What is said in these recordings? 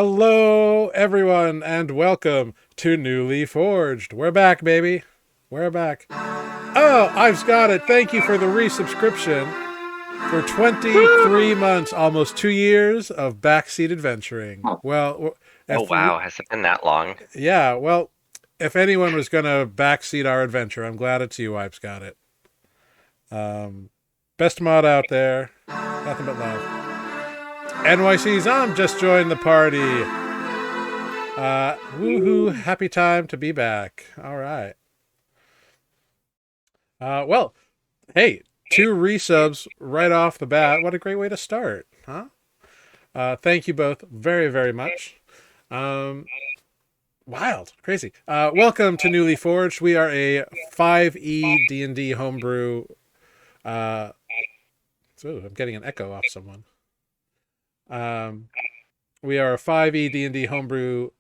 Hello, everyone, and welcome to Nuuli Forged. We're back, baby. We're back. Oh, I've got it. Thank you for the resubscription for 23 months, almost 2 years of backseat adventuring. Oh, Well, Oh if wow, has it been that long? yeah, well, if anyone was gonna backseat our adventure, I'm glad it's you. I've got it. Best mod out there. Nothing but love. NYC Zom just joined the party. Woohoo! Happy time to be back. All right. Well, hey, two resubs right off the bat. What a great way to start, huh? Thank you both very, very much. Um, wild, crazy. Welcome to Newly Forged. We are a 5e D&D homebrew. Uh, I'm getting an echo off someone. We are a 5e D&D homebrew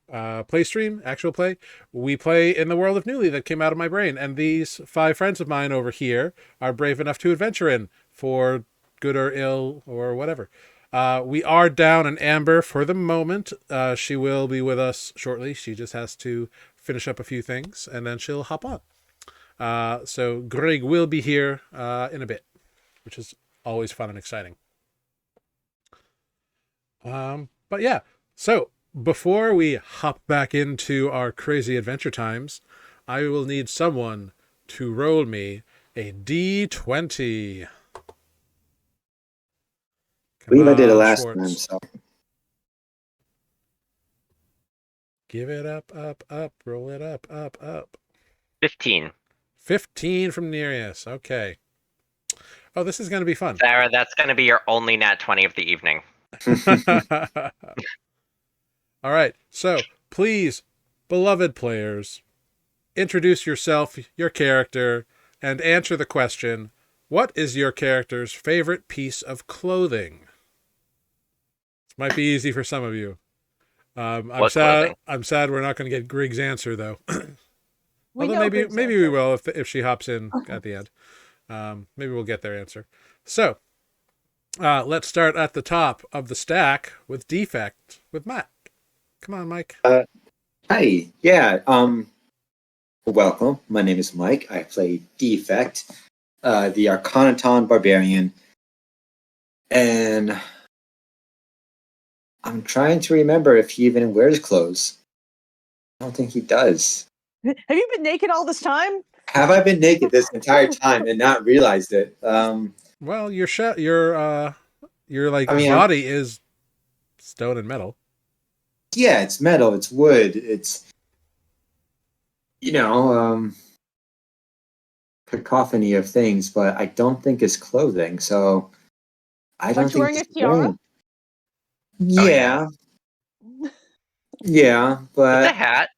play stream, actual play. We play in the world of Newly that came out of my brain. And these five friends of mine over here are brave enough to adventure in for good or ill or whatever. We are down an Amber for the moment. She will be with us shortly. She just has to finish up a few things and then she'll hop on. So Greg will be here in a bit, which is always fun and exciting. But yeah, so before we hop back into our crazy adventure times, I will need someone to roll me a D20. I believe I did it last Schwartz. time, so Give it up, roll it up, up. 15. 15 from Nereus. Okay. Oh, this is going to be fun. Sarah, that's going to be your only nat 20 of the evening. All right. So, please, beloved players, introduce yourself, your character, and answer the question, what is your character's favorite piece of clothing? This might be easy for some of you. I'm What sad. clothing? I'm sad we're not going to get Grig's answer though. We Although know maybe Grig's we answer. will if she hops in at the end. Maybe we'll get their answer. So let's start at the top of the stack with defect with Matt. Come on, Mike. hi, yeah. Welcome. My name is Mike. I play Defect, the Arcanaton Barbarian, and I'm trying to remember if he even wears clothes. I don't think he does. Have you been naked all this time? Have I been naked this entire time and not realized it? Well, your like I mean, body is stone and metal. yeah, it's metal, it's wood, it's cacophony of things, but I don't think it's clothing. So I don't Aren't you think wearing a it's tiara? wearing- Oh, yeah. Yeah, It's a but hat.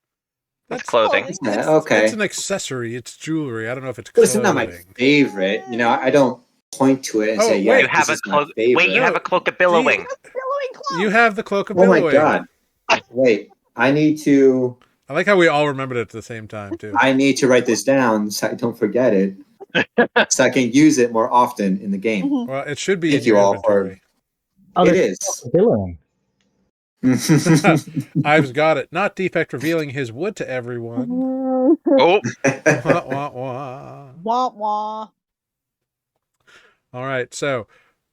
That's That's clothing. clothing. yeah, okay. It's an accessory. It's jewelry. I don't know if it's But it's not my clothing. favorite. I don't point to it and Oh, say, wait. yeah, You have this a is my cloak. favorite. Wait, you have a cloak of billowing. Billowing cloth. You have the cloak of Oh my billowing. god. Wait, I need to I like how we all remembered it at the same time too. write this down so I don't forget it. So I can use it more often in the game. Mhm. Well, it should be Thank in your you all for- inventory. It is. Billowing. I've got it. Not defect revealing his wood to everyone. Oh, Wah, wah, wah. Wah wah. All right, so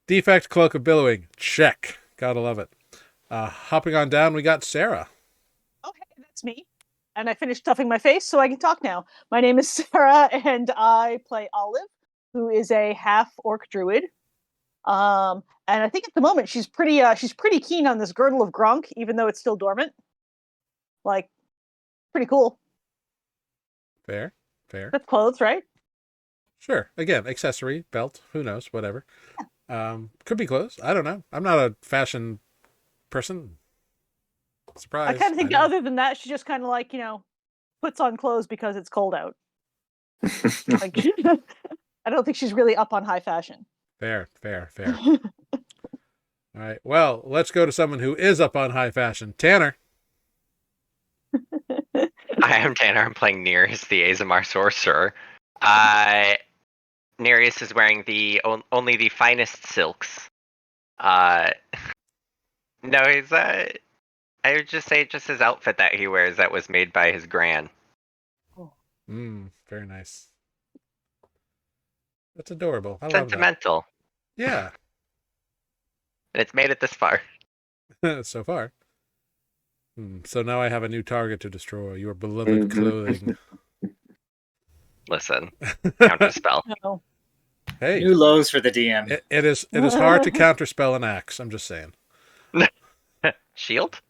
defect cloak of billowing. Check. Gotta love it. Hopping on down, we got Sarah. Okay, that's me. And I finished stuffing my face, so I can talk now. My name is Sarah, and I play Olive, who is a half orc druid. And I think at the moment she's pretty keen on this girdle of Grunk, even though it's still dormant. Like, pretty cool. Fair. That's clothes, right? Sure. Again, accessory, belt, who knows, whatever. Could be clothes. I don't know. I'm not a fashion person. Surprise. I kind of think know. other than that, she just kind of like, puts on clothes because it's cold out. Like, I don't think she's really up on high fashion. Fair. All right. Well, let's go to someone who is up on high fashion. Tanner. I am Tanner. I'm playing Nereus, the Azamar Sorcerer. Nereus is wearing only the finest silks. No, he's I would just say just his outfit that he wears that was made by his gran. Very nice. That's adorable. I love that. Sentimental. Yeah, And it's made it this far. so far. So now I have a new target to destroy. Your beloved clothing. Listen, counterspell. No. Hey, New lows for the DM. it is hard to counterspell an axe. I'm just saying. Shield?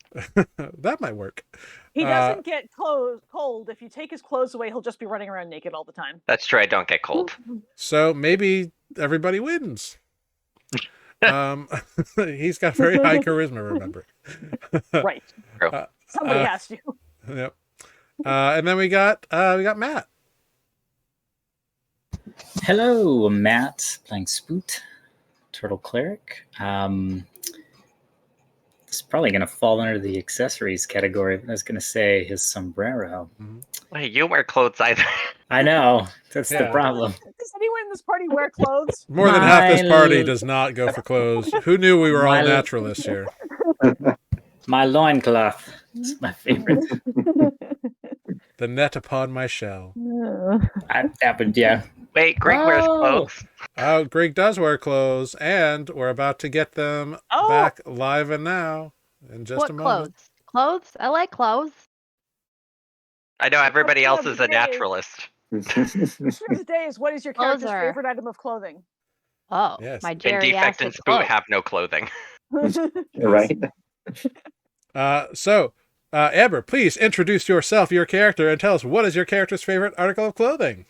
That might work. He doesn't get cold. If you take his clothes away, he'll just be running around naked all the time. That's true. I don't get cold. So maybe everybody wins. He's got very high charisma, remember? Right. True. Somebody has to. Yep. And then we got Matt. Hello, Matt, playing Spoot, Turtle Cleric. It's probably going to fall under the accessories category. But I was going to say his sombrero. Wait, you don't wear clothes either. I know. That's the Yeah. problem. Does anyone in this party wear clothes? More than half this My party l- does not go for clothes. Who knew we were all My l- naturalists here? My loincloth is my favorite. The net upon my shell. That would, yeah. Wait, Greg wears Oh. clothes. Oh, Greg does wear clothes, and we're about to get them Oh. back live and now in just What a moment. clothes? Clothes? I like clothes. I know everybody What's else the is a other day? naturalist. Question of the day is, what is your Clothes character's are- favorite item of clothing? Oh, Yes. my And Defect geriatric and Spoot cloak. have no clothing. Right? So, Amber, please introduce yourself, your character, and tell us what is your character's favorite article of clothing.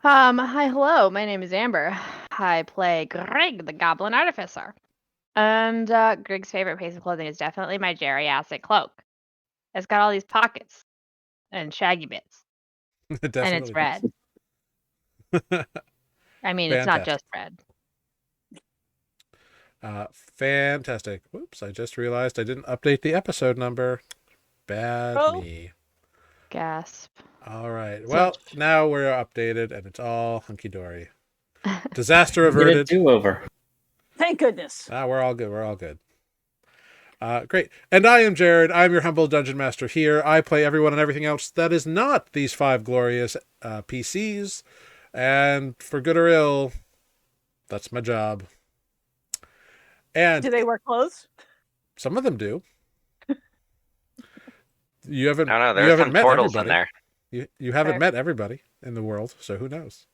Hi, hello. My name is Amber. I play Greg, the Goblin Artificer. And Greg's favorite piece of clothing is definitely my geriatric cloak. It's got all these pockets and shaggy bits, and it's Definitely. red. I mean, it's not Fantastic. just red. Fantastic. Whoops, I just realized I didn't update the episode number. Bad Oh. me. Gasp. All right. So- Well, now we're updated and it's all hunky-dory. Disaster Get a averted. do-over. Thank goodness. We're all good. We're all good. Great. And I am Jared. I'm your humble dungeon master here. I play everyone and everything else that is not these 5 glorious PCs. And for good or ill, that's my job. And Do they wear clothes? some of them do. You haven't. I don't know. you There's haven't some met portals in everybody. there. You haven't Fair. met everybody in the world, so who knows?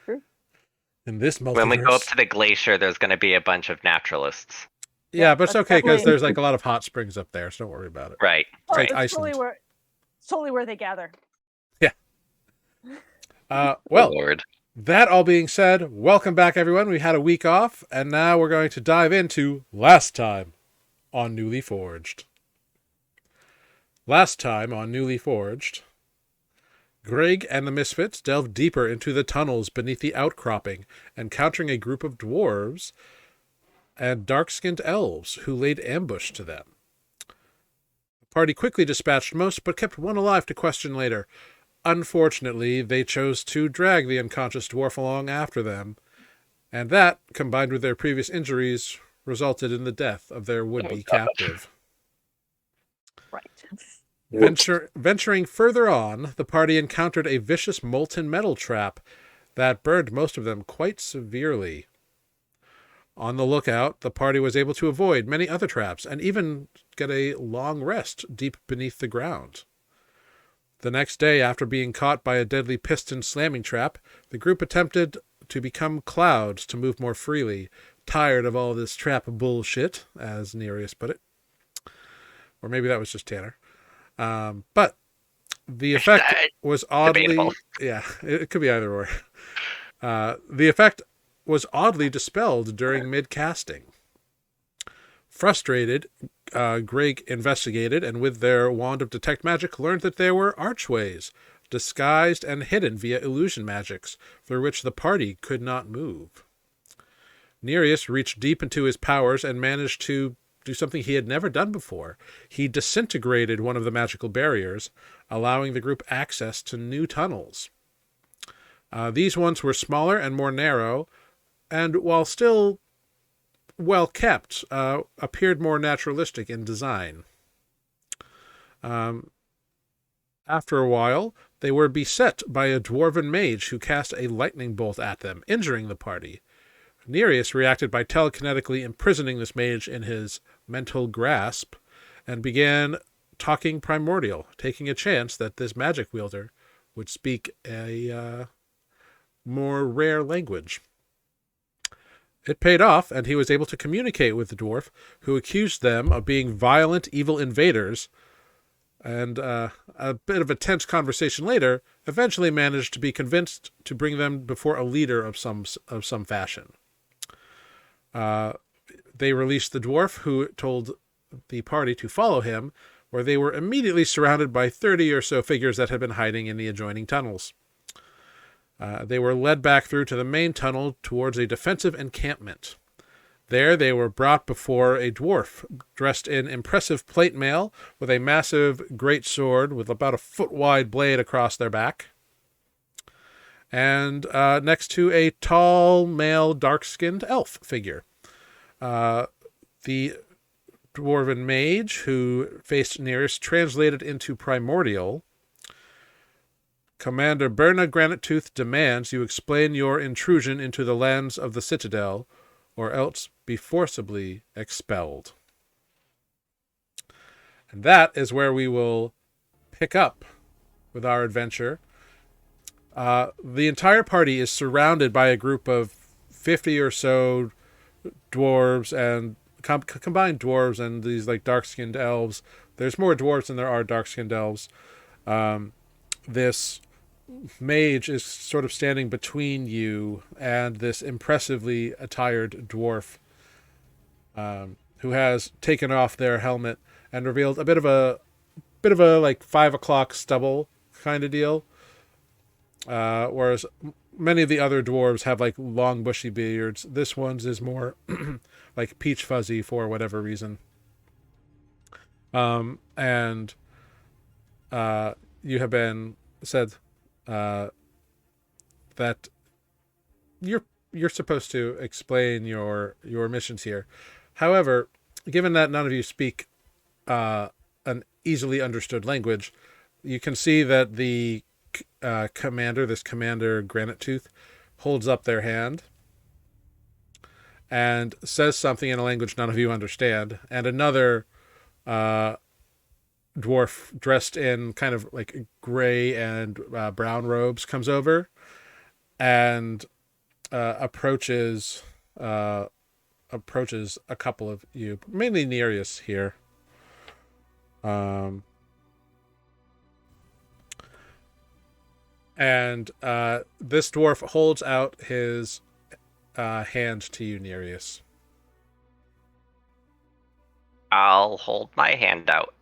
True. In this multiverse. When we go up to the glacier, there's going to be a bunch of naturalists. Yeah, but it's that's okay because definitely- there's like a lot of hot springs up there, so don't worry about it. Right. Oh, like Right. it's totally Iceland. where they gather. Well, Oh, Lord. that all being said, welcome back, everyone. We had a week off, and now we're going to dive into Last Time on Nuuli Forged. Last time on Nuuli Forged, Greg and the Misfits delved deeper into the tunnels beneath the outcropping, encountering a group of dwarves and dark-skinned elves who laid ambush to them. The party quickly dispatched most, but kept one alive to question later. Unfortunately, they chose to drag the unconscious dwarf along after them, and that, combined with their previous injuries, resulted in the death of their would-be Oh, God. captive. Right. Venturing further on, the party encountered a vicious molten metal trap that burned most of them quite severely. On the lookout, the party was able to avoid many other traps and even get a long rest deep beneath the ground. The next day, after being caught by a deadly piston slamming trap, the group attempted to become clouds to move more freely, tired of all this trap bullshit, as Nereus put it. Or maybe that was just Tanner. But the effect was oddly... Debatable. Yeah, it could be either or. The effect was oddly dispelled during mid-casting. Frustrated, Greg investigated, and with their wand of detect magic, learned that there were archways, disguised and hidden via illusion magics, through which the party could not move. Nereus reached deep into his powers and managed to do something he had never done before. He disintegrated one of the magical barriers, allowing the group access to new tunnels. These ones were smaller and more narrow, and while still well kept, appeared more naturalistic in design. After a while, they were beset by a dwarven mage who cast a lightning bolt at them, injuring the party. Nereus reacted by telekinetically imprisoning this mage in his mental grasp and began talking primordial, taking a chance that this magic wielder would speak a more rare language. It paid off, and he was able to communicate with the dwarf, who accused them of being violent, evil invaders, and a bit of a tense conversation later, eventually managed to be convinced to bring them before a leader of some fashion. They released the dwarf, who told the party to follow him, where they were immediately surrounded by 30 or so figures that had been hiding in the adjoining tunnels. They were led back through to the main tunnel towards a defensive encampment. There they were brought before a dwarf, dressed in impressive plate mail, with a massive great sword with about a foot-wide blade across their back, and next to a tall, male, dark-skinned elf figure. The dwarven mage who faced Nereus translated into primordial. Commander Berna Granite-Tooth demands you explain your intrusion into the lands of the Citadel, or else be forcibly expelled. And that is where we will pick up with our adventure. The entire party is surrounded by a group of 50 or so dwarves and combined dwarves and these like dark-skinned elves. There's more dwarves than there are dark-skinned elves. This mage is sort of standing between you and this impressively attired dwarf, who has taken off their helmet and revealed a bit of a like 5 o'clock stubble kind of deal. Whereas many of the other dwarves have like long bushy beards. This one's is more like peach fuzzy for whatever reason. And you have been said that you're supposed to explain your missions here. However, given that none of you speak an easily understood language, you can see that the Commander Granite-Tooth, holds up their hand and says something in a language none of you understand, and another dwarf dressed in kind of like gray and brown robes comes over and approaches a couple of you, mainly Nereus here. And this dwarf holds out his hand to you, Nereus. I'll hold my hand out.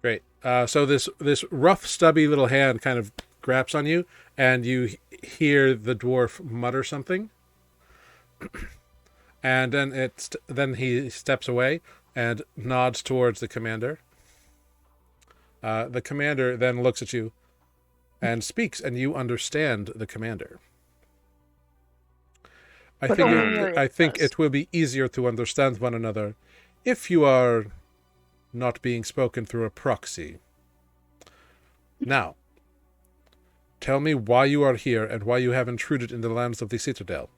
Great. So this rough, stubby little hand kind of grabs on you, and you hear the dwarf mutter something. And then he steps away and nods towards the commander. The commander then looks at you and speaks, and you understand the commander. I think it will be easier to understand one another if you are not being spoken through a proxy. Now, tell me why you are here and why you have intruded in the lands of the Citadel.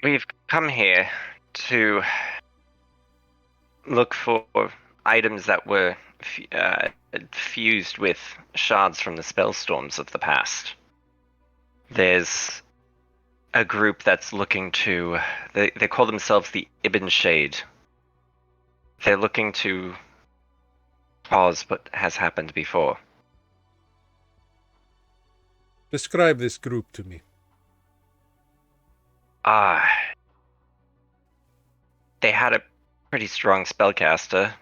We've come here to look for items that were fused with shards from the spellstorms of the past. There's a group that's looking to... They call themselves the Ibn Shade. They're looking to pause what has happened before. Describe this group to me. They had a pretty strong spellcaster.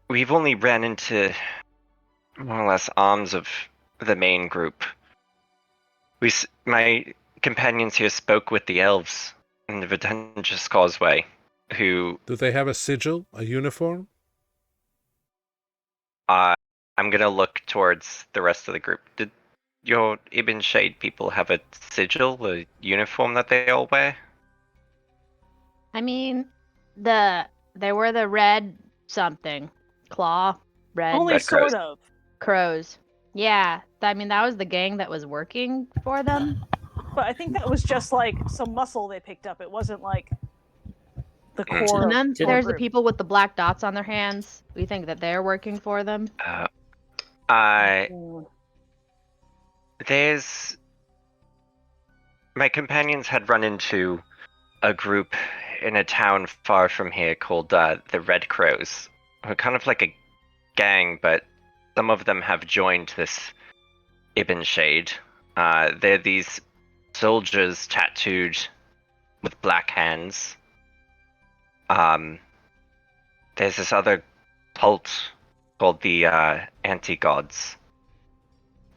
We've only ran into more or less arms of the main group. My companions here spoke with the elves in the Verdungeous Causeway, who... Do they have a sigil, a uniform? I'm gonna look towards the rest of the group. Did your Ibn Shade people have a sigil, a uniform that they all wear? I mean, they were the red something. Claw, red Only Red crows. sort of. crows. Yeah, I mean, that was the gang that was working for them. But I think that was just like some muscle they picked up. It wasn't like the Mm. core And of then the there's the group. people with the black dots on their hands. We think that they're working for them. I Mm. there's my companions had run into a group in a town far from here called the Red Crows. Who are kind of like a gang, but some of them have joined this Ibn Shade. They're these soldiers tattooed with black hands. There's this other cult called the Anti-Gods,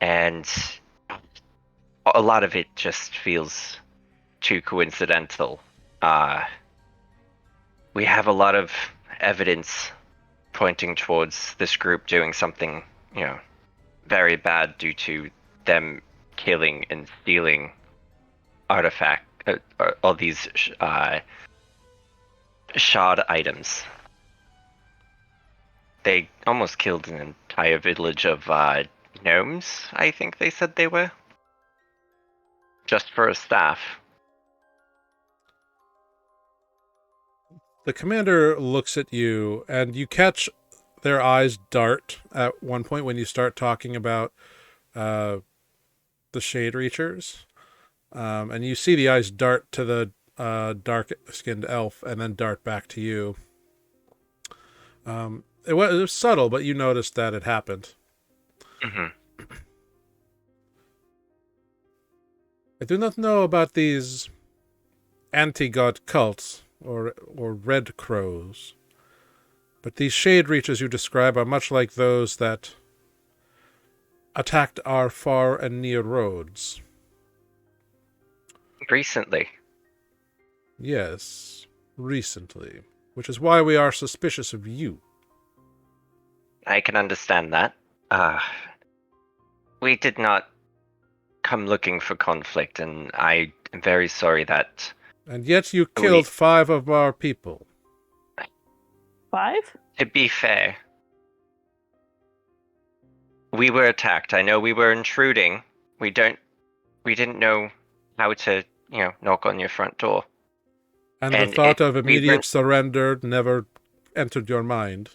and a lot of it just feels too coincidental. We have a lot of evidence pointing towards this group doing something, very bad due to them killing and stealing all these shard items. They almost killed an entire village of gnomes, I think they said they were. Just for a staff. The commander looks at you, and you catch their eyes dart at one point when you start talking about the Shade Reachers. And you see the eyes dart to the dark-skinned elf and then dart back to you. It was subtle, but you noticed that it happened. Mm-hmm. I do not know about these anti-god cults or red crows, but these shade reachers you describe are much like those that attacked our far and near roads. Recently. Yes, recently, which is why we are suspicious of you. I can understand that. We did not come looking for conflict, and I am very sorry that... And yet you killed 5 of our people. 5? To be fair, we were attacked. I know we were intruding. We didn't know how to, knock on your front door. And the thought of immediate surrender never entered your mind.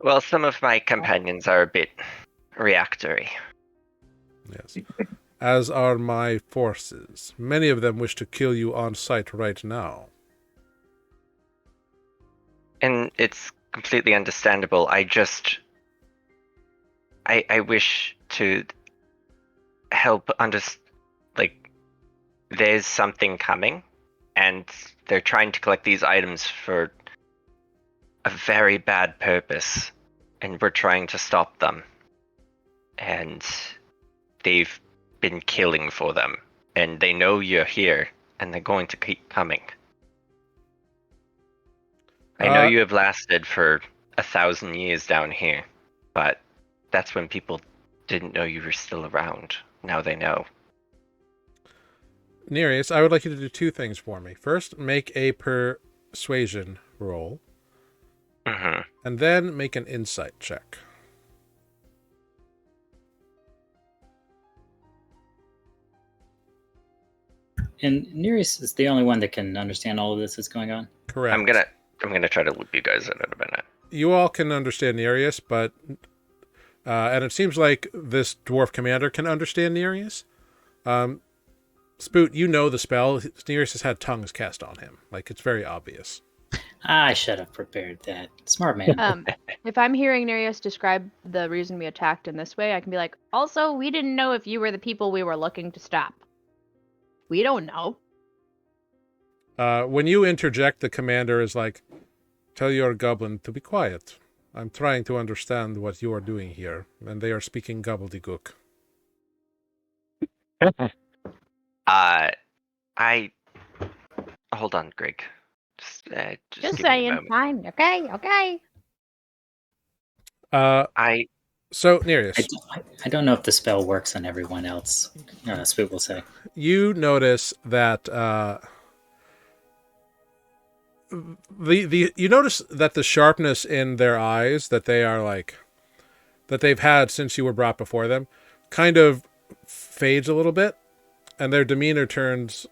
Well, some of my companions are a bit reactory. Yes. As are my forces. Many of them wish to kill you on sight right now. And it's completely understandable. I wish to help there's something coming, and they're trying to collect these items for a very bad purpose, and we're trying to stop them. And they've been killing for them, and they know you're here, and they're going to keep coming. I know you have lasted for 1,000 years down here, but that's when people didn't know you were still around. Now they know. Nereus, I would like you to do 2 things for me. First, make a persuasion roll. Mm-hmm. And then make an insight check. And Nereus is the only one that can understand all of this that's going on. Correct. I'm gonna try to loop you guys in a minute. You all can understand Nereus, but and it seems like this dwarf commander can understand Nereus. Spoot, you know the spell. Nereus has had tongues cast on him. Like, it's very obvious. I should have prepared that. Smart man. If I'm hearing Nereus describe the reason we attacked in this way, I can be like, also, we didn't know if you were the people we were looking to stop. We don't know. When you interject, the commander is like, tell your goblin to be quiet. I'm trying to understand what you are doing here, and they are speaking gobbledygook. Hold on, Greg. Just Just give me a saying. moment. Fine. Okay. So, Nereus, I don't know if the spell works on everyone else, Spook will say. you notice that the you notice that the sharpness in their eyes that they are like that they've had since you were brought before them kind of fades a little bit, and their demeanor turns,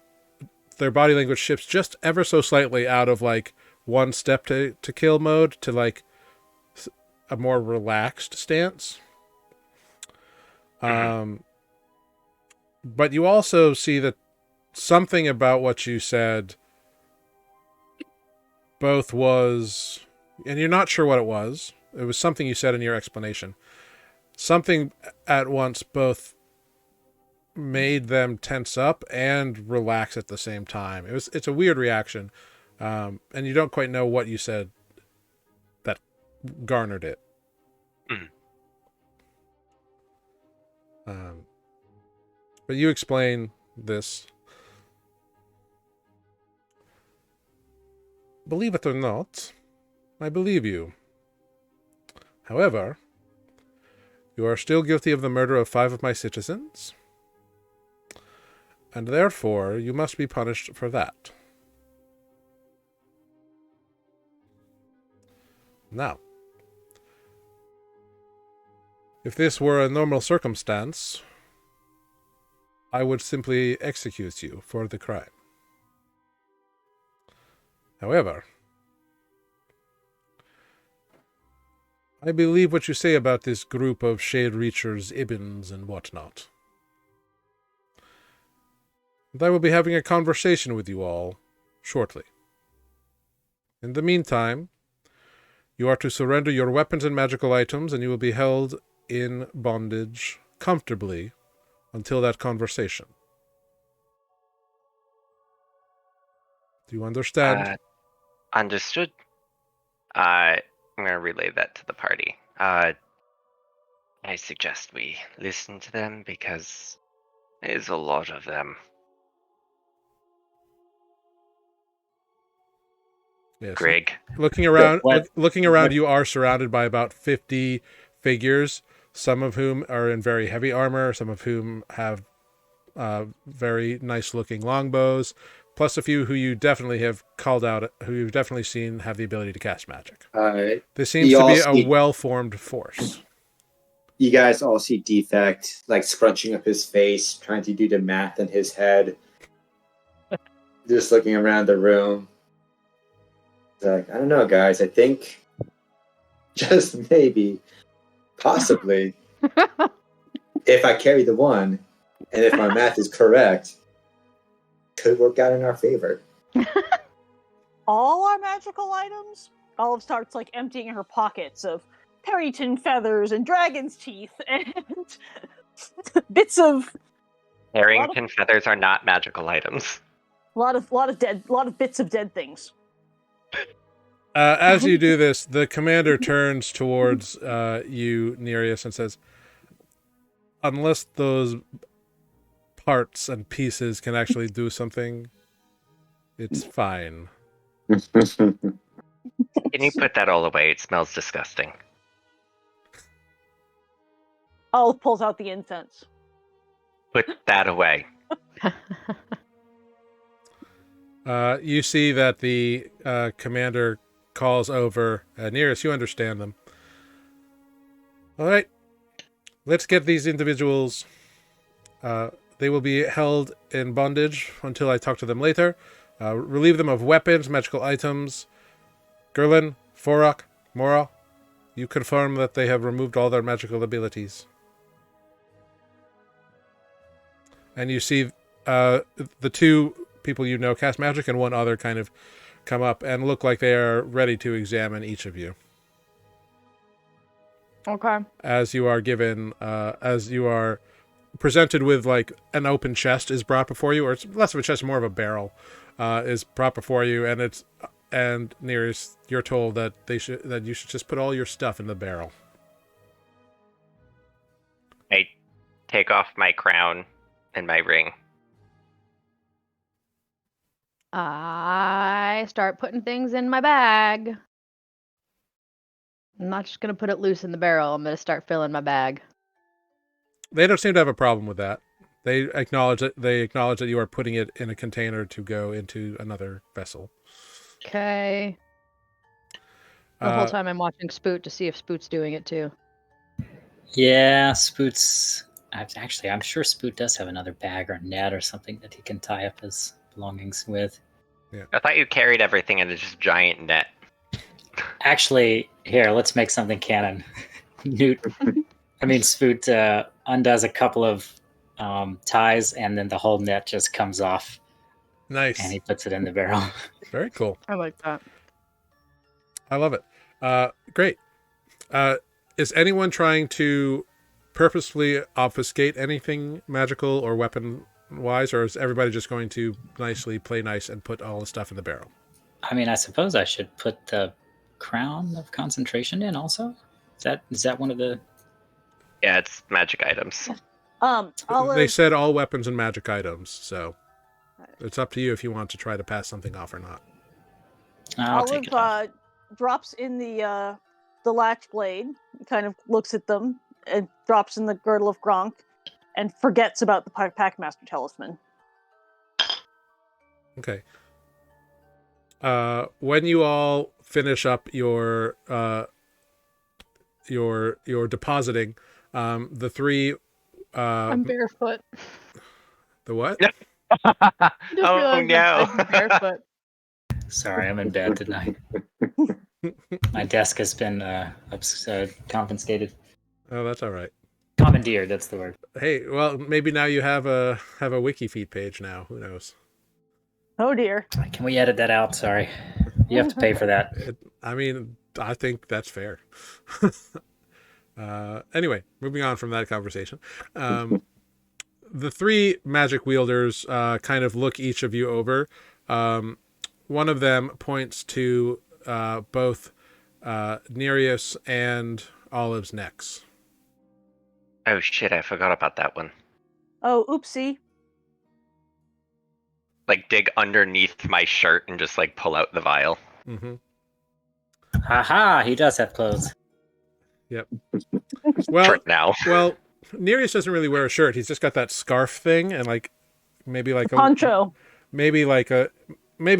their body language shifts just ever so slightly out of like one step to kill mode to like a more relaxed stance. But you also see that something about what you said both was, and you're not sure what it was. It was something you said in your explanation. Something at once both made them tense up and relax at the same time. It's a weird reaction, and you don't quite know what you said that garnered it. But you explain this. Believe it or not, I believe you. However, you are still guilty of the murder of 5 of my citizens, and therefore you must be punished for that. Now, if this were a normal circumstance, I would simply execute you for the crime. However, I believe what you say about this group of Shade Reachers, Ibans, and whatnot. And I will be having a conversation with you all shortly. In the meantime, you are to surrender your weapons and magical items, and you will be held in bondage comfortably until that conversation. Do you understand? Understood. I'm going to relay that to the party. I suggest we listen to them because there's a lot of them. Yes. Greg. Looking around, What- looking around, you are surrounded by about 50 figures, some of whom are in very heavy armor, some of whom have very nice-looking longbows, plus a few who you definitely have called out, who you've definitely seen have the ability to cast magic. This seems to be a well-formed force. You guys all see Defect like scrunching up his face, trying to do the math in his head, just looking around the room. He's like, I don't know, guys. I think just maybe, possibly, if I carry the one, and if my math is correct, could work out in our favor. All our magical items? Olive starts like emptying her pockets of Perryton feathers and dragon's teeth and bits of Harrington feathers are not magical items. a lot of bits of dead things. As you do this, the commander turns towards you, Nereus, and says, unless those parts and pieces can actually do something, it's fine. Can you put that all away? It smells disgusting. Olive pulls out the incense. Put that away. You see that the commander calls over Nereus. You understand them. All right, let's get these individuals. They will be held in bondage until I talk to them later. Relieve them of weapons, magical items. Gerlin, Forok, Mora, you confirm that they have removed all their magical abilities. And you see the 2 people you know cast magic, and one other kind of come up and look like they are ready to examine each of you. Okay. As you are given, as you are presented with like an open chest is brought before you, or it's less of a chest, more of a barrel, is brought before you, and Nereus, you're told that you should just put all your stuff in the barrel. I take off my crown and my ring. I start putting things in my bag. I'm not just going to put it loose in the barrel. I'm going to start filling my bag. They don't seem to have a problem with that. They acknowledge that you are putting it in a container to go into another vessel. Okay. The whole Uh, time I'm watching Spoot to see if Spoot's doing it too. Yeah, Spoot's. Actually, I'm sure Spoot does have another bag or net or something that he can tie up his belongings with. I thought you carried everything in a just giant net. Actually, here, let's make something canon. Spoot undoes a couple of ties, and then the whole net just comes off, nice. and he puts it in the barrel. Very cool. I like that. I love it. Great. Is anyone trying to purposefully obfuscate anything magical or weapon wise, or is everybody just going to nicely play nice and put all the stuff in the barrel? I suppose I should put the crown of concentration in also. Is that one of the? Yeah, it's magic items. Olive, They said all weapons and magic items, so it's up to you if you want to try to pass something off or not. I'll take it off. drops in the latch blade, kind of looks at them, and drops in the girdle of Gronk, and forgets about the Packmaster talisman. Okay. When you all finish up your depositing, the three. I'm barefoot. The what? I just realized no. I'm barefoot. Sorry, I'm in bed tonight. My desk has been confiscated. Oh, that's all right. Commandeered, that's the word. Hey, well, maybe now you have a wiki feed page now. Who knows? Oh dear. Can we edit that out? Sorry. You have to pay for that. I think that's fair. Anyway, moving on from that conversation. The three magic wielders kind of look each of you over. One of them points to both Nereus and Olive's necks. Oh shit, I forgot about that one. Oh, oopsie. Like dig underneath my shirt and just like pull out the vial. Mm-hmm. Haha, he does have clothes. Yep. Well, For now. well, Nereus doesn't really wear a shirt. He's just got that scarf thing and maybe a Poncho. maybe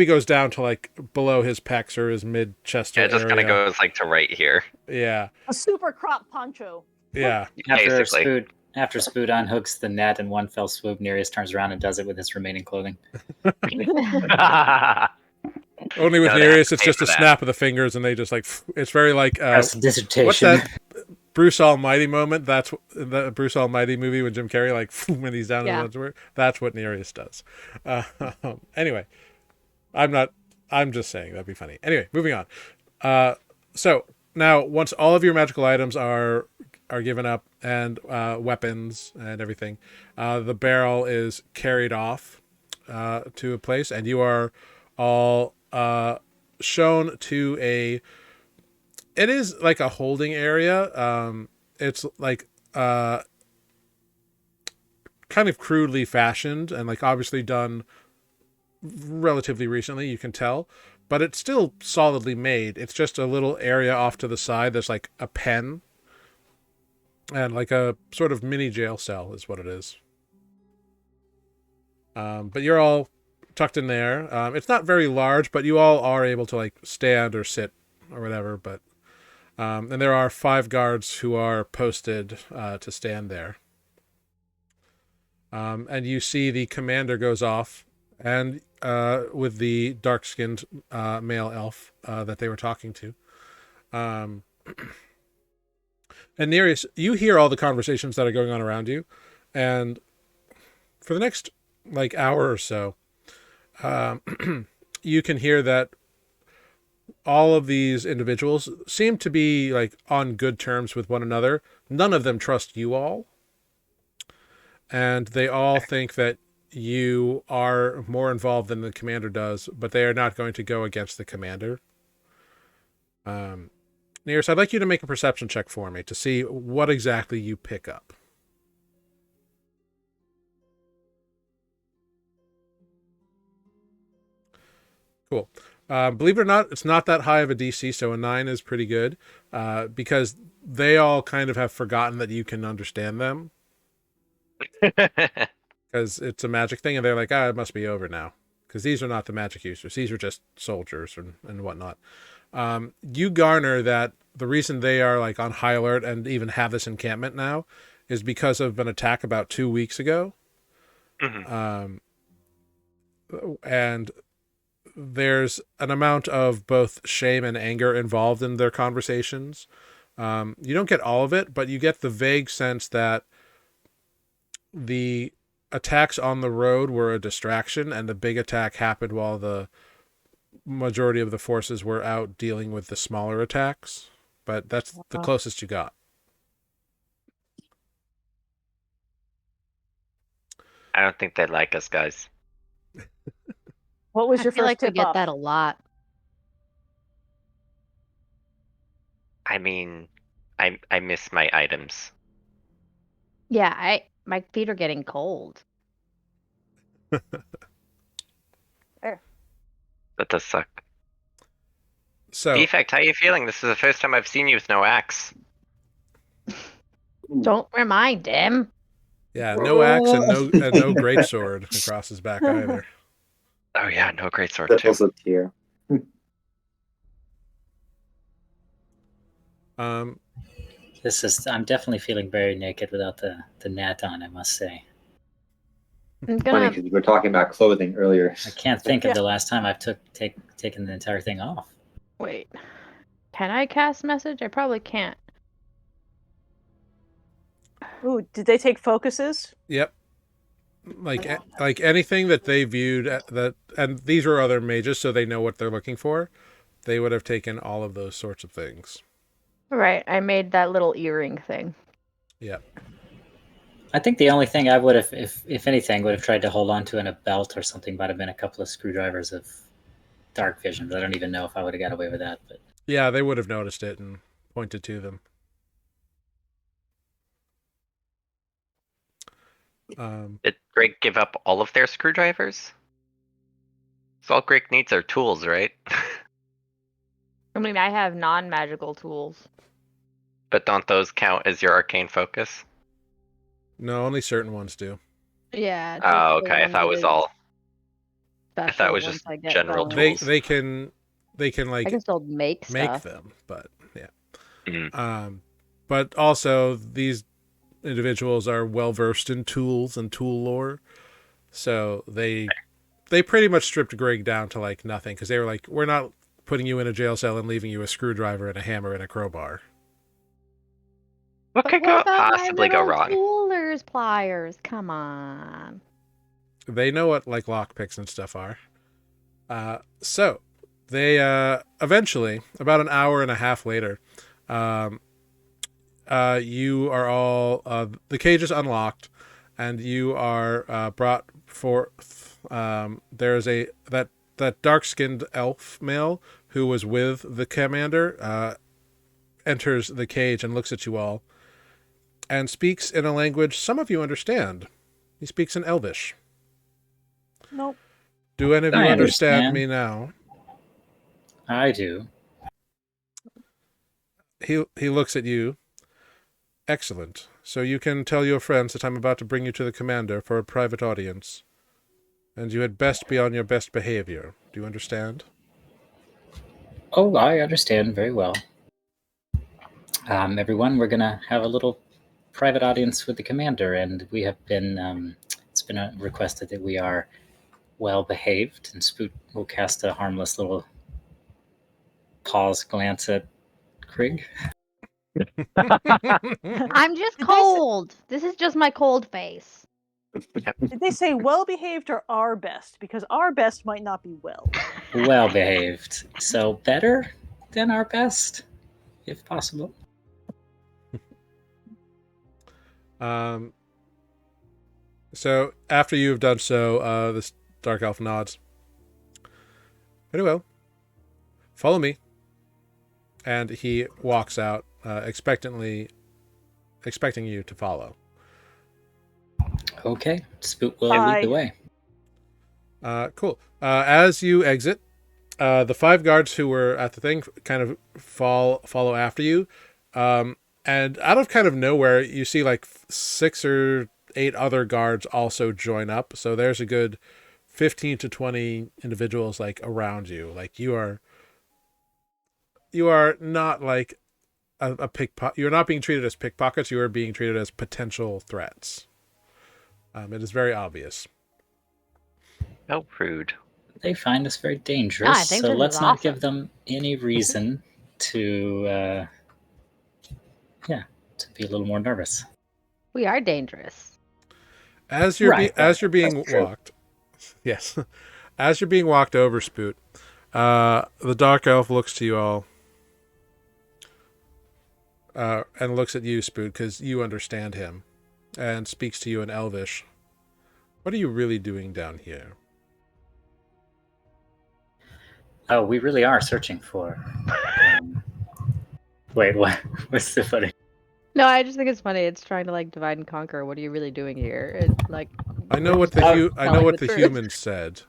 goes down to like below his pecs or his mid chest Yeah, area. it just kind of goes like to right here. Yeah. A super crop poncho. Yeah. Basically. After Spoot unhooks the net in one fell swoop, Nereus turns around and does it with his remaining clothing. Only with No, they Nereus, have it's to pay just for a that. snap of the fingers, and they just like it's very like That's what's dissertation. that Bruce Almighty moment? That's the Bruce Almighty movie with Jim Carrey, like when he's down in the woods. That's what Nereus does. Anyway, I'm just saying that'd be funny. Anyway, moving on. So now once all of your magical items are given up and weapons and everything, the barrel is carried off to a place, and you are all shown to it is like a holding area. It's like kind of crudely fashioned and like obviously done relatively recently, you can tell, but it's still solidly made. It's just a little area off to the side. There's like a pen and like a sort of mini jail cell is what it is. But you're all tucked in there. It's not very large, but you all are able to like stand or sit or whatever. But and there are 5 guards who are posted to stand there. And you see the commander goes off, and with the dark-skinned male elf that they were talking to. And Nereus, you hear all the conversations that are going on around you, and for the next like hour or so, you can hear that all of these individuals seem to be like on good terms with one another. None of them trust you all, and they all think that you are more involved than the commander does, but they are not going to go against the commander. Nereus, I'd like you to make a perception check for me to see what exactly you pick up. Cool. Believe it or not, it's not that high of a DC, so a 9 is pretty good, because they all kind of have forgotten that you can understand them, because it's a magic thing, and they're like, it must be over now, because these are not the magic users. These are just soldiers and whatnot. You garner that the reason they are like on high alert and even have this encampment now is because of an attack about 2 weeks ago. Mhm. And there's an amount of both shame and anger involved in their conversations. You don't get all of it, but you get the vague sense that the attacks on the road were a distraction, and the big attack happened while the majority of the forces were out dealing with the smaller attacks. But that's the Wow. closest you got. I don't think they like us, guys. What was I your feel first like we tip get off? that a lot. I mean, I miss my items. Yeah, my feet are getting cold. That does suck. So Defect, how you feeling? This is the first time I've seen you with no axe. Don't remind him. yeah, no axe and no great sword across his back either. Oh yeah, no great sword That's too. also tier. Um, I'm definitely feeling very naked without the net on, I must say. I'm Funny gonna. because we were talking about clothing earlier. I can't think Yeah. of the last time I've taken the entire thing off. Wait. Can I cast message? I probably can't. Ooh, did they take focuses? yep. Like anything that they viewed that, and these are other mages, so they know what they're looking for. They would have taken all of those sorts of things. Right, I made that little earring thing. Yep. I think the only thing I would have, if anything, would have tried to hold on to in a belt or something might have been a couple of screwdrivers of dark vision. But I don't even know if I would have got away with that. But Yeah, they would have noticed it and pointed to them. Did Greg give up all of their screwdrivers? So all Greg needs are tools, right? I mean, I have non-magical tools. But don't those count as your arcane focus? No, only certain ones do. Yeah. It's Oh, the okay. I ones thought it that was are all. I thought it special was once just I get general bonus. tools. They can I like can still make make stuff. them, but yeah. Mhm. But also these individuals are well versed in tools and tool lore, so they pretty much stripped Greg down to like nothing because they were like, we're not putting you in a jail cell and leaving you a screwdriver and a hammer and a crowbar. What But could what about possibly my go little wrong? toolers pliers? Come on. They know what like lockpicks and stuff are. So they eventually, about an hour and a half later, um, you are all the cage is unlocked, and you are brought forth. There's that dark skinned elf male who was with the commander enters the cage and looks at you all and speaks in a language some of you understand. He speaks in Elvish. Nope. Do any of you I understand understand. me now? I do. He looks at you. Excellent. So you can tell your friends that I'm about to bring you to the commander for a private audience. And you had best be on your best behavior. Do you understand? Oh, I understand very well. Everyone, we're gonna have a little private audience with the commander, and we have been. It's been requested that we are well behaved, and Spoot will cast a harmless little pause glance at Krieg. I'm just Did they say- cold. This is just my cold face. Did they say well behaved or our best? Because our best might not be well. Well behaved, so better than our best, if possible. um, so after you've done so, this dark elf nods. Very well. Follow me. And he walks out, expecting you to follow. Okay, Spoot will Bye. lead the way. Cool. As you exit, the 5 guards who were at the thing kind of follow after you. And out of kind of nowhere, you see like 6 or 8 other guards also join up. So there's a good 15 to 20 individuals like around you. Like you are not like a pickpocket. You're not being treated as pickpockets. You are being treated as potential threats. It is very obvious. Oh, rude. They find us very No, I dangerous, think so this is let's not awesome. give them any reason to, to be a little more nervous. We are dangerous. As you're Right, as you're being That's true. walked, yes, as you're being walked over, Spoot, the dark elf looks to you all, and looks at you, Spoot, because you understand him, and speaks to you in Elvish. What are you really doing down here? Oh, we really are searching for. Wait, what? What's the funny? No, I just think it's funny. It's trying to like divide and conquer. What are you really doing here? And like, I know we're what just I know telling what the the truth. humans said,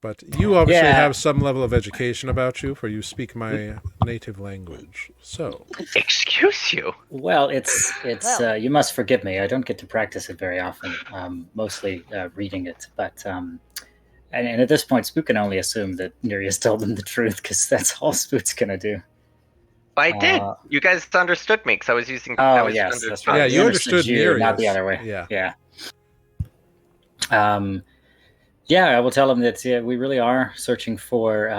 but you obviously Yeah. have some level of education about you, for you speak my native language. So, Excuse you. Well, it's Well. you must forgive me. I don't get to practice it very often. Mostly reading it, but and at this point, Spook can only assume that Nereus told him the truth because that's all Spook's gonna do. I did. Uh, You guys understood me because I was using. I Oh was yes, under that's yeah, right. John's. We you understood you, not the Nereus. other way. Yeah. Yeah. Yeah, I will tell him that we really are searching for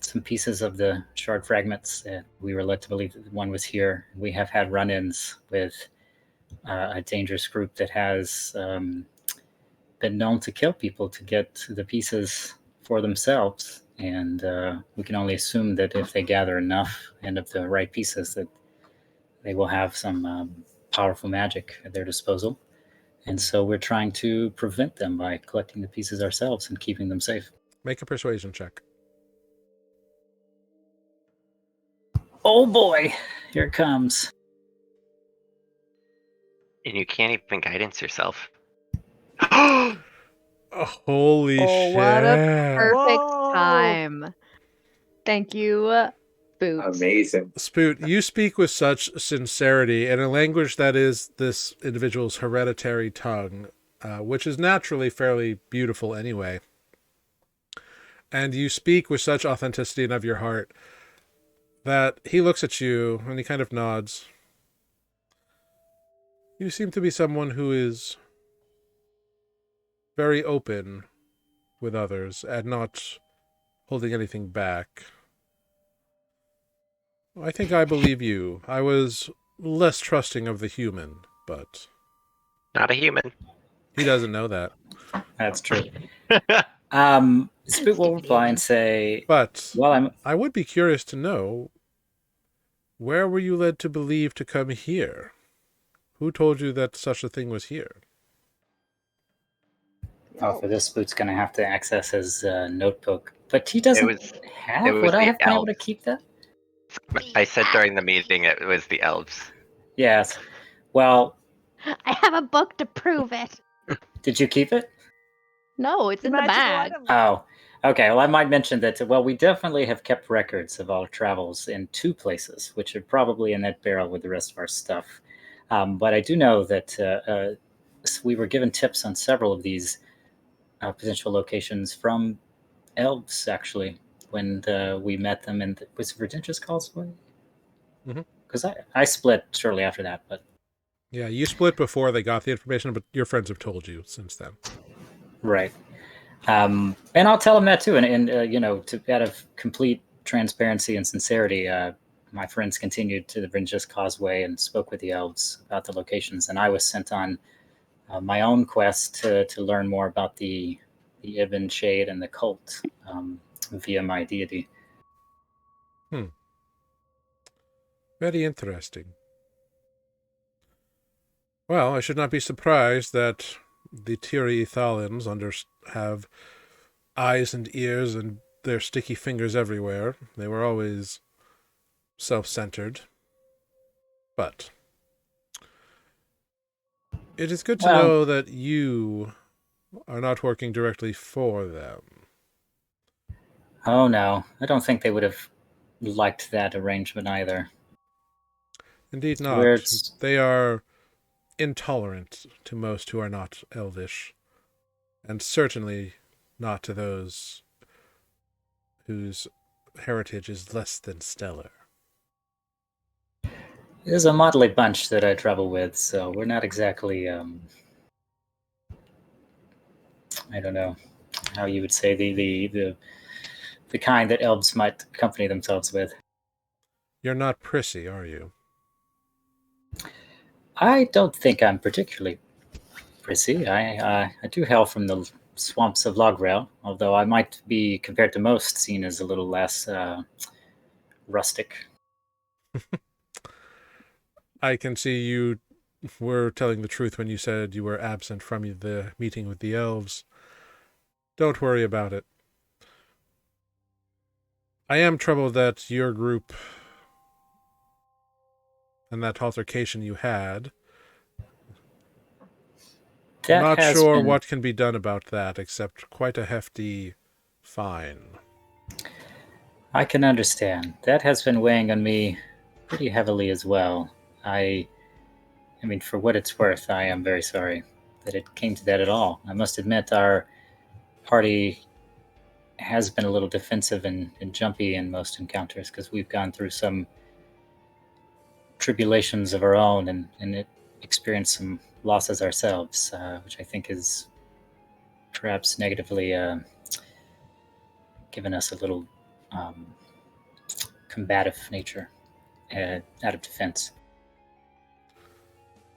some pieces of the shard fragments. We were led to believe that one was here. We have had run-ins with a dangerous group that has been known to kill people to get the pieces for themselves. And we can only assume that if they gather enough and of the right pieces, that they will have some powerful magic at their disposal. And so we're trying to prevent them by collecting the pieces ourselves and keeping them safe. Make a persuasion check. Oh boy, here it comes. And you can't even guidance yourself. Oh, holy Oh, shit! what a perfect Whoa. time. Thank you, Boots. Amazing. Spoot, you speak with such sincerity in a language that is this individual's hereditary tongue, which is naturally fairly beautiful anyway. And you speak with such authenticity and of your heart that he looks at you and he kind of nods. You seem to be someone who is very open with others and not holding anything back. I think I believe you. I was less trusting of the human, but Not a human. he doesn't know that. That's true. Spook will reply and say, But well, I would be curious to know, where were you led to believe to come here? Who told you that such a thing was here? for this, Spook's going to have to access his notebook. But he doesn't have. it was Would I the have been able to elves. keep that? I said during the meeting it was the elves. Yes. Well, I have a book to prove it. did you keep it? No, it's in the Magical bag. item. Oh, okay. Well, I might mention that, well, we definitely have kept records of our travels in 2 places, which are probably in that barrel with the rest of our stuff. But I do know that we were given tips on several of these potential locations from elves, actually, when we met them in, was it Virginia's Causeway? Mhm. Because I split shortly after that, but Yeah, you split before they got the information, but your friends have told you since then. right. And I'll tell them that too. And out of complete transparency and sincerity, my friends continued to the Virginia's Causeway and spoke with the elves about the locations. And I was sent on my own quest to learn more about the Ibn Shade and the cult via my deity. Very interesting. Well, I should not be surprised that the Tiri Thalins have eyes and ears and their sticky fingers everywhere. They were always self-centered. But it is good to Well- know that you are not working directly for them. Oh no, I don't think they would have liked that arrangement either. Indeed not. We're- They are intolerant to most who are not elvish. and certainly not to those whose heritage is less than stellar. There's a motley bunch that I travel with, so we're not exactly, I don't know how you would say, the kind that elves might accompany themselves with. You're not prissy, are you? I don't think I'm particularly prissy. I do hail from the swamps of Logrel, although I might be, compared to most, seen as a little less rustic. I can see you were telling the truth when you said you were absent from the meeting with the elves. Don't worry about it. I am troubled that your group and that altercation you had. That Not has sure been, what can be done about that, except quite a hefty fine. I can understand. That has been weighing on me pretty heavily as well. I mean, for what it's worth, I am very sorry that it came to that at all. I must admit, our party has been a little defensive and jumpy in most encounters because we've gone through some tribulations of our own and experienced some losses ourselves, which I think is perhaps negatively given us a little um, combative nature out of defense.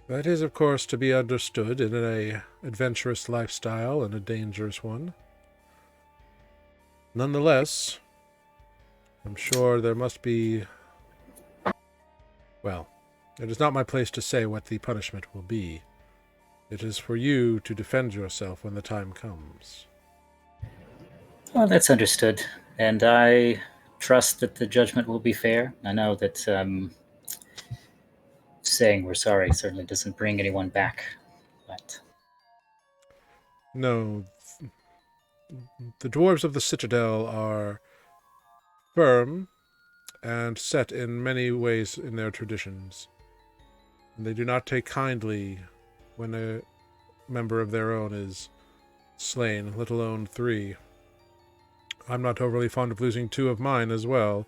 That is, of course, to be understood in an adventurous lifestyle and a dangerous one. Nonetheless, I'm sure there must be... Well, it is not my place to say what the punishment will be. It is for you to defend yourself when the time comes. Well, that's understood, and I trust that the judgment will be fair. I know that saying we're sorry certainly doesn't bring anyone back, but No, the dwarves of the Citadel are firm and set in many ways in their traditions. And they do not take kindly when a member of their own is slain, let alone 3. I'm not overly fond of losing 2 of mine as well.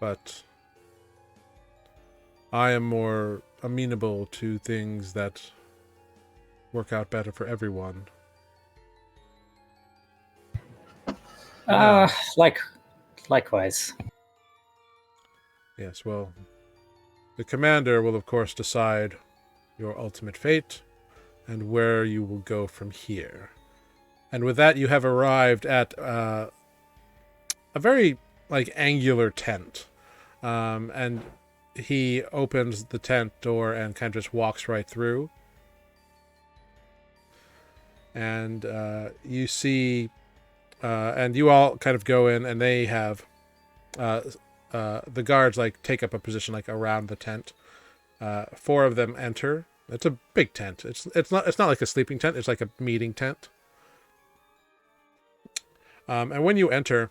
But I am more amenable to things that work out better for everyone. uh, like likewise. Yes, well, the commander will, of course, decide your ultimate fate and where you will go from here. And with that, you have arrived at a very, angular tent. And he opens the tent door and kind of just walks right through. And you see... and you all kind of go in, and they have... the guards, take up a position, around the tent. 4 of them enter. It's a big tent. It's not like a sleeping tent. It's like a meeting tent. And when you enter,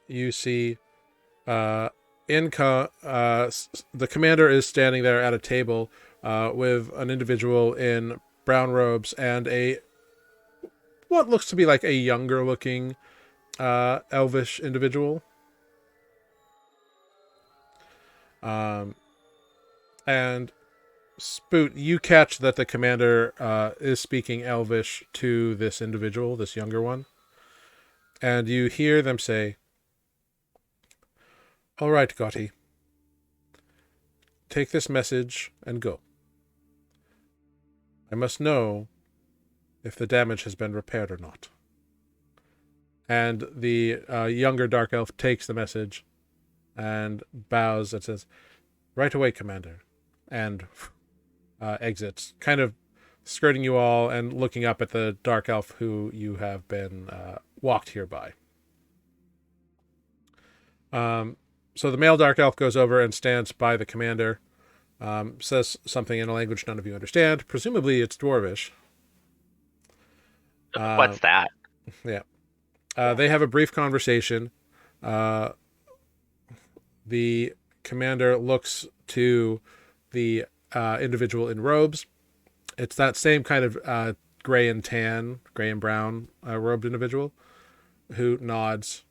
you see the commander is standing there at a table with an individual in brown robes and what looks to be like a younger looking elvish individual. And Spoot, you catch that the commander is speaking Elvish to this individual, this younger one. And you hear them say, "All right, Gotti. Take this message and go. I must know if the damage has been repaired or not." And the younger dark elf takes the message and bows and says, "Right away, Commander," and exits, kind of skirting you all and looking up at the dark elf who you have been walked here by. So the male dark elf goes over and stands by the commander, says something in a language none of you understand. Presumably it's Dwarvish. What's that? Yeah. They have a brief conversation. The commander looks to the individual in robes. It's that same kind of gray and brown robed individual who nods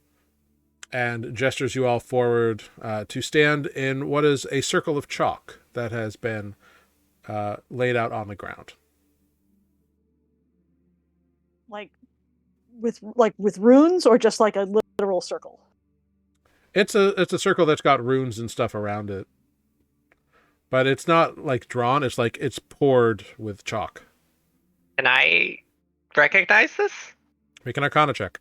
and gestures you all forward to stand in what is a circle of chalk that has been laid out on the ground. Like with runes, or just like a literal circle? It's a circle that's got runes and stuff around it, but it's not like drawn. It's like it's poured with chalk. Can I recognize this? Make an Arcana check.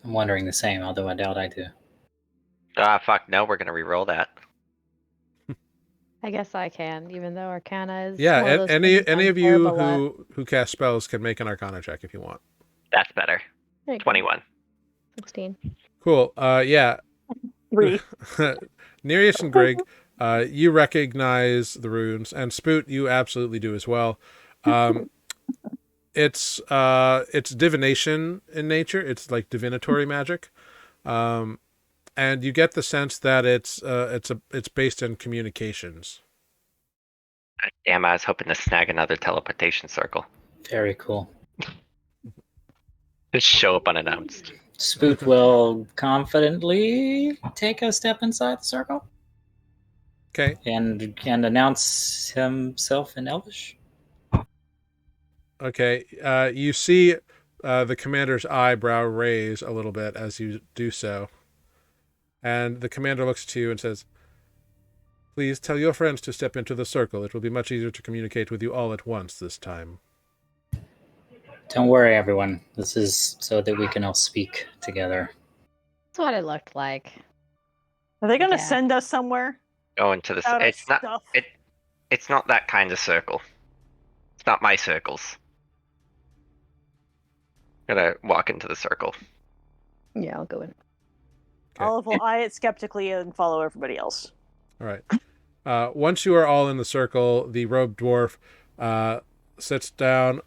I'm wondering the same, although I doubt I do. Ah, fuck, no, we're gonna re-roll that. I guess I can, even though Arcana is Yeah, one of those any things I'm of you terrible at. who cast spells can make an Arcana check if you want. That's better. There you go. 21. 16. Cool. Yeah. 3. Nereus and Grig, you recognize the runes, and Spoot, you absolutely do as well. It's divination in nature. It's like divinatory magic, and you get the sense that it's based in communications. Damn, I was hoping to snag another teleportation circle. Very cool. Just show up unannounced. Spoot will confidently take a step inside the circle Okay. and announce himself in Elvish. Okay. You see the commander's eyebrow raise a little bit as you do so. And the commander looks at you and says, "Please tell your friends to step into the circle. It will be much easier to communicate with you all at once this time." Don't worry, everyone. This is so that we can all speak together. That's what it looked like. Are they going to Yeah. send us somewhere? Go into the. Out of It's not. stuff? It's not that kind of circle. It's not my circles. Gonna walk into the circle. Yeah, I'll go in. Okay. Olive will eye it skeptically and follow everybody else. All right. Once you are all in the circle, the robed dwarf sits down,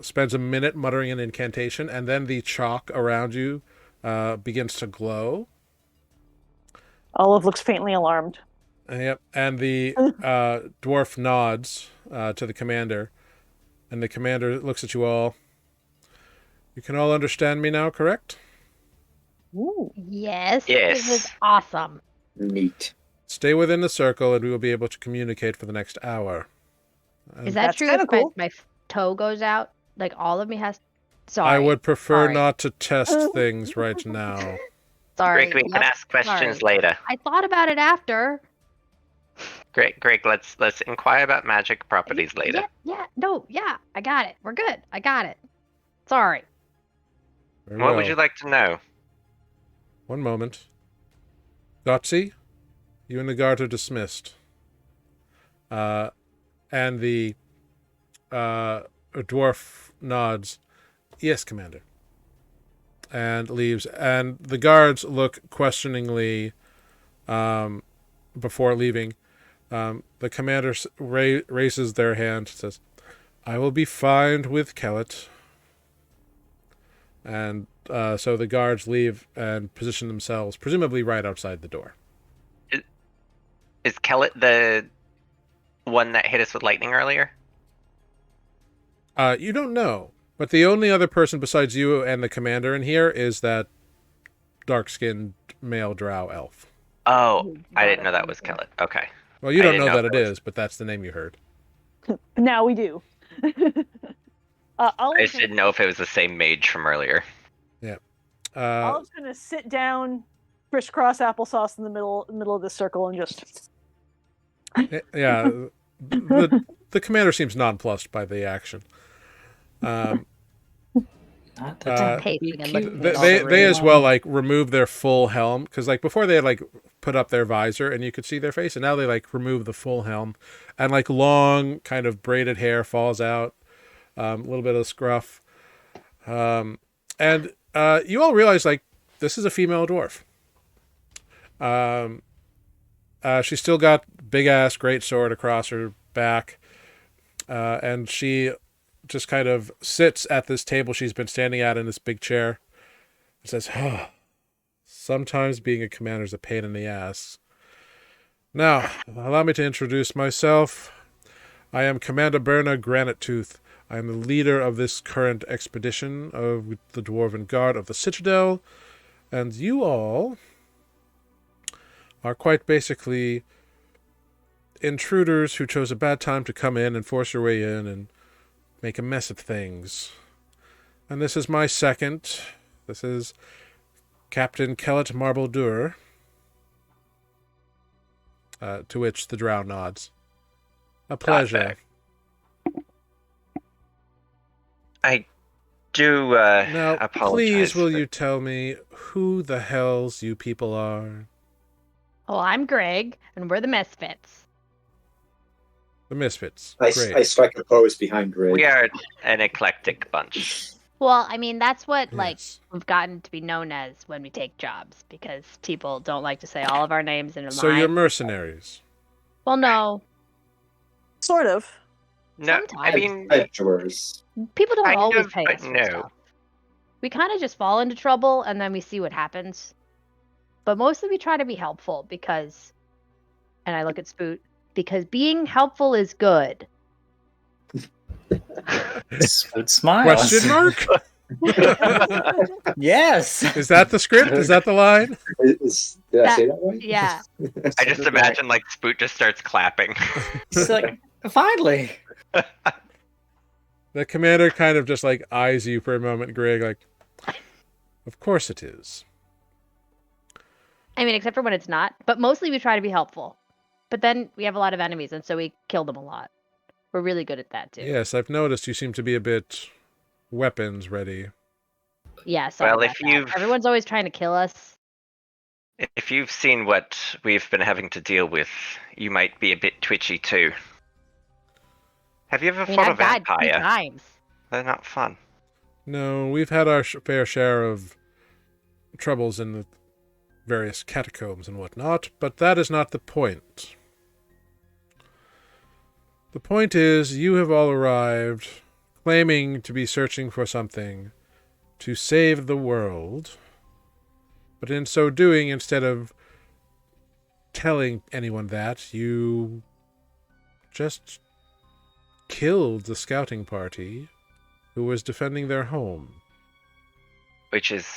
spends a minute muttering an incantation, and then the chalk around you begins to glow. Olive looks faintly alarmed. Yep. And the dwarf nods to the commander, and the commander looks at you all. "You can all understand me now, correct? Ooh. Yes. Yes. This is awesome. Neat. Stay within the circle, and we will be able to communicate for the next hour." Is that That's true kinda if cool. my toe goes out? Like all of me has. Sorry. I would prefer Sorry. not to test things right now. Sorry. Greg, we can Yep, ask questions sorry. later. I thought about it after. Greg, let's inquire about magic properties later. Yeah, I got it. We're good. I got it. Sorry. Very What would well. you like to know? One moment. Gotsy, you and the guard are dismissed. And the dwarf nods. "Yes, Commander." And leaves. And the guards look questioningly before leaving. The commander raises their hand and says, "I will be fine with Kellet." And so the guards leave and position themselves, presumably right outside the door. Is Kellet the one that hit us with lightning earlier? You don't know, but the only other person besides you and the commander in here is that dark-skinned male drow elf. Oh, I didn't know that was Kellet. Okay. Well, you I don't didn't know know that if it it was- is, but that's the name you heard. Now we do. I Olive's just didn't know if it was the same mage from earlier. Olive's gonna sit down, crisscross applesauce in the middle of the circle, and just. Yeah, the commander seems nonplussed by the action. Not that Pacing and looking They, at all they, the they as rings. well like remove their full helm, because like before they had like put up their visor and you could see their face, and now they like remove the full helm, and like long kind of braided hair falls out, a little bit of scruff, and you all realize like this is a female dwarf. She's still got big ass great sword across her back, and she just kind of sits at this table she's been standing at in this big chair and says, "Sometimes being a commander is a pain in the ass." Now, allow me to introduce myself. I am Commander Berna Granite Tooth. I am the leader of this current expedition of the Dwarven Guard of the Citadel, and you all are quite basically intruders who chose a bad time to come in and force your way in and make a mess of things. And this is my second. This is Captain Kellet Marbledur. To which the drow nods. A pleasure. I do Now, apologize. please will but you tell me who the hells you people are? Well, I'm Greg, and we're the Misfits. The Misfits. I Great. strike a pose behind Greg. we are an eclectic bunch. Well, I mean, that's what Yes. we've gotten to be known as when we take jobs, because people don't like to say all of our names in a So line. you're mercenaries. Well, no. Sort of. No, I Sometimes. mean, Adventurers. People don't kind always of, pay but us for no. stuff. We kind of just fall into trouble, and then we see what happens. But mostly we try to be helpful because, and I look at Spoot, because being helpful is good. Spoot smiles. Question mark? Yes. Is that the script? Is that the line? Did I say that right? Yeah. I just imagine like Spoot just starts clapping. It's like, finally. The commander kind of just like eyes you for a moment, Greg, like, of course it is. I mean, except for when it's not. But mostly we try to be helpful. But then we have a lot of enemies, and so we kill them a lot. We're really good at that, too. Yes, I've noticed you seem to be a bit weapons ready. Yeah, sorry Well, about if that. you've- Everyone's always trying to kill us. If you've seen what we've been having to deal with, you might be a bit twitchy too. Have you ever I mean, fought a I've died 2 vampire? times. They're not fun. No, we've had our fair share of troubles in the various catacombs and whatnot, but that is not the point. The point is, you have all arrived claiming to be searching for something to save the world, but in so doing, instead of telling anyone that, you just killed the scouting party who was defending their home. Which is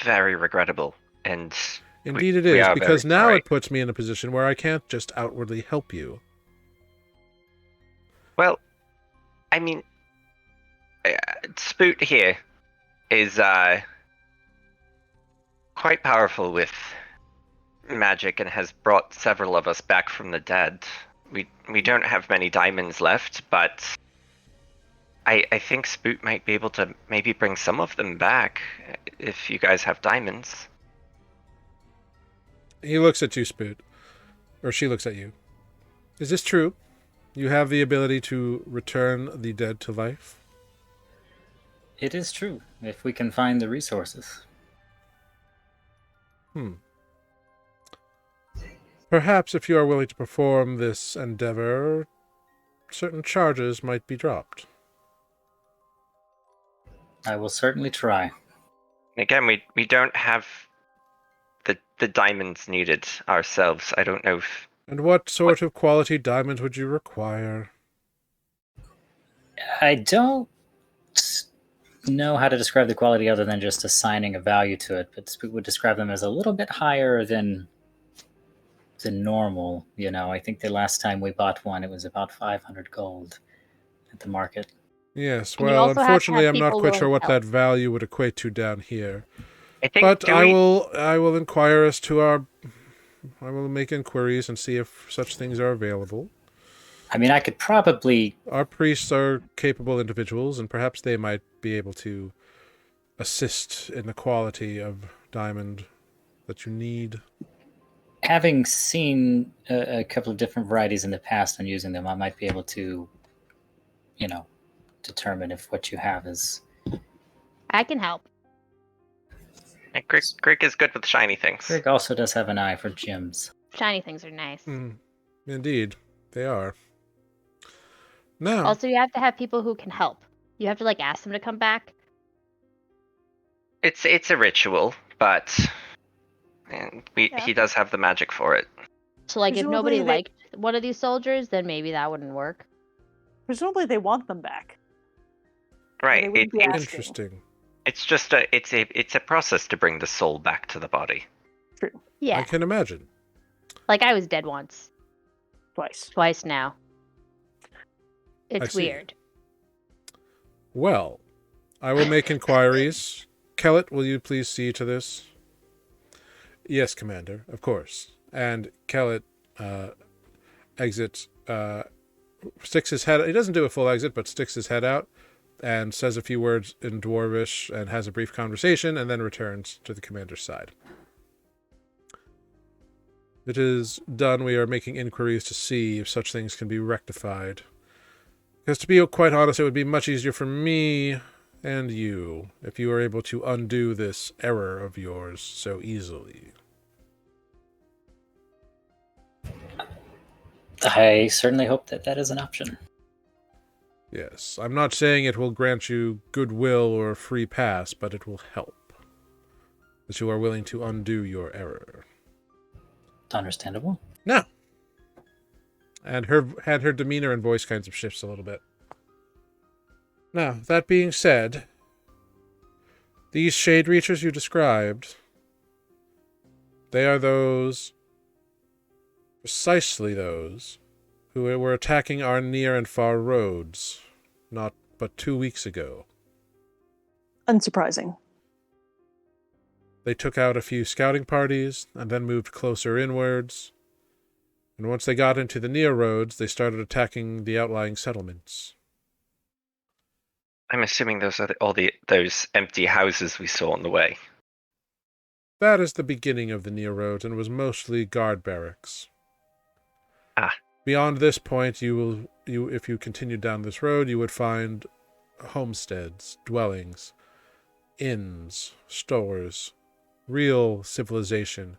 very regrettable, and Indeed it we is, are because very now sorry. it puts me in a position where I can't just outwardly help you. Well, I mean, Spoot here is quite powerful with magic and has brought several of us back from the dead. We don't have many diamonds left, but I think Spoot might be able to maybe bring some of them back if you guys have diamonds. He looks at you, Spoot. Or she looks at you. Is this true? You have the ability to return the dead to life? It is true, if we can find the resources. Perhaps if you are willing to perform this endeavor, certain charges might be dropped. I will certainly try. Again, we don't have the diamonds needed ourselves. I don't know if And what sort of quality diamond would you require? I don't know how to describe the quality other than just assigning a value to it, but Spook would describe them as a little bit higher than normal. You know, I think the last time we bought one, it was about 500 gold at the market. Yes, And you well, also have to have unfortunately, I'm not people quite willing sure to what help. that value would equate to down here. I think. But do I we- will inquire as to our... I will make inquiries and see if such things are available. I mean, I could probably Our priests are capable individuals, and perhaps they might be able to assist in the quality of diamond that you need. having seen a couple of different varieties in the past and using them, I might be able to, determine if what you have is. I can help. And Greg is good with shiny things. Greg also does have an eye for gems. Shiny things are nice. Indeed, they are. Now, Also, you have to have people who can help. You have to ask them to come back. It's a ritual, but he does have the magic for it. So, like, if nobody Presumably they- liked one of these soldiers, then maybe that wouldn't work. Presumably they want them back. Or Right. They wouldn't be asking. Interesting. It's just it's a process to bring the soul back to the body. True. Yeah. I can imagine. Like, I was dead once. Twice. Twice now. It's see. weird. Well, I will make inquiries. Kellett, will you please see to this? Yes, Commander, of course. And Kellett exits, sticks his head. He doesn't do a full exit, but sticks his head out and says a few words in Dwarvish and has a brief conversation, and then returns to the commander's side. It is done. We are making inquiries to see if such things can be rectified. Because to be quite honest, it would be much easier for me and you if you were able to undo this error of yours so easily. I certainly hope that that is an option. Yes, I'm not saying it will grant you goodwill or a free pass, but it will help. That you are willing to undo your error. Understandable. Now. And her demeanor and voice kinds of shifts a little bit. Now, that being said, these shade reachers you described, they are precisely those, who were attacking our near and far roads, not but 2 weeks ago. Unsurprising. They took out a few scouting parties, and then moved closer inwards. And once they got into the near roads, they started attacking the outlying settlements. I'm assuming those are those empty houses we saw on the way. That is the beginning of the near roads, and was mostly guard barracks. Ah. Beyond this point, if you continued down this road, you would find homesteads, dwellings, inns, stores, real civilization.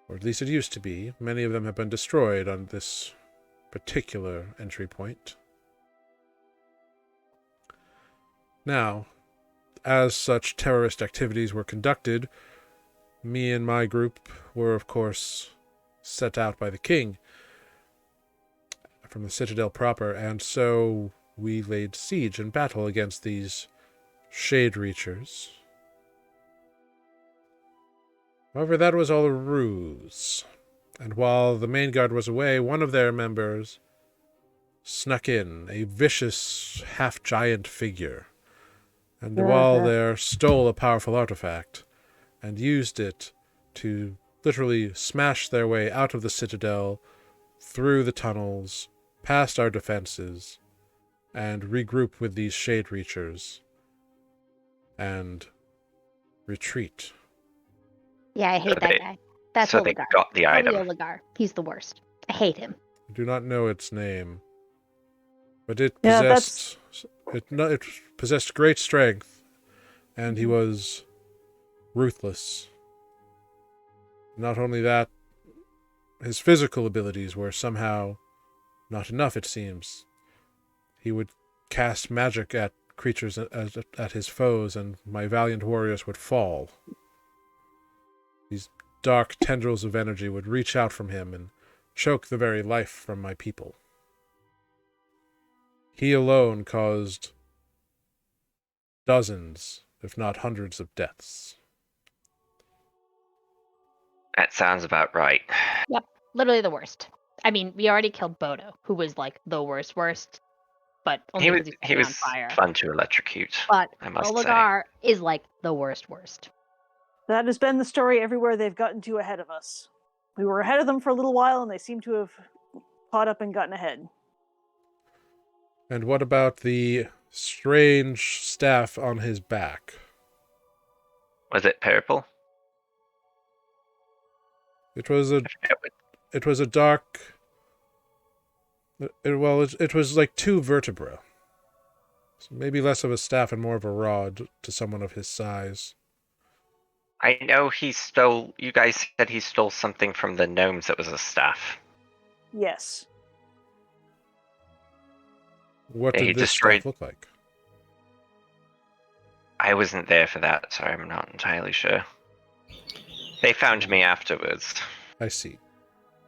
Or at least it used to be. Many of them have been destroyed on this particular entry point. Now, as such terrorist activities were conducted, me and my group were, of course, set out by the king from the citadel proper, and so we laid siege and battle against these shade reachers. However, that was all a ruse, and while the main guard was away, one of their members snuck in, a vicious half-giant figure, and while there stole a powerful artifact, and used it to literally smash their way out of the citadel, through the tunnels, past our defenses, and regroup with these shade reachers, and retreat. Yeah, I hate that guy. That's so Oligar. they got the Tell me item. Oligar. He's the worst. I hate him. I do not know its name, but it Yeah, possessed it possessed great strength, and he was ruthless. Not only that, his physical abilities were somehow not enough, it seems. He would cast magic at creatures, at his foes, and my valiant warriors would fall. These dark tendrils of energy would reach out from him and choke the very life from my people. He alone caused dozens, if not hundreds, of deaths. That sounds about right. Yep, literally the worst. I mean, we already killed Bodo, who was like the worst, but only because He on was fire. fun to electrocute. But I must say. Oligar is like the worst. That has been the story everywhere they've gotten to ahead of us. We were ahead of them for a little while, and they seem to have caught up and gotten ahead. And what about the strange staff on his back? Was it purple? It was a dark. It was like 2 vertebrae. So maybe less of a staff and more of a rod to someone of his size. I know he stole. You guys said he stole something from the gnomes that was a staff. Yes. What Yeah, he did this destroyed- stuff look like? I wasn't there for that, so I'm not entirely sure. They found me afterwards. I see.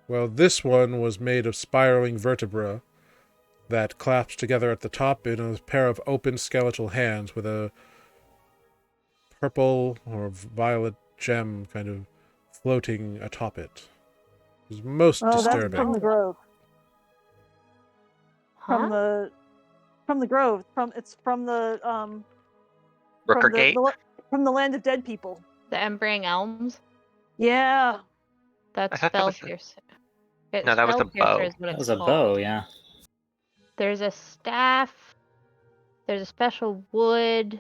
Well, this one was made of spiraling vertebra that clasped together at the top in a pair of open skeletal hands with a purple or violet gem kind of floating atop it. It was most Oh, that's disturbing. from the Grove. Huh? From the Grove. It's from the Rookergate? from the land of dead people. The Embering Elms? Yeah. That's I thought that was Spellpiercer. No, that was a Spellpiercer bow. is what That it's was a called. bow, yeah. There's a staff. There's a special wood.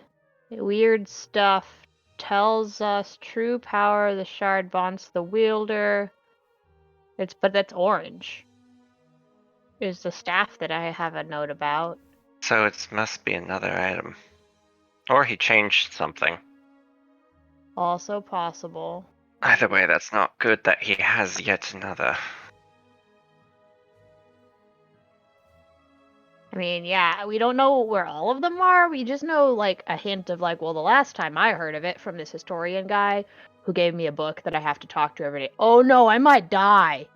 Weird stuff. Tells us true power of the shard bonds the wielder. But that's orange. Is the staff that I have a note about. So it must be another item. Or he changed something. Also possible. Either way, that's not good that he has yet another. I mean, yeah, we don't know where all of them are. We just know, like, a hint of, like, well, the last time I heard of it from this historian guy who gave me a book that I have to talk to every day. Oh no, I might die.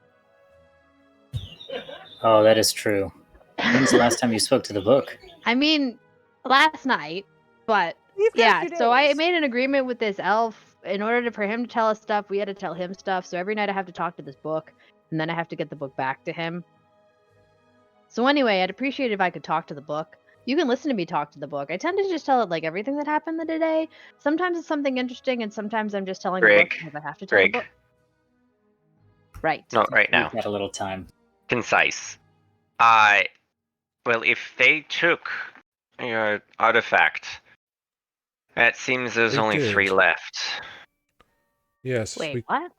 Oh, that is true. When's the last time you spoke to the book? I mean, last night, but You've got a yeah, few so I days. made an agreement with this elf. In order for him to tell us stuff, we had to tell him stuff. So every night I have to talk to this book, and then I have to get the book back to him. So anyway, I'd appreciate it if I could talk to the book. You can listen to me talk to the book. I tend to just tell it like everything that happened the day. Sometimes it's something interesting, and sometimes I'm just telling the book because I have to tell the book. Right. Not right now. We've got a little time. Concise. Well, if they took your artifact, it seems there's They only did. 3 left. Yes. Wait, what?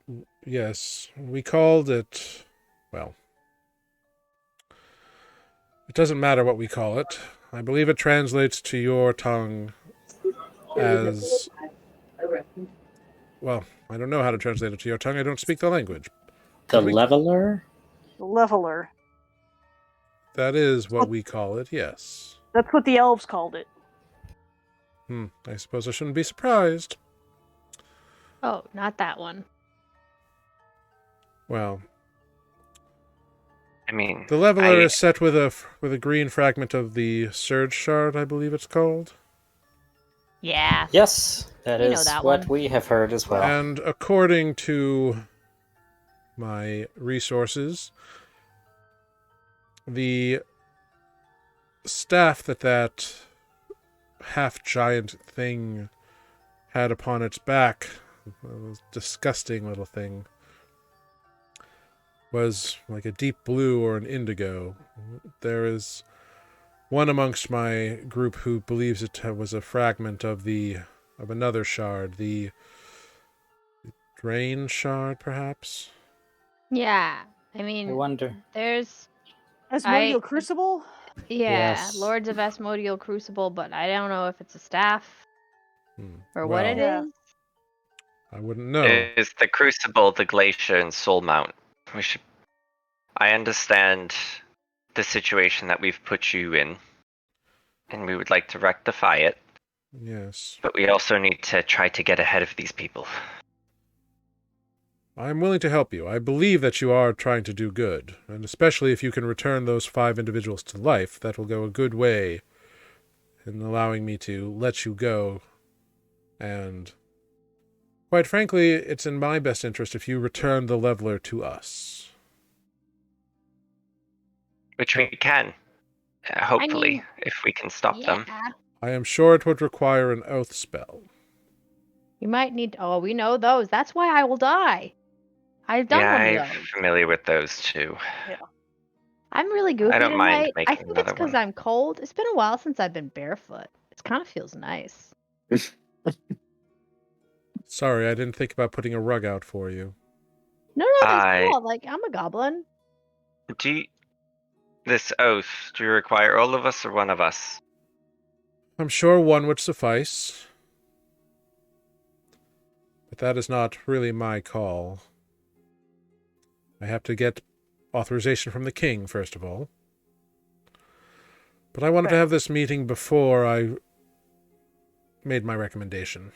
Yes. We called it. Well. It doesn't matter what we call it. I believe it translates to your tongue as. Well, I don't know how to translate it to your tongue. I don't speak the language. The But we- leveler? Leveler. That is what we call it, yes. That's what the elves called it. I suppose I shouldn't be surprised. Oh, not that one. Well, I mean, the leveler is set with a green fragment of the surge shard, I believe it's called. Yeah. Yes, that We know is that what one. we have heard as well. And according to my resources, the staff that half-giant thing had upon its back, a disgusting little thing, was like a deep blue or an indigo. There is one amongst my group who believes it was a fragment of another shard, the drain shard, perhaps. Yeah. I mean, I wonder. there's Asmodeal Crucible? yeah, Yes. Lords of Asmodeal Crucible, but I don't know if it's a staff or what it Well, is. I wouldn't know. Is the Crucible, the Glacier, and Soul Mount? I understand the situation that we've put you in, and we would like to rectify it. Yes. But we also need to try to get ahead of these people. I'm willing to help you. I believe that you are trying to do good, and especially if you can return those 5 individuals to life, that will go a good way in allowing me to let you go. And quite frankly, it's in my best interest if you return the leveler to us. Which we can. Hopefully, mean, if we can stop them. I am sure it would require an oath spell. You might need. Oh, we know those. That's why I will die. I've done one I'm of those. familiar with those too. I'm really goofy I don't mind tonight. I making think it's another because one. I'm cold. It's been a while since I've been barefoot. It kind of feels nice. Sorry, I didn't think about putting a rug out for you. No, that's cool. Like, I'm a goblin. This oath, do you require all of us or one of us? I'm sure one would suffice. But that is not really my call. I have to get authorization from the king, first of all. But I wanted to have this meeting before I made my recommendation.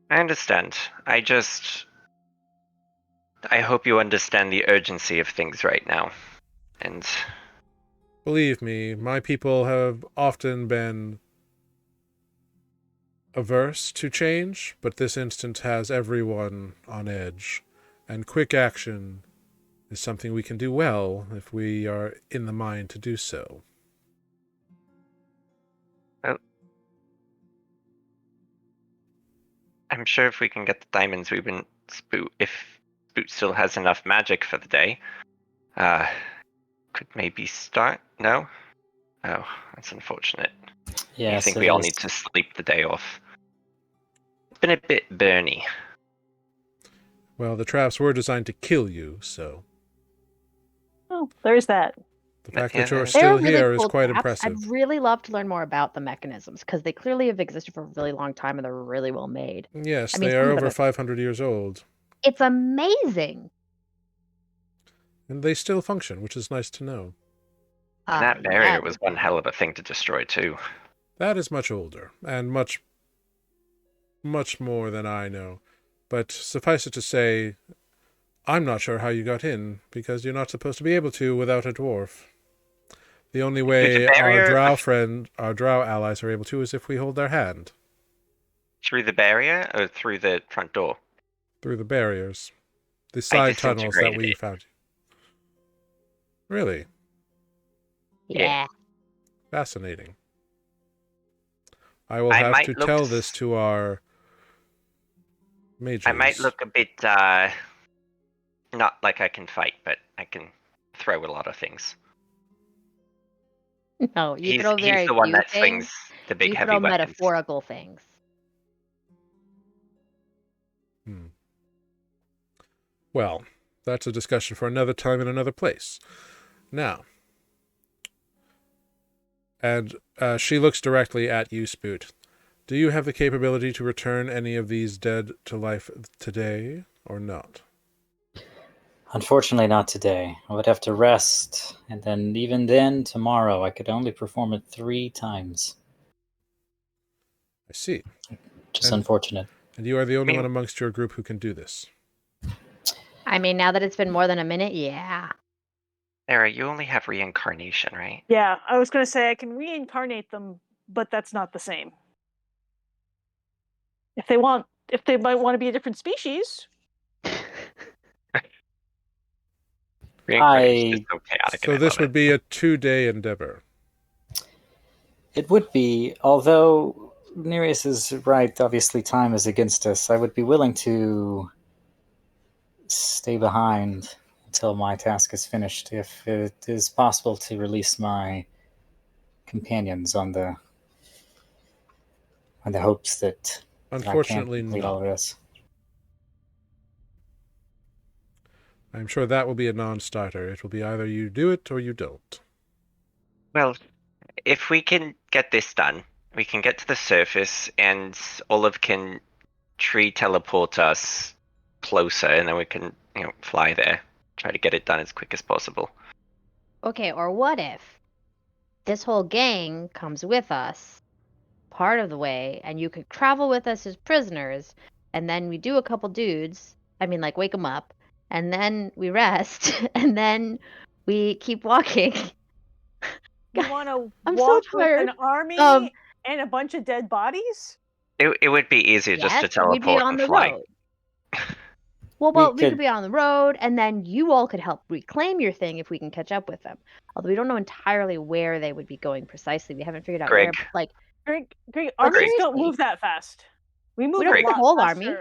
I understand. I hope you understand the urgency of things right now. And Believe me, my people have often been averse to change, but this instance has everyone on edge. And quick action is something we can do well if we are in the mind to do so. well, I'm sure if we can get the diamonds, we wouldn't Spoot. If Spoot still has enough magic for the day, could maybe start. No. Oh, that's unfortunate. I Yes, think it we all is. need to sleep the day off. It's been a bit burny. Well, the traps were designed to kill you, so Oh, there's that. the fact Yeah, that you're there's- They're still really here is cool quite traps. impressive. I'd really love to learn more about the mechanisms because they clearly have existed for a really long time and they're really well made. Yes, I mean, they some are of it over is- 500 years old, It's amazing. and they still function, which is nice to know. And that barrier yeah. was one hell of a thing to destroy too. That is much older, and much more than I know. But suffice it to say, I'm not sure how you got in, because you're not supposed to be able to without a dwarf. The only way the barrier- our drow allies are able to is if we hold their hand Through the barrier or through the front door? through the barriers, the side tunnels that disintegrated we it. found. Really Yeah. fascinating. I will I have might to look tell s- this to our mages. I might look a bit not like I can fight, but I can throw a lot of things. No, you He's, throw he's very the one few that things. swings the big You heavy throw weapons. metaphorical things. Well, that's a discussion for another time in another place. Now, and she looks directly at you, Spoot. Do you have the capability to return any of these dead to life today, or not? Unfortunately, not today. I would have to rest, and then even then, tomorrow, I could only perform it 3 times. I see. Which is And- unfortunate. And you are the only mean- one amongst your group who can do this. I mean, now that it's been more than a minute, yeah. Sarah, you only have reincarnation, right? Yeah, I was going to say I can reincarnate them, but that's not the same. If they might want to be a different species. Reincarnation is so chaotic. So and I this love would it. be a 2-day endeavor. It would be, although Nereus is right, obviously time is against us. I would be willing to stay behind until my task is finished if it is possible to release my companions on the hopes that I can Unfortunately, complete all of no. this. I'm sure that will be a non-starter. It will be either you do it or you don't. Well, if we can get this done, we can get to the surface, and Olive can tree teleport us closer, and then we can, fly there. Try to get it done as quick as possible. Okay, or what if this whole gang comes with us part of the way and you could travel with us as prisoners and then we do a couple dudes, like wake them up, and then we rest and then we keep walking. You want to I'm so walk with tired an army of- and a bunch of dead bodies? It would be easier just to Yes, we'd be teleport on and the fly. road. Well, we could be on the road, and then you all could help reclaim your thing if we can catch up with them. Although we don't know entirely where they would be going precisely. We haven't figured out Greg. where. Greg, armies don't seriously. move that fast. We move don't a have the lot whole faster. army.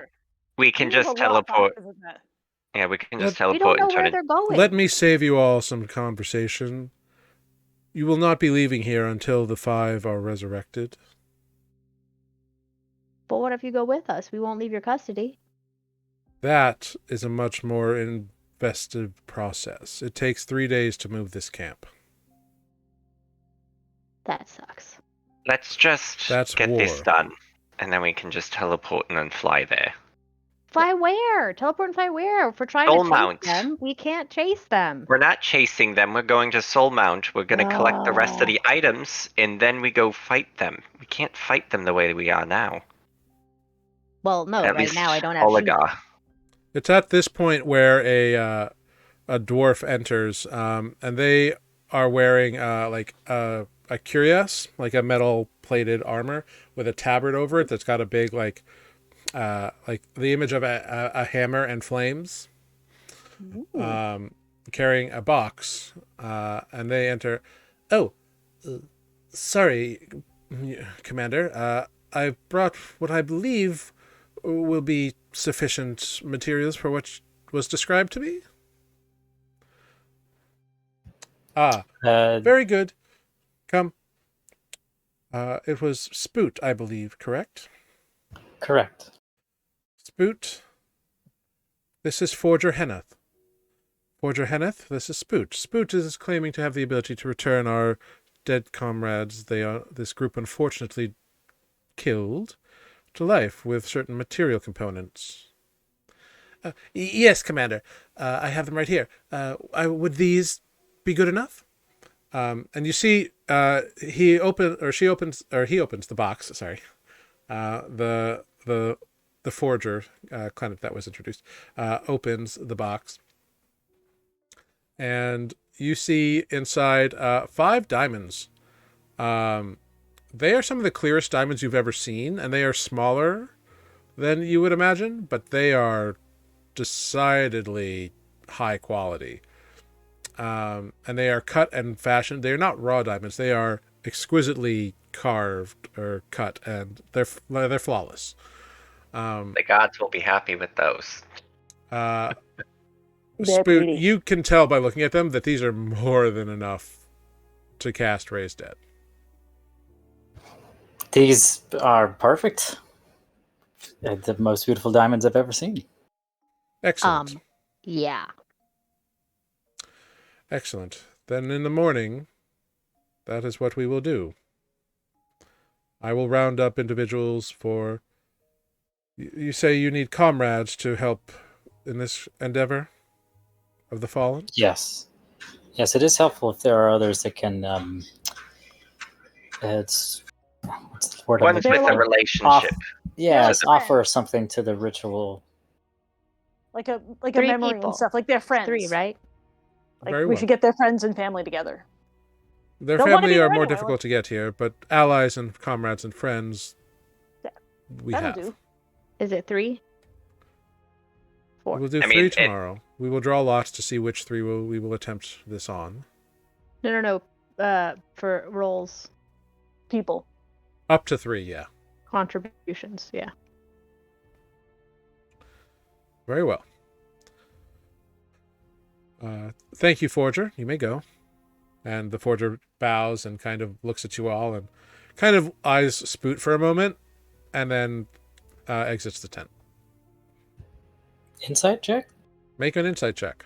We We can move just a lot teleport. faster than that. Yeah, we can just We don't teleport know and turn where it. they're going. Let me save you all some conversation. You will not be leaving here until the 5 are resurrected. But what if you go with us? We won't leave your custody. That is a much more invested process. It takes 3 days to move this camp. That sucks. Let's just That's get war. this done, and then we can just teleport and then fly there. Fly where? Teleport and fly where? If we're trying Soul to chase Mount. them, we can't chase them. We're not chasing them. We're going to Soul Mount. We're going to collect the rest of the items, and then we go fight them. We can't fight them the way we are now. Well, no, At right least now I don't have shoes. Oligar. It's at this point where a dwarf enters, and they are wearing like a cuirass, like a metal plated armor with a tabard over it that's got a big like the image of a hammer and flames, Ooh. carrying a box, and they enter. Oh, sorry, Commander. I brought what I believe will be sufficient materials for what was described to me. Ah, Uh, very good. Come. It was Spoot, I believe, correct? correct. Spoot. This is Forger Henneth. Forger Henneth, this is Spoot. Spoot is claiming to have the ability to return our dead comrades this group unfortunately killed to life with certain material components. Yes, Commander. I have them right here. Would these be good enough? And you see, he opens the box. Sorry, the forger client that was introduced opens the box, and you see inside 5 diamonds. They are some of the clearest diamonds you've ever seen, and they are smaller than you would imagine, but they are decidedly high quality. And they are cut and fashioned. They are not raw diamonds. They are exquisitely carved or cut, and they're flawless. The gods will be happy with those. Uh, They're Spoot, pretty. you can tell by looking at them that these are more than enough to cast Raise Dead. These are perfect. The most beautiful diamonds I've ever seen. Excellent. Yeah. Excellent. Then in the morning, that is what we will do. I will round up individuals for... You say you need comrades to help in this endeavor of the fallen? Yes. Yes, it is helpful if there are others that can. It's what's the word I'm Ones looking with They're a like- relationship. Yes, like offer friends. something to the ritual. Like a 3 memory people. and stuff. Like they're friends. 3, right? Like Very we well. should get their friends and family together. Their They'll wanna family be are there more anyway. difficult to get here, but allies and comrades and friends we That'll have. do. Is it 3? 4. We'll do I 3 mean, tomorrow. We will draw lots to see which 3 we will attempt this on. No. For rolls, People. Up to 3, yeah. contributions, yeah. Very well. Thank you, Forger. You may go. And the Forger bows and kind of looks at you all and kind of eyes Spoot for a moment and then exits the tent. Insight check? Make an insight check.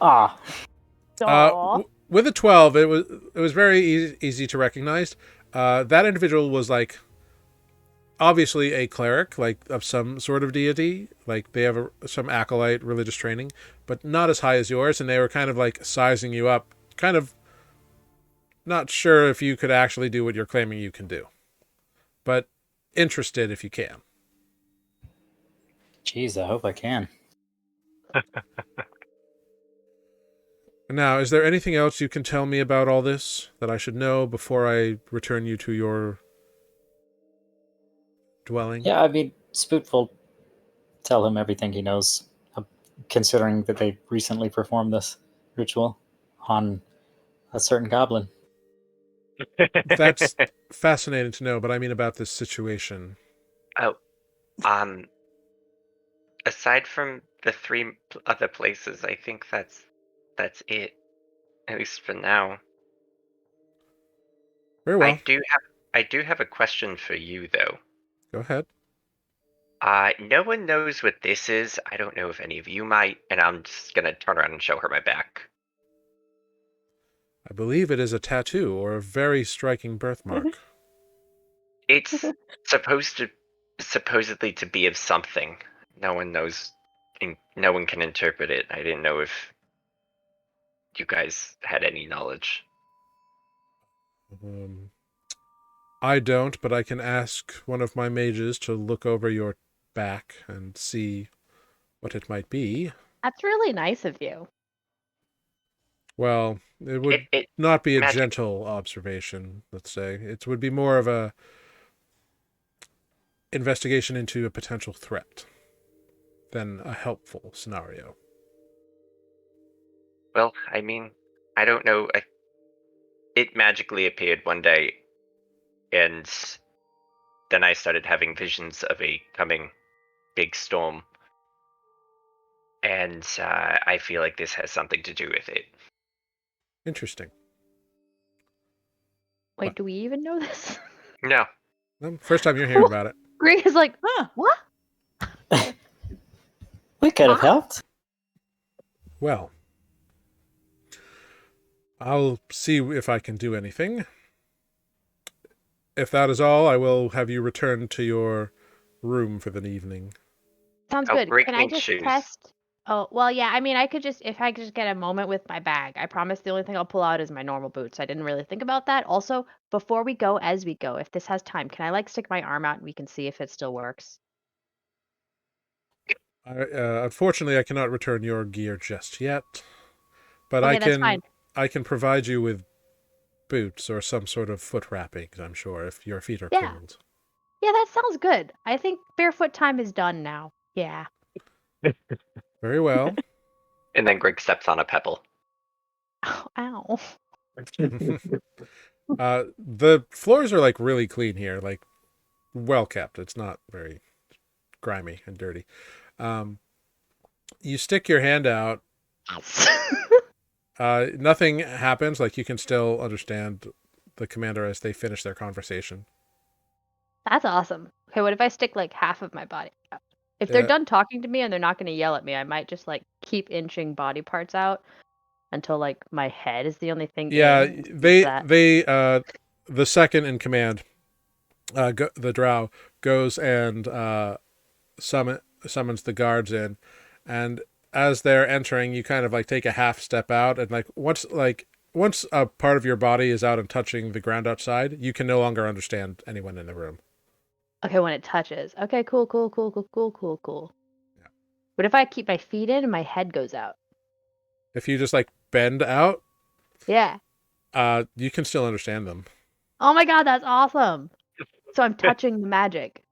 Ah, Aw. With a 12, it was very easy to recognize. That individual was like obviously a cleric, like of some sort of deity, like they have some acolyte religious training, but not as high as yours, and they were kind of like sizing you up, kind of not sure if you could actually do what you're claiming you can do, but interested if you can. jeez, I hope I can. Now, is there anything else you can tell me about all this that I should know before I return you to your dwelling? Yeah, I mean, Spoot will tell him everything he knows, considering that they recently performed this ritual on a certain goblin. That's fascinating to know, but I mean about this situation. Oh, aside from the 3 other places, I think that's it. At least for now. Very well. I do have a question for you though. Go ahead. No one knows what this is. I don't know if any of you might, and I'm just gonna turn around and show her my back. I believe it is a tattoo or a very striking birthmark. It's supposedly to be of something. No one knows, and no one can interpret it. I didn't know if you guys had any knowledge. I don't, but I can ask one of my mages to look over your back and see what it might be. That's really nice of you. Well, it would It not be a magic. gentle observation, let's say. It would be more of a investigation into a potential threat than a helpful scenario. Well, I mean, I don't know. It magically appeared one day, and then I started having visions of a coming big storm, and I feel like this has something to do with it. Interesting. Wait, What? do we even know this? No, First time you're hearing about it. Greg is like, Huh. what? We could have helped. Well, I'll see if I can do anything. If that is all, I will have you return to your room for the evening. Sounds Oh, good. break Can I means just shoes. test? Oh, well, yeah. I mean, if I could just get a moment with my bag. I promise the only thing I'll pull out is my normal boots. I didn't really think about that. Also, before we go, as we go, if this has time, can I like stick my arm out and we can see if it still works? Unfortunately, I cannot return your gear just yet, but Okay, that's fine. I can provide you with boots or some sort of foot wrappings, I'm sure, if your feet are Yeah. cold. Yeah, that sounds good. I think barefoot time is done now. Yeah. Very well. And then Greg steps on a pebble. Oh, ow. The floors are like really clean here, like well kept. It's not very grimy and dirty. You stick your hand out. Nothing happens. Like you can still understand the commander as they finish their conversation. That's awesome. Okay, what if I stick like half of my body out? If they're Yeah. done talking to me and they're not going to yell at me, I might just like keep inching body parts out until like my head is the only thing Yeah, in. Is that the second in command, the drow goes and summons the guards in, and as they're entering, you kind of like take a half step out, and once a part of your body is out and touching the ground outside, you can no longer understand anyone in the room. okay when it touches? Okay, cool. Yeah. What if I keep my feet in and my head goes out? If you just like bend out, Yeah. you can still understand them. Oh my god, that's awesome. So I'm touching the magic.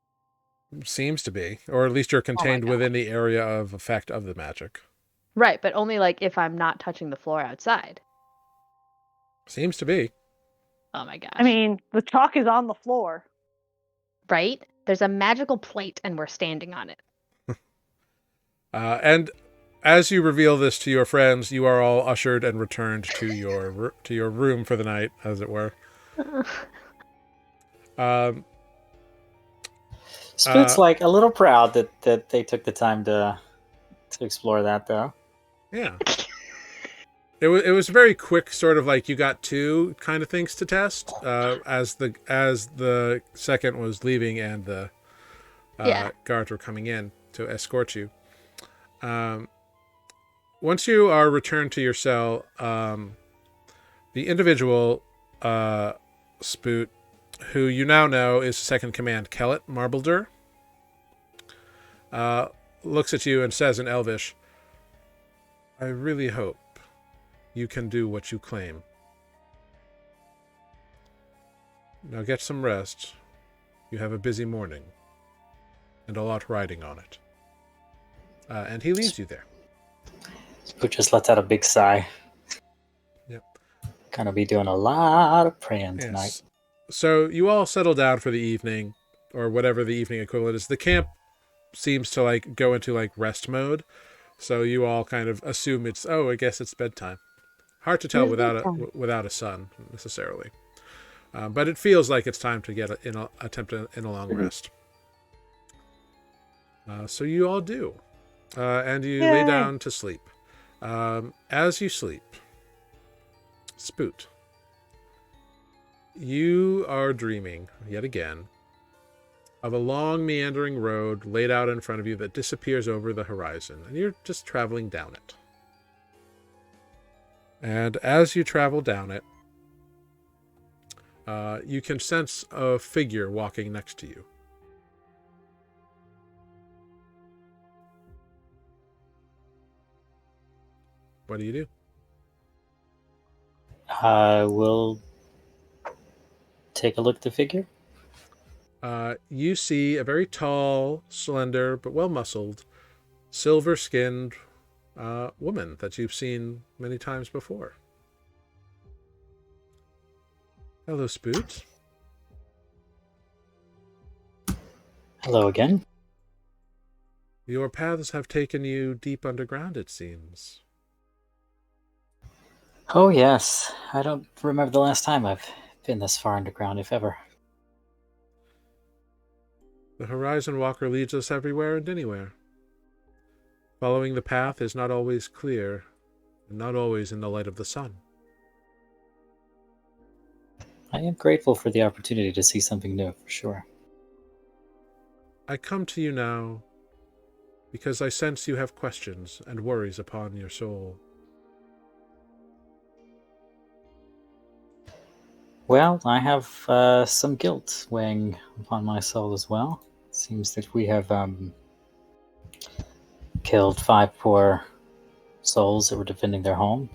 Seems to be, or at least you're contained God. within the area of effect of the magic. Right, but only like if I'm not touching the floor outside. Seems to be. Oh my gosh. I mean, the chalk is on the floor. right? There's a magical plate and we're standing on it. And as you reveal this to your friends, you are all ushered and returned to your room for the night, as it were. Spoot's like a little proud that they took the time to explore that, though. Yeah. It was very quick, sort of like you got two kind of things to test as the second was leaving and the guards were coming in to escort you. Once you are returned to your cell, the individual Spoot, who you now know is second command, Kellet Marbledur, looks at you and says in Elvish, "I really hope you can do what you claim. Now get some rest. You have a busy morning and a lot riding on it." And he leaves you there. Spoot just lets out a big sigh. Yep. Gonna be doing a lot of praying tonight. Yes. So you all settle down for the evening, or whatever the evening equivalent is. The camp seems to like go into like rest mode, so you all kind of assume I guess it's bedtime. Hard to tell without a sun necessarily, but it feels like it's time to get attempt in a long rest. So you all do, and you lay down to sleep. As you sleep, Spoot, you are dreaming yet again of a long meandering road laid out in front of you that disappears over the horizon, and you're just traveling down it. And as you travel down it, you can sense a figure walking next to you. What do you do? We'll take a look at the figure. You see a very tall, slender, but well-muscled, silver-skinned woman that you've seen many times before. Hello, Spoot. Hello again. Your paths have taken you deep underground, it seems. Oh, yes. I don't remember the last time I've been this far underground, if ever. The Horizon Walker leads us everywhere and anywhere. Following the path is not always clear, and not always in the light of the sun. I am grateful for the opportunity to see something new, for sure. I come to you now because I sense you have questions and worries upon your soul. Well, I have some guilt weighing upon my soul as well. It seems that we have killed 5 poor souls that were defending their home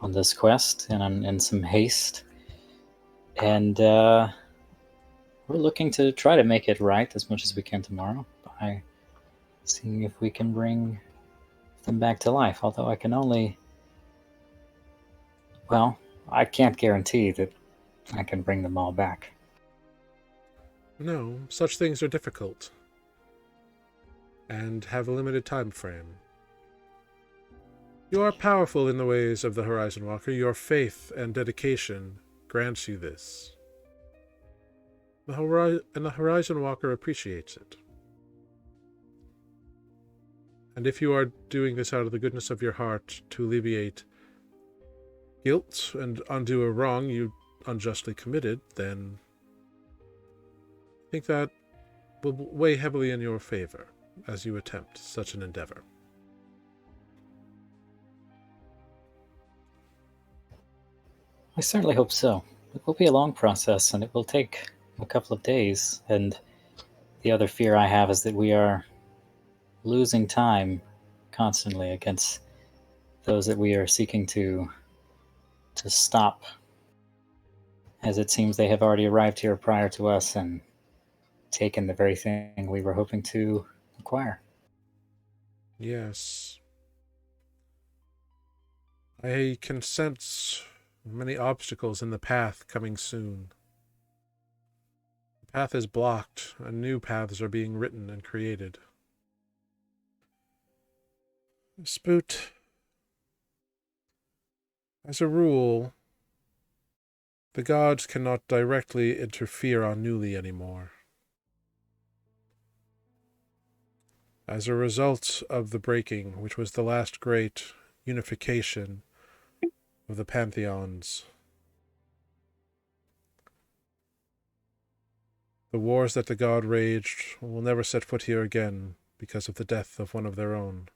on this quest and in some haste. And we're looking to try to make it right as much as we can tomorrow by seeing if we can bring them back to life. Although I can only... Well, I can't guarantee that I can bring them all back. No, such things are difficult and have a limited time frame. You are powerful in the ways of the Horizon Walker. Your faith and dedication grants you this. The Horizon Walker appreciates it. And if you are doing this out of the goodness of your heart to alleviate guilt and undo a wrong you unjustly committed, then I think that will weigh heavily in your favor as you attempt such an endeavor. I certainly hope so. It will be a long process, and it will take a couple of days. And the other fear I have is that we are losing time constantly against those that we are seeking to stop, as it seems they have already arrived here prior to us and taken the very thing we were hoping to acquire. Yes. I can sense many obstacles in the path coming soon. The path is blocked, and new paths are being written and created. Spoot, as a rule, the gods cannot directly interfere on Nuuli anymore. As a result of the breaking, which was the last great unification of the pantheons, the wars that the god raged will never set foot here again because of the death of one of their own.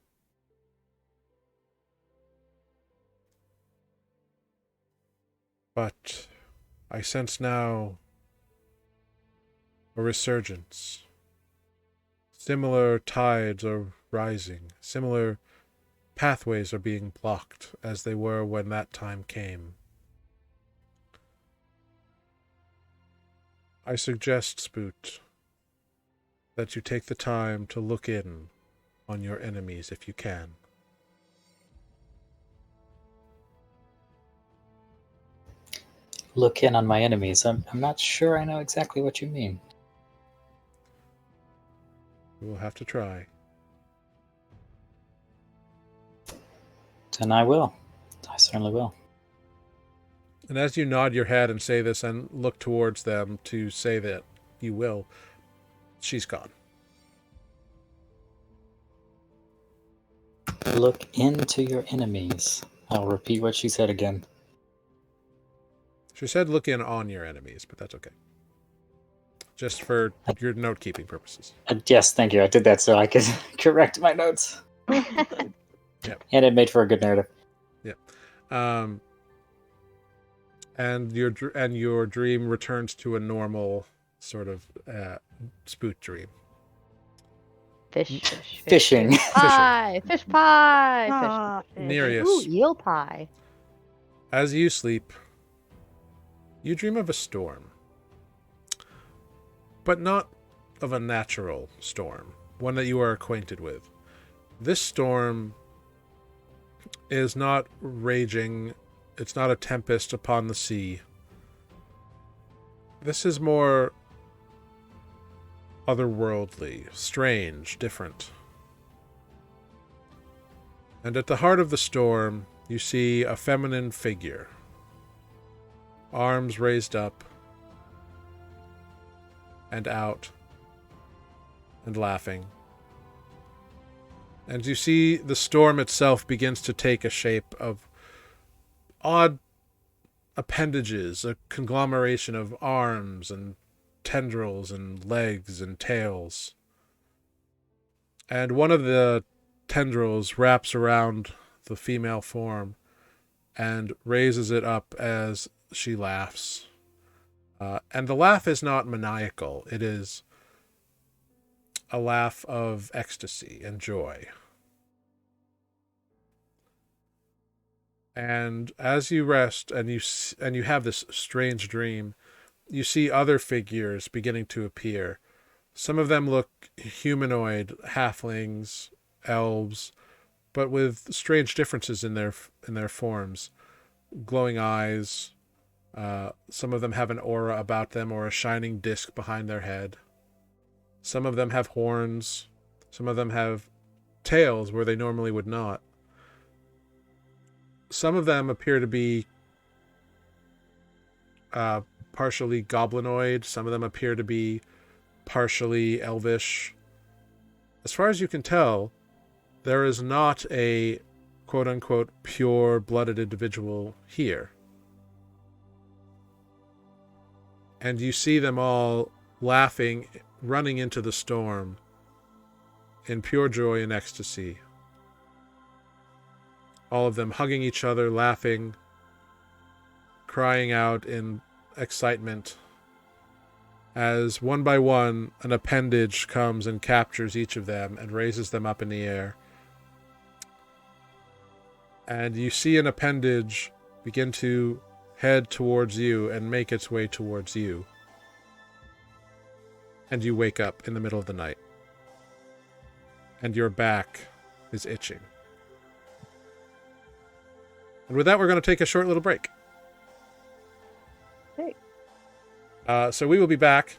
But I sense now a resurgence. Similar tides are rising. Similar pathways are being blocked as they were when that time came. I suggest, Spoot, that you take the time to look in on your enemies if you can. Look in on my enemies. I'm not sure I know exactly what you mean. We will have to try. And I will. I certainly will. And as you nod your head and say this and look towards them to say that you will, she's gone. Look into your enemies. I'll repeat what she said again. She said look in on your enemies, but that's okay. Just for your note-keeping purposes. Yes, thank you. I did that so I could correct my notes. Yep. And it made for a good narrative. Yep. and your dream returns to a normal sort of spook dream. Fishing. Fish pie, fish pie, Ah, fish. fish. Nereus, Ooh, eel pie. as you sleep, you dream of a storm, but not of a natural storm, one that you are acquainted with. This storm is not raging, it's not a tempest upon the sea. This is more otherworldly, strange, different. And at the heart of the storm, you see a feminine figure, arms raised up and out and laughing. And you see the storm itself begins to take a shape of odd appendages, a conglomeration of arms and tendrils and legs and tails. And one of the tendrils wraps around the female form and raises it up as she laughs. And the laugh is not maniacal. It is a laugh of ecstasy and joy. And as you rest and you have this strange dream, you see other figures beginning to appear. Some of them look humanoid, halflings, elves, but with strange differences in their forms. Glowing eyes. Some of them have an aura about them or a shining disc behind their head. Some of them have horns. Some of them have tails where they normally would not. Some of them appear to be partially goblinoid. Some of them appear to be partially elvish. As far as you can tell, there is not a quote-unquote pure-blooded individual here. And you see them all laughing, running into the storm in pure joy and ecstasy. All of them hugging each other, laughing, crying out in excitement, as one by one an appendage comes and captures each of them and raises them up in the air. And you see an appendage begin to head towards you and make its way towards you. And you wake up in the middle of the night. And your back is itching. And with that, we're going to take a short little break. Hey. So we will be back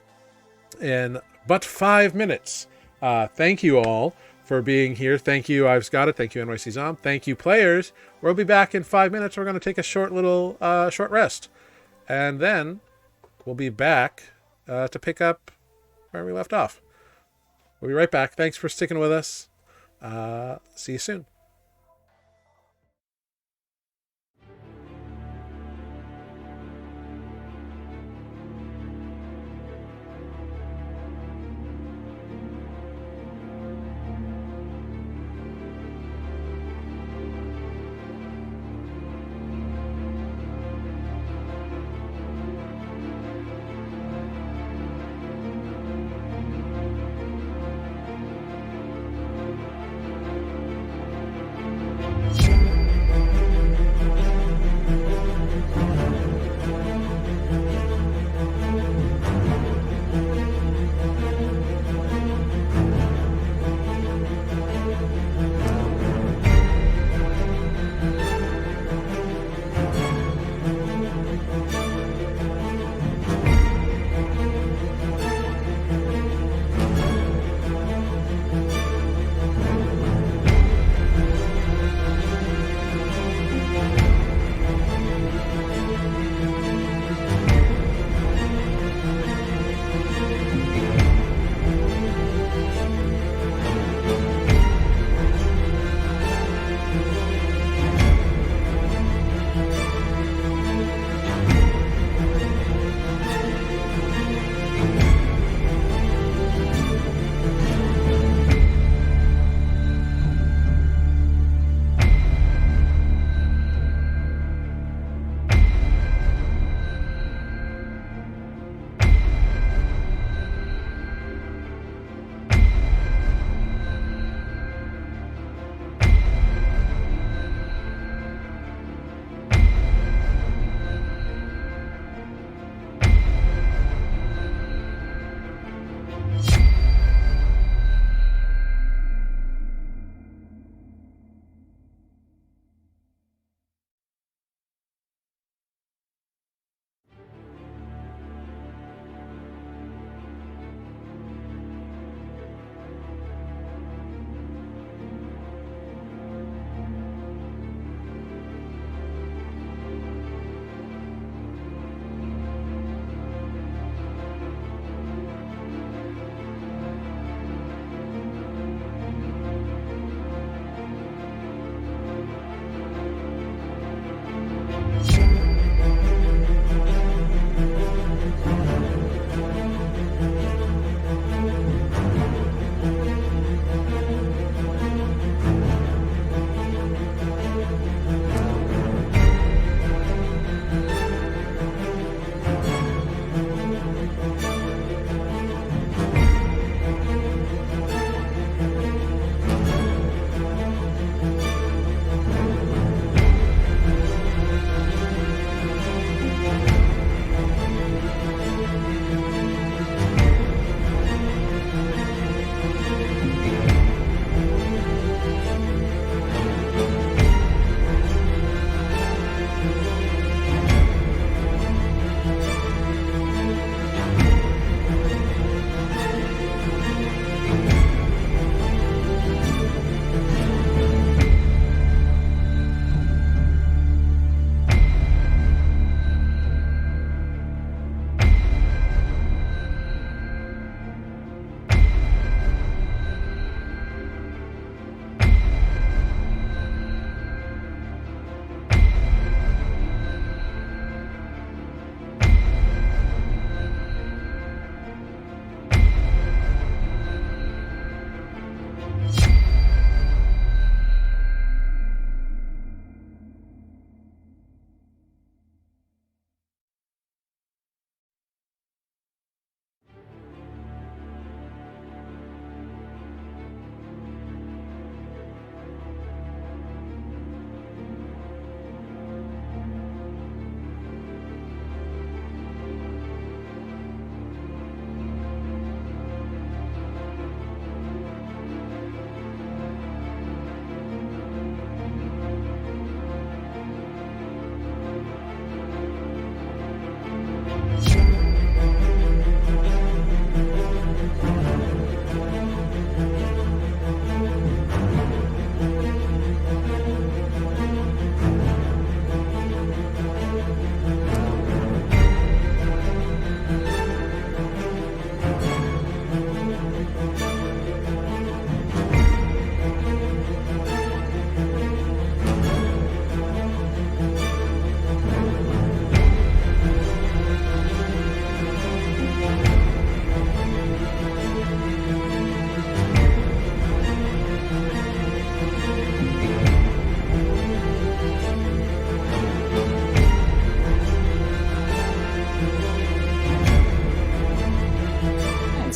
in but 5 minutes. Thank you all for being here. Thank you, I've Got It. Thank you, NYC Zom. Thank you, players. We'll be back in 5 minutes. We're going to take a short rest. And then we'll be back to pick up where we left off. We'll be right back. Thanks for sticking with us. See you soon.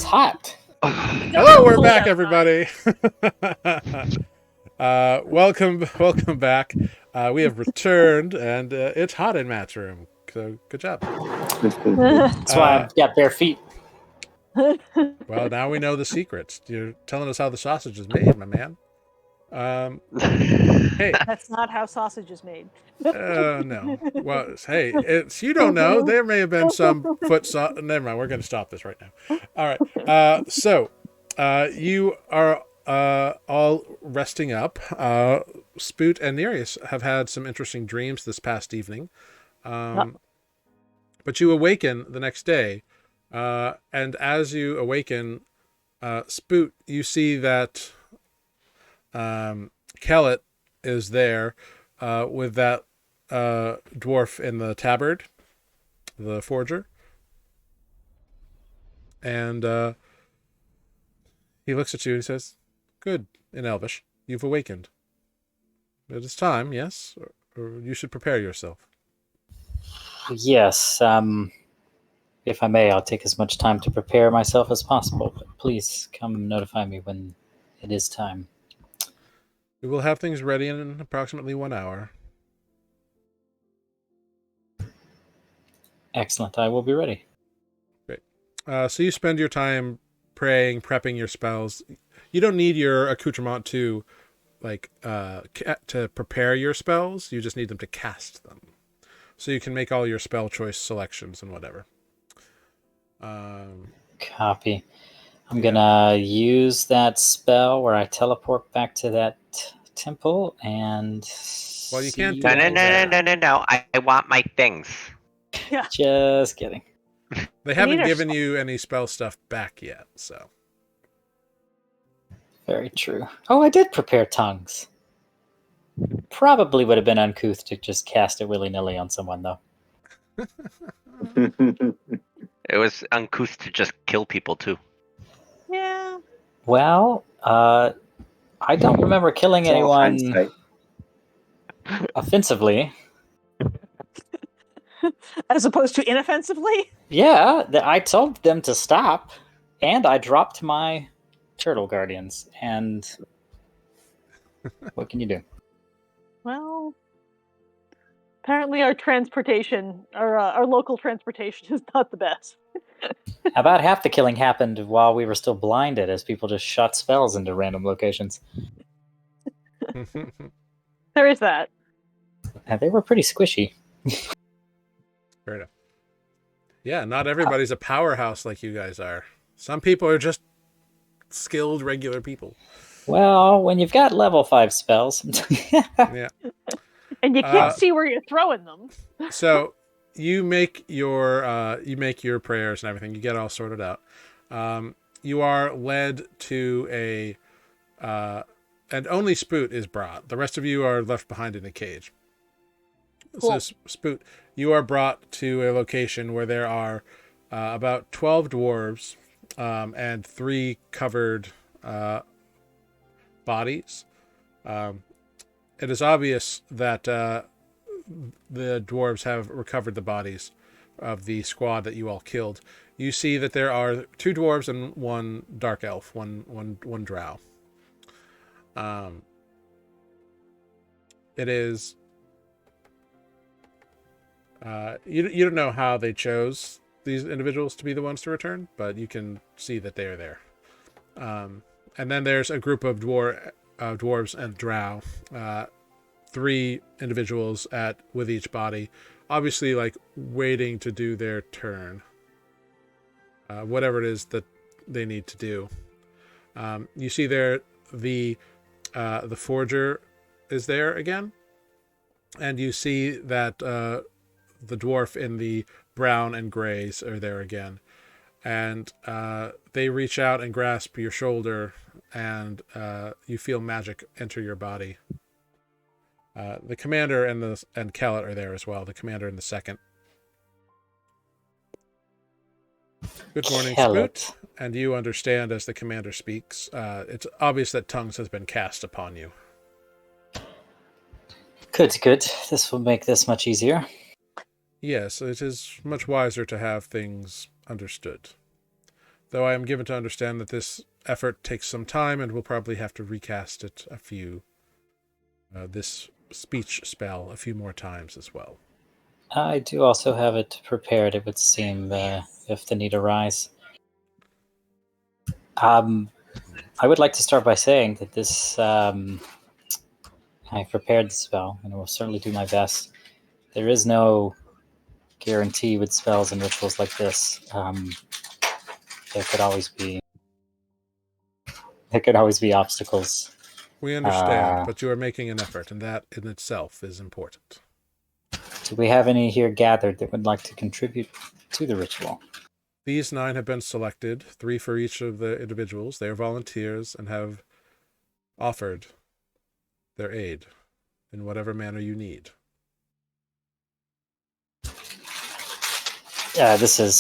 hot. Hello, we're Cold back, outside. everybody. Welcome back. We have returned, and it's hot in Matt's room. So good job. That's why I've got bare feet. Well, now we know the secrets. You're telling us how the sausage is made, my man. Hey, That's not how sausage is made. no. Well, hey, it's you don't know. There may have been some Never mind. We're going to stop this right now. All right. So, you are all resting up. Spoot and Nereus have had some interesting dreams this past evening. But you awaken the next day, and as you awaken, Spoot, you see that Kellet is there with that dwarf in the tabard, the forger. And he looks at you and says, "Good," in Elvish. "You've awakened. It is time, yes? Or you should prepare yourself." Yes, if I may, I'll take as much time to prepare myself as possible. But please come notify me when it is time. We will have things ready in approximately 1 hour. Excellent, I will be ready. Great. So you spend your time praying, prepping your spells. You don't need your accoutrement to to prepare your spells. You just need them to cast them. So you can make all your spell choice selections and whatever. Copy. I'm gonna use that spell where I teleport back to that temple and. Well, you can't see do No, all no, you no, no, there. no, no, no. I want my things. Yeah. Just kidding. They We haven't need our given you any spell stuff back yet, so. Very true. Oh, I did prepare tongues. Probably would have been uncouth to just cast it willy-nilly on someone, though. It was uncouth to just kill people too. Yeah. Well, I don't remember killing It's all anyone hindsight. offensively. As opposed to inoffensively? Yeah, I told them to stop, and I dropped my turtle guardians. And what can you do? Well, apparently our transportation, our local transportation is not the best. About half the killing happened while we were still blinded, as people just shot spells into random locations. There is that. And they were pretty squishy. Fair enough. Yeah, not everybody's a powerhouse like you guys are. Some people are just skilled, regular people. Well, when you've got level 5 spells. Yeah. And you can't see where you're throwing them. So you make your prayers and everything. You get all sorted out. You are led to a and only Spoot is brought. The rest of you are left behind in a cage. Cool. So Spoot, you are brought to a location where there are about 12 dwarves and 3 covered bodies. It is obvious that the dwarves have recovered the bodies of the squad that you all killed. You see that there are 2 dwarves and 1 dark elf, one drow. It is. You don't know how they chose these individuals to be the ones to return, but you can see that they are there. And then there's a group of dwarves and drow, 3 individuals with each body, obviously like waiting to do their turn, whatever it is that they need to do. You see there the forger is there again, and you see that the dwarf in the brown and grays are there again, and they reach out and grasp your shoulder, and you feel magic enter your body. The commander and Kellet are there as well. The commander and the second. Good morning, Kellet. Spoot. And you understand as the commander speaks. It's obvious that tongues has been cast upon you. Good. This will make this much easier. Yes, it is much wiser to have things understood. though I am given to understand that this effort takes some time and we'll probably have to recast it this speech spell a few more times as well. I do also have it prepared, it would seem, if the need arise. I would like to start by saying that this, I've prepared the spell, and I will certainly do my best. There is no guarantee with spells and rituals like this. There could always be obstacles. We understand, but you are making an effort, and that in itself is important. Do we have any here gathered that would like to contribute to the ritual? These 9 have been selected, 3 for each of the individuals. They are volunteers and have offered their aid in whatever manner you need. This is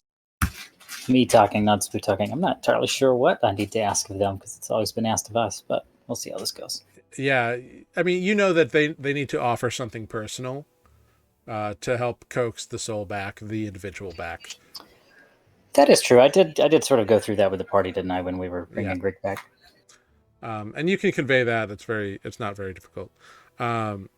me talking, not Spoot talking. I'm not entirely sure what I need to ask of them because it's always been asked of us, but we'll see how this goes. Yeah, I mean, you know that they need to offer something personal to help coax the soul back, the individual back. That is true. I did sort of go through that with the party, didn't I, when we were bringing Greg back? And you can convey that. It's not very difficult. And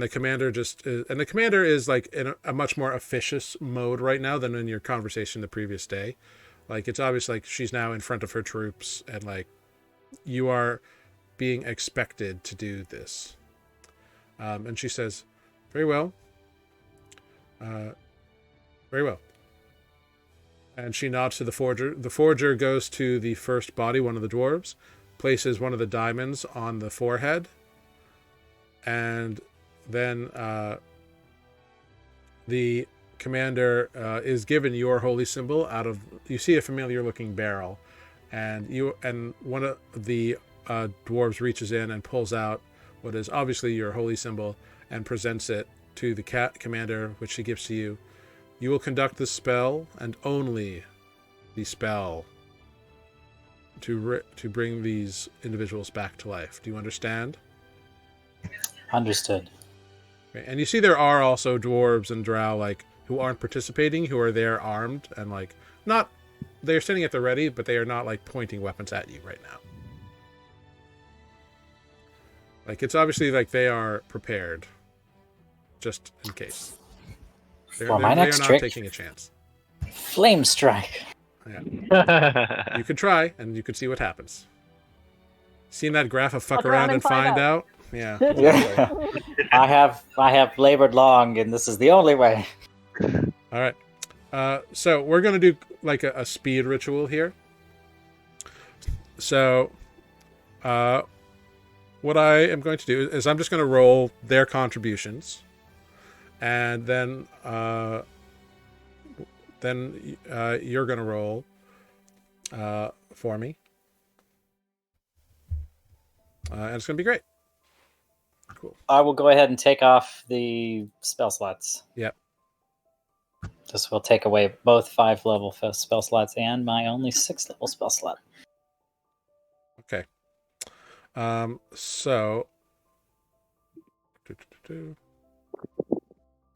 the commander is like in a much more officious mode right now than in your conversation the previous day. Like, it's obvious, like, she's now in front of her troops, and like you are being expected to do this. And she says, very well. Very well. And she nods to the forger. The forger goes to the first body, one of the dwarves, places one of the diamonds on the forehead, and then the commander is given your holy symbol out of. You see a familiar-looking barrel, and one of the dwarves reaches in and pulls out what is obviously your holy symbol and presents it to the commander, which she gives to you. You will conduct the spell, and only the spell, to bring these individuals back to life. Do you understand? Understood. Okay. And you see there are also dwarves and drow, like, who aren't participating, who are there armed, and like, not, they're standing at the ready, but they are not like pointing weapons at you right now. Like, it's obviously like they are prepared, just in case. They are not taking a chance. Flame strike. Yeah. You could try, and you could see what happens. Seen that graph of fuck around and find out? Yeah. Exactly. I have labored long, and this is the only way. All right. So we're gonna do like a speed ritual here. So, what I am going to do is I'm just going to roll their contributions, and then you're going to roll for me, and it's going to be great. Cool. I will go ahead and take off the spell slots. Yep. This will take away both 5-level spell slots and my only 6-level spell slot. Okay. So.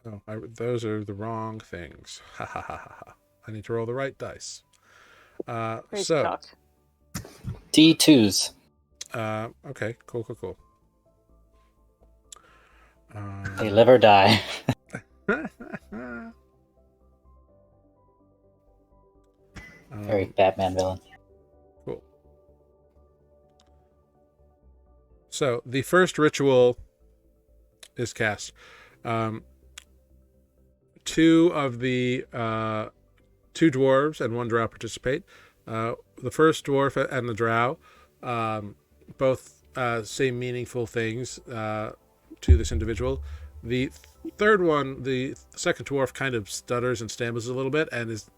Oh, those are the wrong things. Ha ha ha ha ha. I need to roll the right dice. So. D2s. Okay. Cool. They live or die. Very Batman villain. Cool. So the first ritual is cast. 2 of the 2 dwarves and 1 drow participate. The first dwarf and the drow both say meaningful things to this individual. The third one, the second dwarf, kind of stutters and stambles a little bit, and is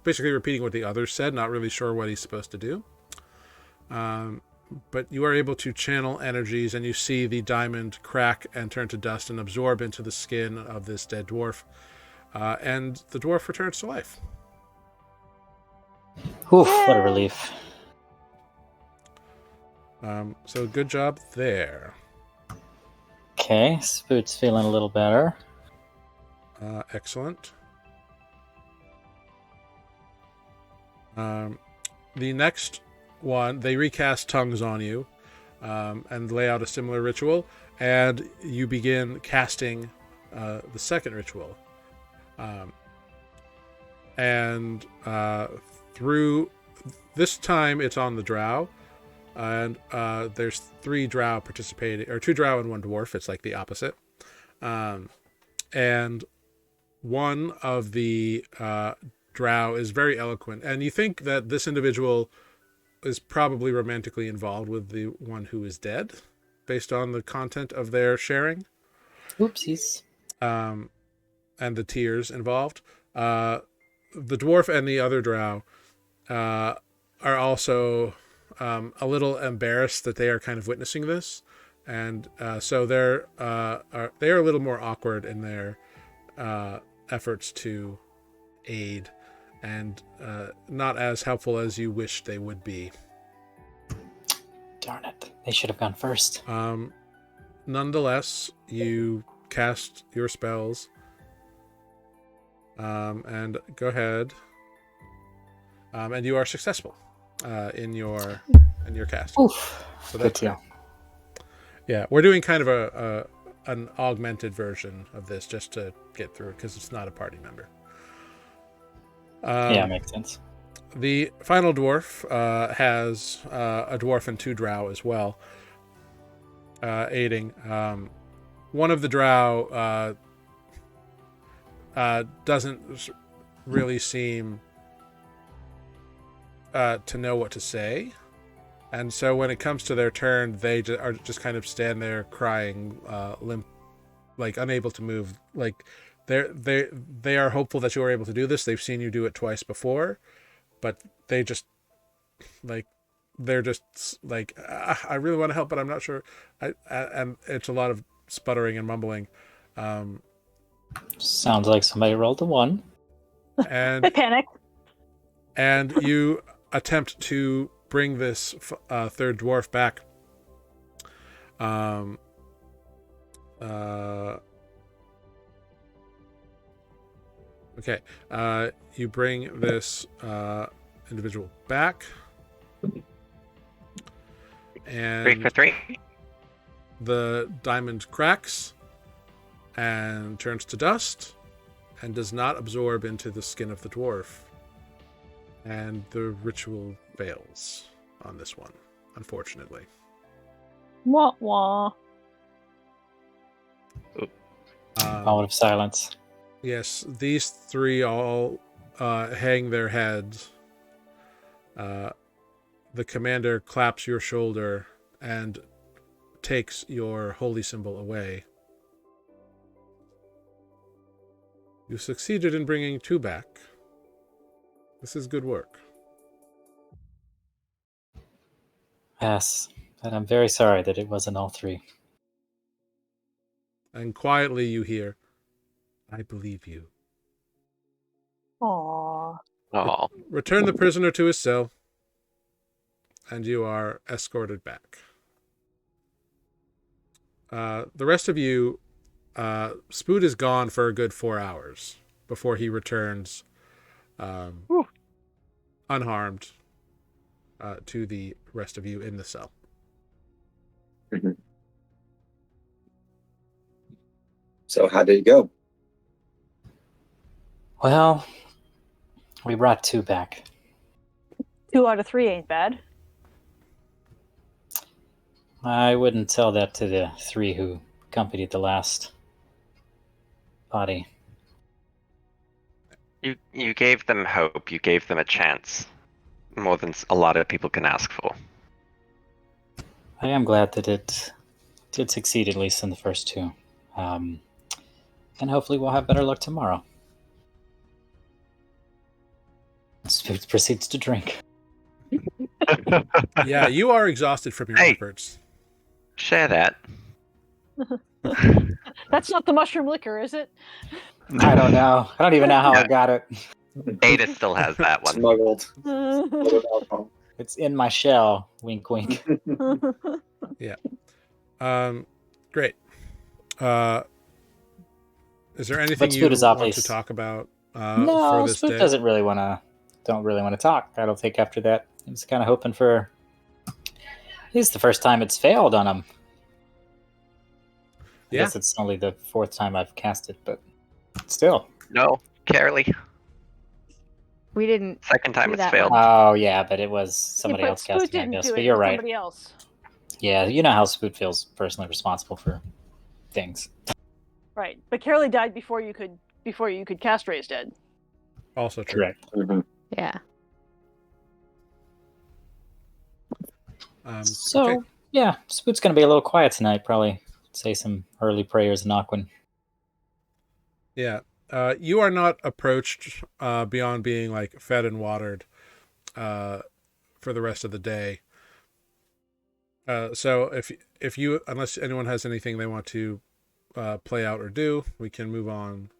basically repeating what the others said, not really sure what he's supposed to do. But you are able to channel energies, and you see the diamond crack and turn to dust and absorb into the skin of this dead dwarf, and the dwarf returns to life. Oof, what a relief. So good job there. Okay, Spoot's feeling a little better. Excellent. The next one, they recast tongues on you and lay out a similar ritual, and you begin casting the second ritual. And through this time, it's on the drow, and there's 3 drow participating, or 2 drow and 1 dwarf. It's like the opposite. And one of the drow is very eloquent, and you think that this individual is probably romantically involved with the one who is dead, based on the content of their sharing. Oopsies. And the tears involved. The dwarf and the other drow are also a little embarrassed that they are kind of witnessing this, and so they are a little more awkward in their efforts to aid, and not as helpful as you wish they would be. Darn it. They should have gone first. Nonetheless, you cast your spells, and go ahead, and you are successful in your cast. Oof. So Good that's deal. Yeah, we're doing kind of an augmented version of this just to get through it, because it's not a party member. Yeah, makes sense. The final dwarf has a dwarf and 2 drow as well, aiding. One of the drow doesn't really seem to know what to say, and so when it comes to their turn, they are just kind of stand there crying, limp, like unable to move. Like they are hopeful that you are able to do this. They've seen you do it twice before, but they just they're just like, I really want to help, but I'm not sure. And it's a lot of sputtering and mumbling. Sounds like somebody rolled a 1. And They panic. and you attempt to bring this third dwarf back. Okay. You bring this individual back, 3 and for 3. the diamond cracks and turns to dust and does not absorb into the skin of the dwarf. And the ritual fails on this one, unfortunately. Wah wah. Moment of silence. Yes, these 3 all hang their heads. The commander claps your shoulder and takes your holy symbol away. You succeeded in bringing 2 back. This is good work. Yes, and I'm very sorry that it wasn't all 3. And quietly you hear, I believe you. Aw. Oh, Return the prisoner to his cell, and you are escorted back. The rest of you, Spoot is gone for a good 4 hours before he returns unharmed to the rest of you in the cell. Mhm. So how did it go? Well, we brought 2 back. 2 out of 3 ain't bad. I wouldn't tell that to the 3 who accompanied the last body. you gave them hope. You gave them a chance. More than a lot of people can ask for. I am glad that it did succeed, at least in the first 2. And hopefully we'll have better luck tomorrow. Spoot proceeds to drink. Yeah, you are exhausted from your Hey. efforts. Share that. That's not the mushroom liquor, is it? I don't know. I don't even know how I got it. Ada still has that one. Smuggled. Smuggled alcohol. It's in my shell. Wink, wink. Great. Is there anything But you Spoot is want obvious. to talk about No, for this Spoot day? doesn't really want to don't really want to talk. I don't think after that. I was kind of hoping for. This is the first time it's failed on him. I Yeah. guess it's only the 4th time I've cast it, but still. No, Carolee. We didn't. Second time Do it's that failed. one. Oh yeah, but it was somebody yeah, but else Spoot casting, I didn't guess. do But it. you're It was right. somebody else. Yeah, you know how Spoot feels personally responsible for things. Right. But Carolee died before you could cast Raise Dead. Also true. Correct. Yeah. So Okay. yeah, Spoot's gonna be a little quiet tonight. Probably say some early prayers in Aquan. Yeah. You are not approached beyond being like fed and watered for the rest of the day. So if you, unless anyone has anything they want to play out or do, we can move on.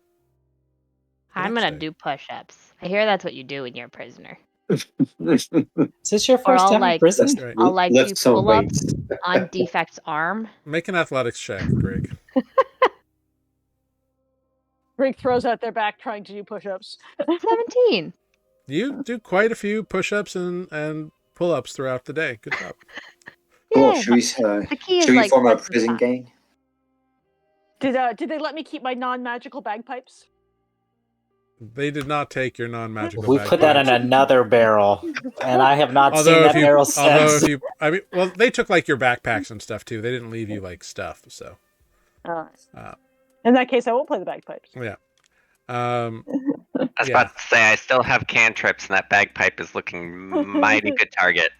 I'm next gonna day. do push-ups. I hear that's what you do when you're a prisoner. Is this your Or first I'll time in like prison? That's right. I'll like Lift do some pull-ups weights. on Defect's arm. Make an athletics check, Greg. Greg throws out their back trying to do push-ups. 17. You do quite a few push-ups and pull-ups throughout the day. Good job. Cool. Yay. Should we The key is should we like form a press the prison spot. gang? Did they let me keep my non-magical bagpipes? They did not take your non-magical We put that in bagpipes. another barrel, and I have not seen Although that if you, barrel although since. if you, I mean, well, they took like your backpacks and stuff too. They didn't leave you like stuff. So In that case, I won't play the bagpipes. yeah. I was Yeah. about to say I still have cantrips, and that bagpipe is looking mighty good target.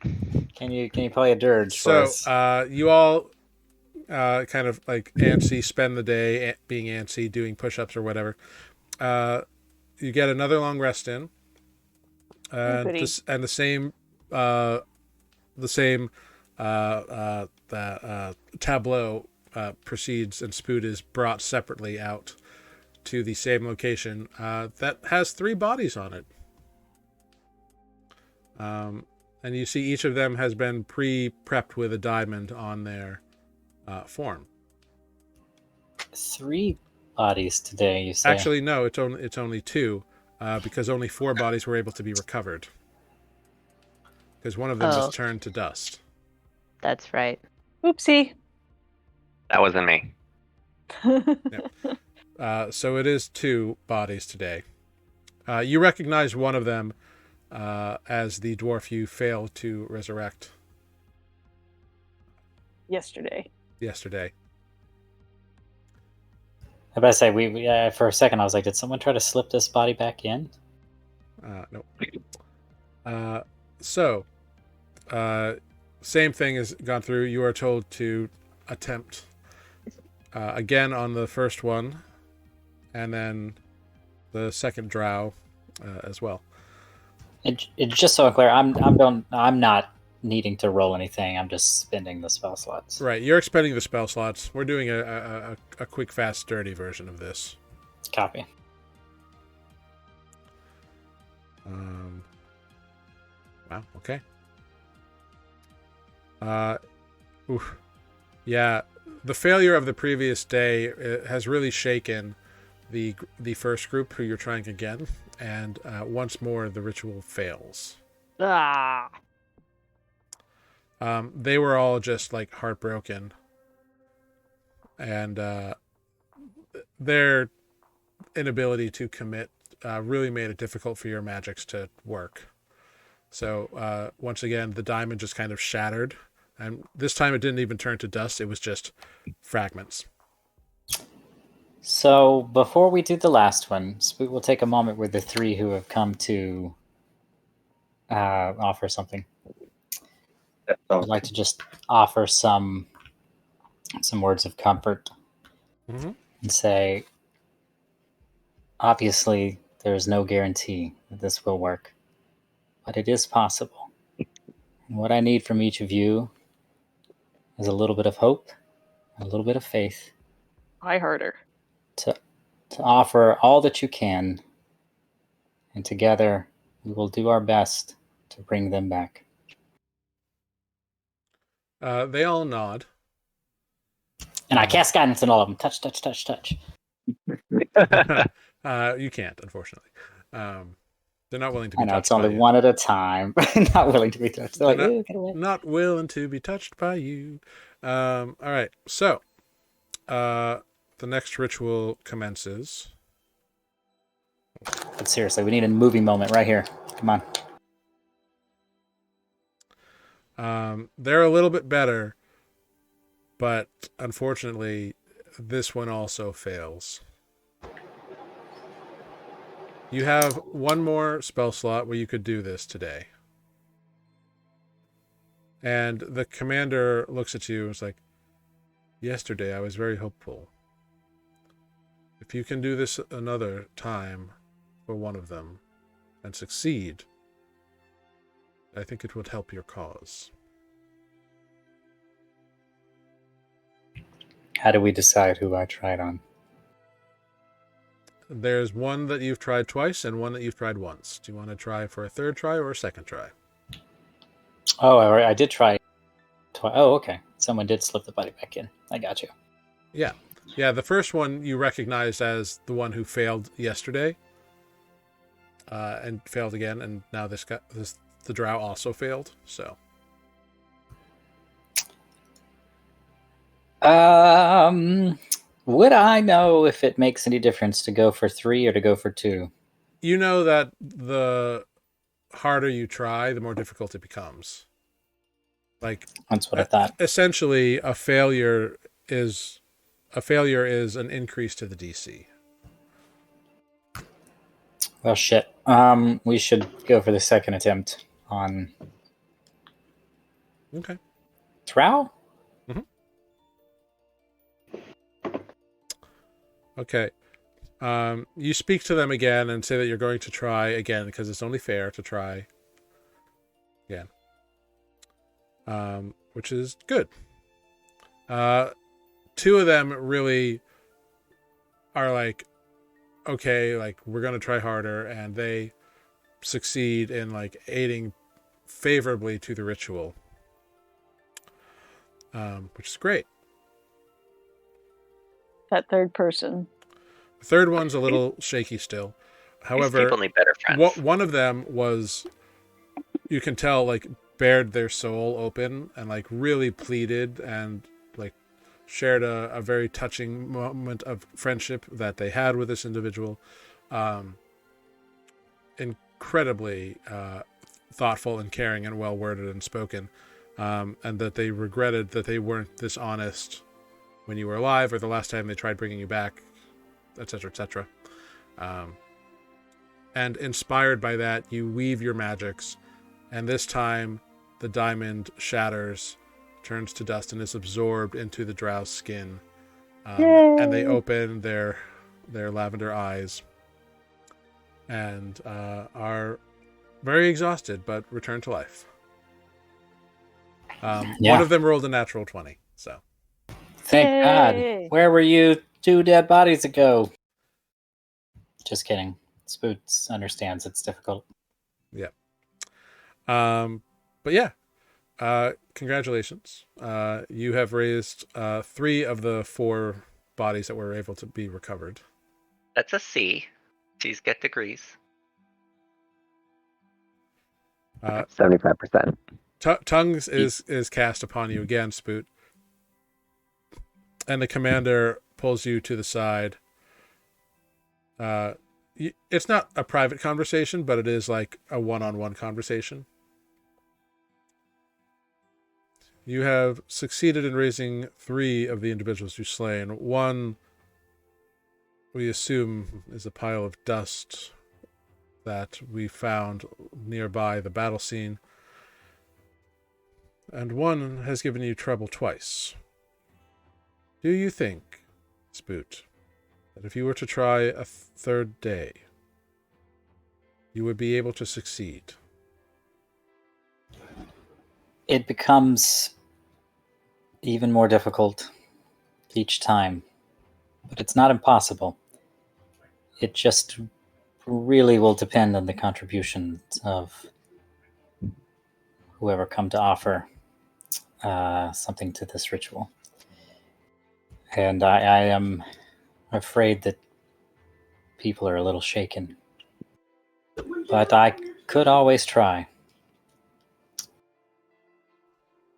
Can you play a dirge for So us? you all kind of like antsy, spend the day being antsy, doing push-ups or whatever. You get another long rest in, goody. the same tableau proceeds, and Spoot is brought separately out to the same location that has 3 bodies on it. And you see each of them has been pre-prepped with a diamond on their form. 3 bodies today, you say? Actually, no, it's only 2, because only 4 bodies were able to be recovered. Because one of them was turned to dust. That's right. Oopsie. That wasn't me. So it is 2 bodies today. You recognize one of them as the dwarf you failed to resurrect Yesterday. I better say, we for a second I was like, did someone try to slip this body back in? No. Same thing has gone through. You are told to attempt again on the first one, and then the second drow as well. It's just so clear. I'm not needing to roll anything. I'm just spending the spell slots. Right, you're expending the spell slots. We're doing a quick, fast, sturdy version of this. Copy. Wow. Okay. Yeah, the failure of the previous day has really shaken the first group who you're trying again, and once more the ritual fails. Ah. They were all just like heartbroken, and their inability to commit really made it difficult for your magics to work. So once again, the diamond just kind of shattered, and this time it didn't even turn to dust. It was just fragments. So before we do the last one, Spoot will take a moment with the 3 who have come to offer something. I'd like to just offer some words of comfort and say, obviously, there is no guarantee that this will work, but it is possible. And what I need from each of you is a little bit of hope, a little bit of faith. I heard her. To offer all that you can, and together we will do our best to bring them back. They all nod. And I cast guidance on all of them. Touch, touch, touch, touch. You can't, unfortunately. They're not willing to I be know touched it's only by you. one at a time. Not willing to be touched. They're like, They're "Ew, get away." not willing to be touched by you. All right. So, the next ritual commences. But seriously, we need a movie moment right here. Come on. They're a little bit better, but unfortunately, this one also fails. You have one more spell slot where you could do this today. And the commander looks at you and is like, yesterday I was very hopeful. If you can do this another time for one of them and succeed, I think it would help your cause. How do we decide who I tried on? There's one that you've tried twice and one that you've tried once. Do you want to try for a third try or a second try? Oh, I did try. Oh, okay. Someone did slip the body back in. I got you. Yeah. Yeah, the first one you recognized as the one who failed yesterday. And failed again, and now the drow also failed, so. Would I know if it makes any difference to go for 3 or to go for 2? You know that the harder you try, the more difficult it becomes. Like, That's what I thought. Essentially, a failure is an increase to the DC. Well, shit. We should go for the second attempt on Okay. Drow? Okay. You speak to them again and say that you're going to try again because it's only fair to try again. Which is good. 2 of them really are like, okay, like we're going to try harder, and they succeed in like aiding favorably to the ritual. Which is great. That third person. The third one's a little shaky still. However, These people need better friends. one of them was, you can tell, like, bared their soul open and like really pleaded and like shared a very touching moment of friendship that they had with this individual. Incredibly thoughtful and caring and well worded and spoken, and that they regretted that they weren't this honest when you were alive or the last time they tried bringing you back, etc., etc. And inspired by that, you weave your magics, and this time the diamond shatters, turns to dust, and is absorbed into the drow's skin. And they open their lavender eyes and are very exhausted, but return to life. One of them rolled a natural 20, so. Thank Yay. God. Where were you 2 dead bodies ago? Just kidding. Spoots understands it's difficult. Yeah. But yeah, congratulations. You have raised 3 of the 4 bodies that were able to be recovered. That's a C. C's get degrees. 75%. Tongues is cast upon you again, Spoot. And the commander pulls you to the side. It's not a private conversation, but it is like a one-on-one conversation. You have succeeded in raising 3 of the individuals you've slain. One, we assume, is a pile of dust that we found nearby the battle scene. And one has given you trouble twice. Do you think, Spoot, that if you were to try a third day, you would be able to succeed? It becomes even more difficult each time, but it's not impossible. It just really will depend on the contributions of whoever come to offer something to this ritual. And I am afraid that people are a little shaken but I could always try.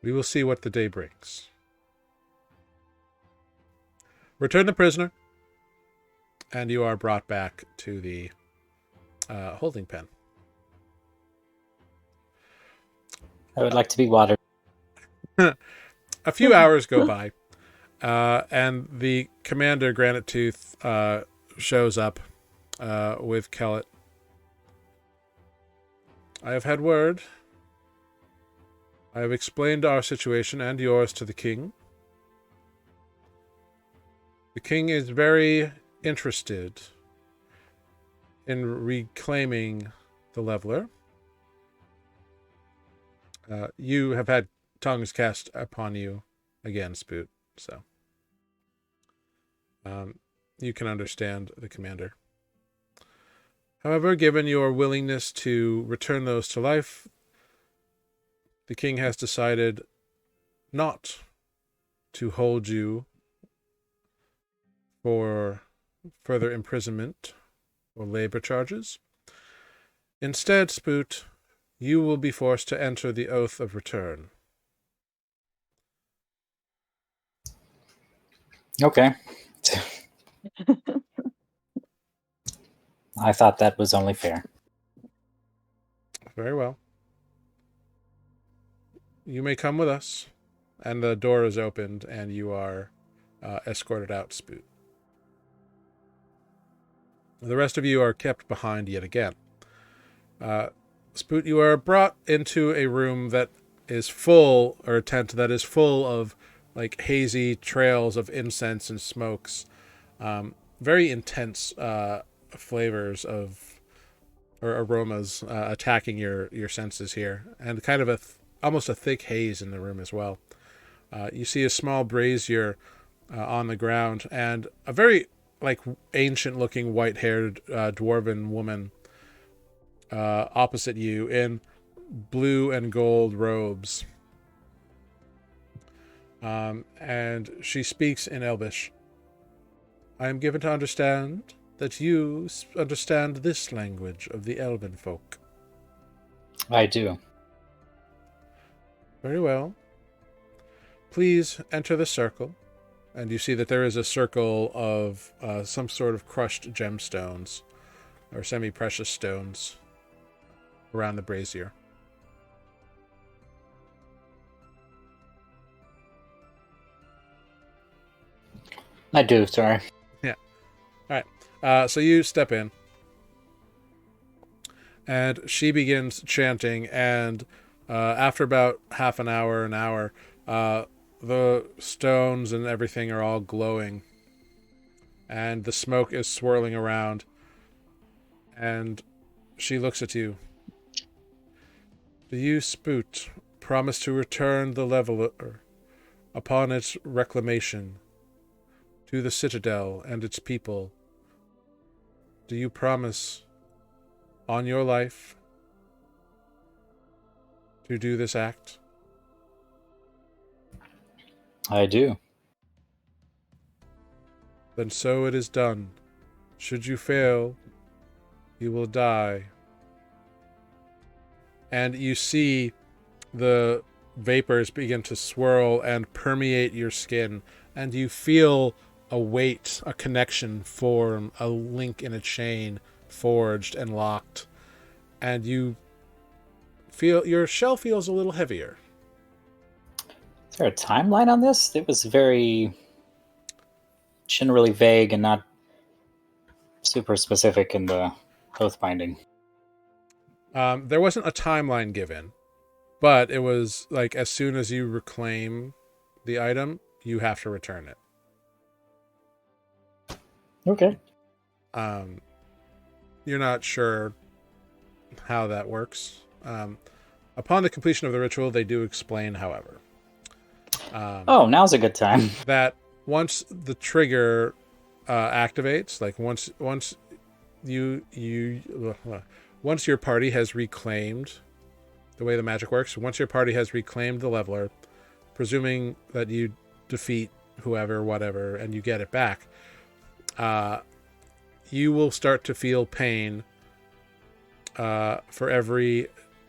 We will see what the day brings. Return the prisoner, and you are brought back to the holding pen. I would like to be watered. A few hours go by, and the commander, Granite Tooth, shows up with Kellett. I have had word. I have explained our situation and yours to the king. The king is very interested in reclaiming the leveler. You have had tongues cast upon you again, Spoot, so you can understand the commander. However, given your willingness to return those to life, the king has decided not to hold you for further imprisonment or labor charges. Instead, Spoot, you will be forced to enter the oath of return. Okay. I thought that was only fair. Very well. You may come with us. And the door is opened, and you are escorted out, Spoot. The rest of you are kept behind yet again. Spoot, you are brought into a room that is full, or a tent that is full of like hazy trails of incense and smokes. Very intense flavors of or aromas attacking your senses here, and kind of almost a thick haze in the room as well. You see a small brazier on the ground, and a very ancient-looking, white-haired dwarven woman opposite you in blue and gold robes. And she speaks in Elvish. I am given to understand that you understand this language of the elven folk. I do. Very well. Please enter the circle. And you see that there is a circle of some sort of crushed gemstones or semi-precious stones around the brazier. I do, sorry. Yeah. All right. So you step in. And she begins chanting, and after about half an hour, the stones and everything are all glowing, and the smoke is swirling around, and she looks at you. Do you, Spoot, promise to return the leveler upon its reclamation to the citadel and its people? Do you promise on your life to do this act? I do. Then so it is done. Should you fail, you will die. And you see the vapors begin to swirl and permeate your skin, and you feel a weight, a connection form, a link in a chain forged and locked, and you feel your shell feels a little heavier. Is there a timeline on this? It was very generally vague and not super specific in the oath binding. There wasn't a timeline given, but it was like as soon as you reclaim the item, you have to return it. Okay. You're not sure how that works. Upon the completion of the ritual, they do explain, however. Now's a good time. That once the trigger activates, like once once your party has reclaimed, the way the magic works, once your party has reclaimed the leveler, presuming that you defeat whoever, whatever, and you get it back, you will start to feel pain for every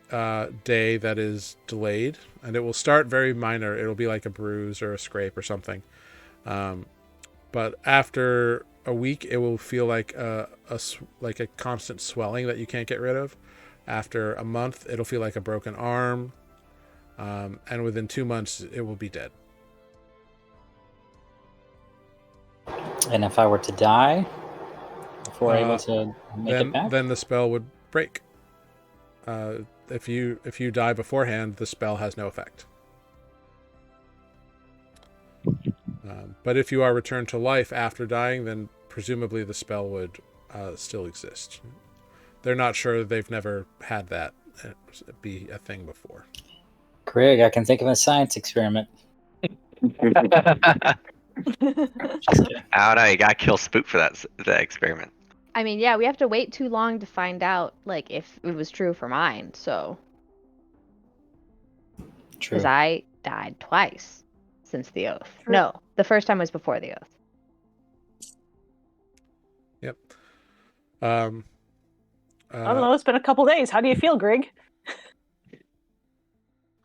day that is delayed, and it will start very minor. It'll be like a bruise or a scrape or something. But after a week, it will feel like like a constant swelling that you can't get rid of. After a month, it'll feel like a broken arm, and within 2 months, it will be dead. And if I were to die before able to make it back, then the spell would break. If you die beforehand, the spell has no effect. But if you are returned to life after dying, then presumably the spell would still exist. They're not sure. They've never had that be a thing before. Greg, I can think of a science experiment. Oh no, you gotta kill Spook for that experiment. I mean, yeah, we have to wait too long to find out, like, if it was true for mine, so. True. Because I died twice since the oath. True. No, the first time was before the oath. Yep. I don't know. It's been a couple days. How do you feel, Greg?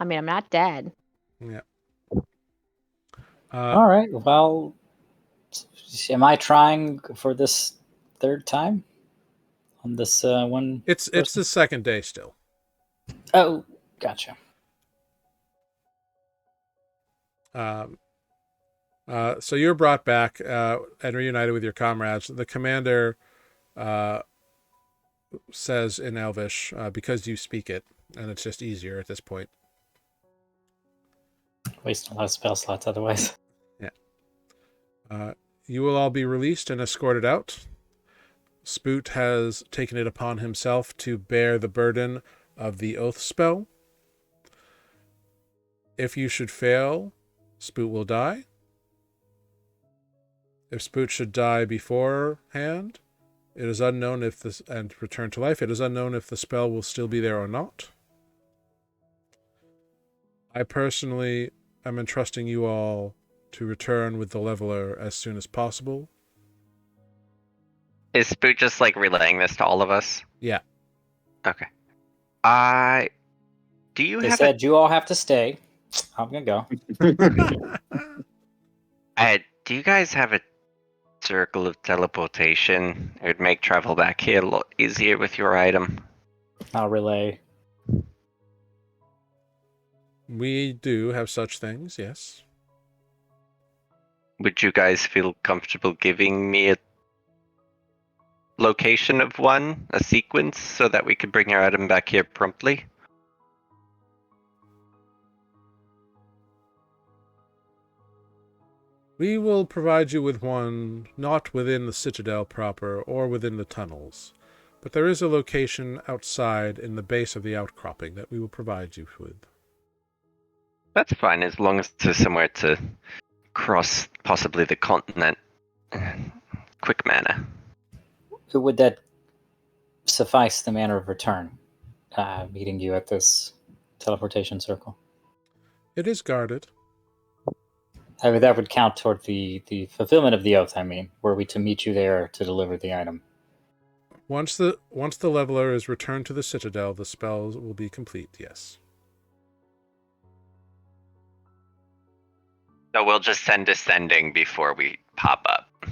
I mean, I'm not dead. Yeah. All right. Well, am I trying for this third time on this one? It's the second day still. Oh, gotcha. So you're brought back and reunited with your comrades. The commander says in Elvish, because you speak it, and it's just easier at this point. Wasting a lot of spell slots otherwise. Yeah. You will all be released and escorted out. Spoot has taken it upon himself to bear the burden of the oath spell. If you should fail, Spoot will die. If Spoot should die beforehand, it is unknown if this and return to life. It is unknown if the spell will still be there or not. I personally am entrusting you all to return with the leveler as soon as possible. Is Spook just like relaying this to all of us? Yeah. Okay. Do you They have said you all have to stay. I'm gonna go. do you guys have a circle of teleportation? It would make travel back here a lot easier with your item. I'll relay. We do have such things, yes. Would you guys feel comfortable giving me a location of one, a sequence, so that we could bring your item back here promptly? We will provide you with one not within the citadel proper or within the tunnels, but there is a location outside in the base of the outcropping that we will provide you with. That's fine, as long as there's somewhere to cross possibly the continent. Quick manner. Would that suffice the manner of return? Meeting you at this teleportation circle. It is guarded. I mean, that would count toward the fulfillment of the oath. I mean, were we to meet you there to deliver the item? Once the leveler is returned to the citadel, the spells will be complete, yes. So we'll just send ascending before we pop up.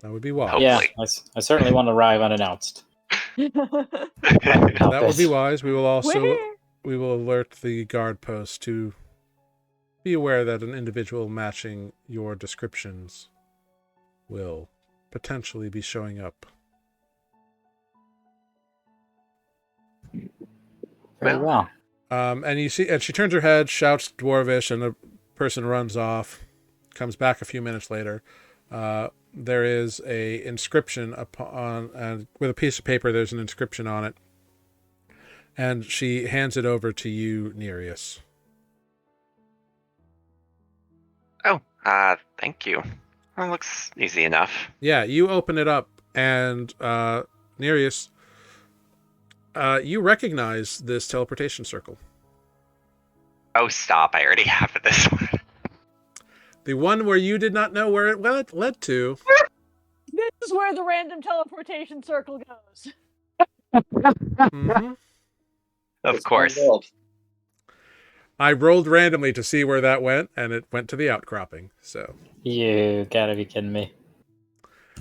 That would be wise. Hopefully. Yeah, I certainly want to arrive unannounced. That would be wise. We will also Where? we will alert the guard post to be aware that an individual matching your descriptions will potentially be showing up. Very well. And you see, and she turns her head, shouts Dwarvish, and the person runs off. Comes back a few minutes later. There is a inscription upon, with a piece of paper. There's an inscription on it, and she hands it over to you, Nereus. Oh, thank you. That looks easy enough. Yeah, you open it up, and Nereus, you recognize this teleportation circle. Oh, stop. I already have this one. The one where you did not know where it led to. This is where the random teleportation circle goes. Hmm. Of It's my course. world. I rolled randomly to see where that went, and it went to the outcropping. So You gotta be kidding me.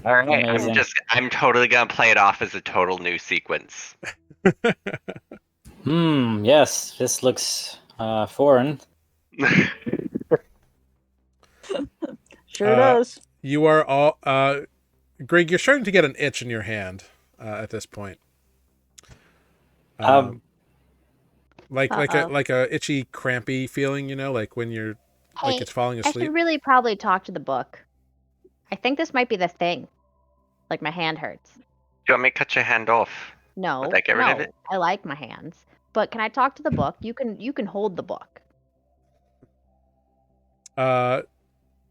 All right, Amazing. I'm totally gonna play it off as a total new sequence. Yes, this looks foreign. Sure does. you are all, Greg. You're starting to get an itch in your hand at this point. Um, Like a itchy, crampy feeling, like when you're like Hey, it's falling I asleep. should really probably talk to the book. I think this might be the thing. Like my hand hurts. Do you want me to cut your hand off? No, Would that get rid of no, it? I like my hands. But can I talk to the book? You can hold the book.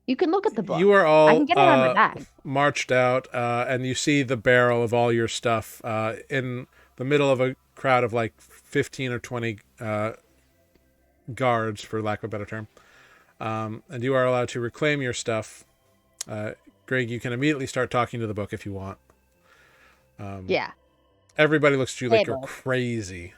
You can look at the book. You are I all can get it on my bag. marched out, and you see the barrel of all your stuff in the middle of a crowd of like 15 or 20 guards, for lack of a better term. And you are allowed to reclaim your stuff. Greg, you can immediately start talking to the book if you want. Yeah. Everybody looks at you like Hey, you're book. crazy.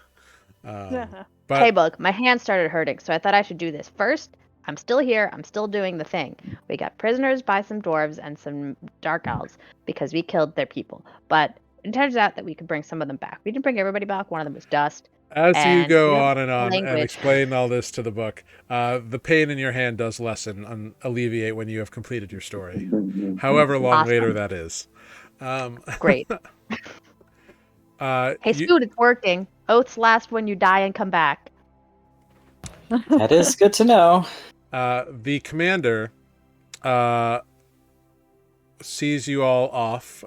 Hey, But book. My hand started hurting, so I thought I should do this first. I'm still here. I'm still doing the thing. We got prisoners by some dwarves and some dark elves because we killed their people. But it turns out that we could bring some of them back. We didn't bring everybody back. One of them was dust. as you And we go don't on and speak the on and language. explain all this to the book, the pain in your hand does lessen and alleviate when you have completed your story. However long Awesome. later that is. Great. Hey, Scoot, it's working. Oaths last when you die and come back. that is good to know. The commander sees you all off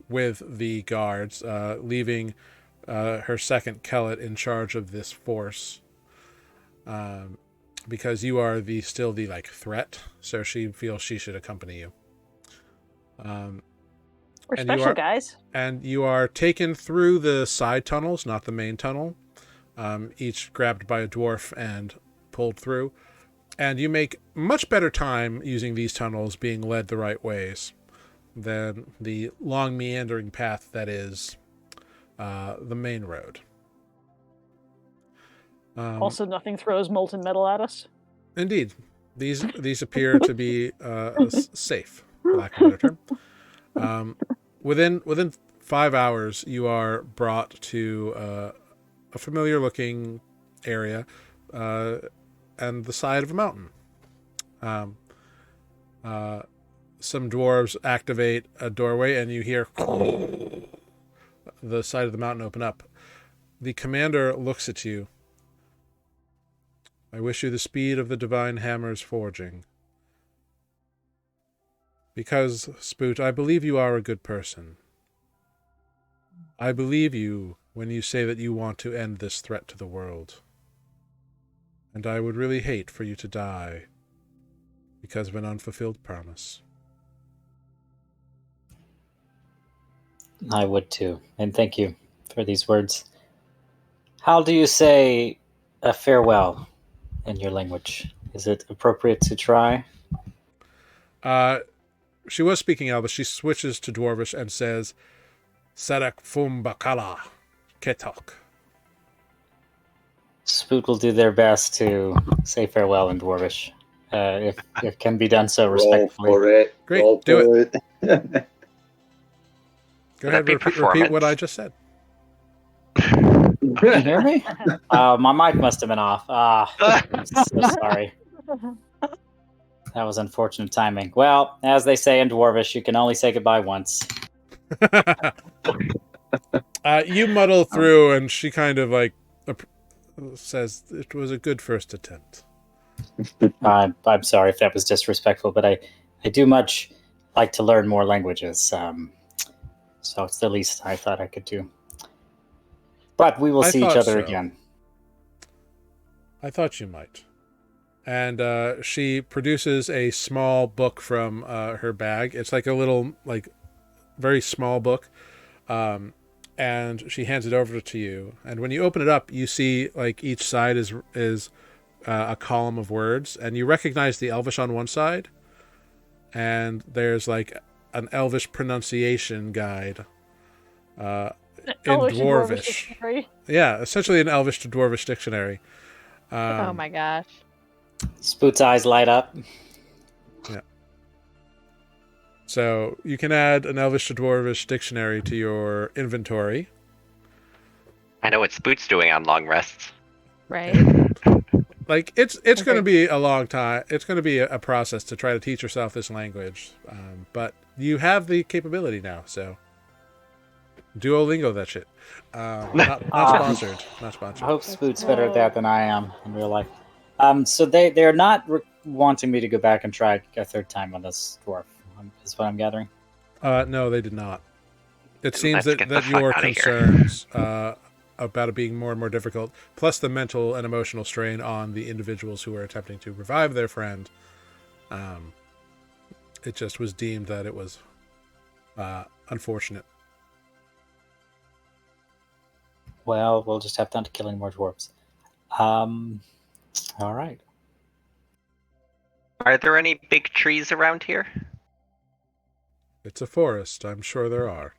with the guards, leaving her second Kellet in charge of this force. Because you are still the threat, so she feels she should accompany you. We're and you special are- guys. And you are taken through the side tunnels, not the main tunnel, each grabbed by a dwarf and pulled through. And you make much better time using these tunnels being led the right ways than the long meandering path that is the main road. Also, nothing throws molten metal at us. Indeed. These appear to be safe, for lack of a better term. Within 5 hours, you are brought to a familiar-looking area and the side of a mountain. Some dwarves activate a doorway, and you hear the side of the mountain open up. The commander looks at you. I wish you the speed of the divine hammer's forging. Because, Spoot, I believe you are a good person. I believe you when you say that you want to end this threat to the world. And I would really hate for you to die because of an unfulfilled promise. I would too, and thank you for these words. How do you say a farewell in your language? Is it appropriate to try? She was speaking Elvish. She switches to Dwarvish and says, Sadak fum bakala ketok. Spoot will do their best to say farewell in Dwarvish, if it can be done so Roll respectfully. for it. Great, Roll do for it. Go Would ahead, that be repeat what performance? I just said. Can you hear me? My mic must have been off. I'm so sorry. That was unfortunate timing. Well, as they say in Dwarvish, you can only say goodbye once. You muddle through, and she kind of says it was a good first attempt. I'm sorry if that was disrespectful, but I do much like to learn more languages. So it's the least I thought I could do. But we will I see each thought other so. again. I thought you might. And she produces a small book from her bag. It's like a little, very small book. And she hands it over to you. And when you open it up, you see each side is a column of words, and you recognize the Elvish on one side, and there's an Elvish pronunciation guide in Elvish to Dwarvish Dwarvish. dictionary. Yeah, essentially an Elvish to Dwarvish dictionary. Oh my gosh. Spoot's eyes light up. So you can add an Elvish to Dwarvish dictionary to your inventory. I know what Spoot's doing on long rests. Right? Like it's going to be a long time. It's going to be a process to try to teach yourself this language, but you have the capability now. So Duolingo that shit. Not sponsored. Not I sponsored. hope Spoot's better at that than I am in real life. So they're not wanting me to go back and try a third time on this dwarf, is what I'm gathering. No, they did not. It seems Let's get the that fuck your outta here. concerns about it being more and more difficult, plus the mental and emotional strain on the individuals who are attempting to revive their friend, it just was deemed that it was unfortunate. Well, we'll just have to killing more dwarves. All right. Are there any big trees around here? It's a forest. I'm sure there are.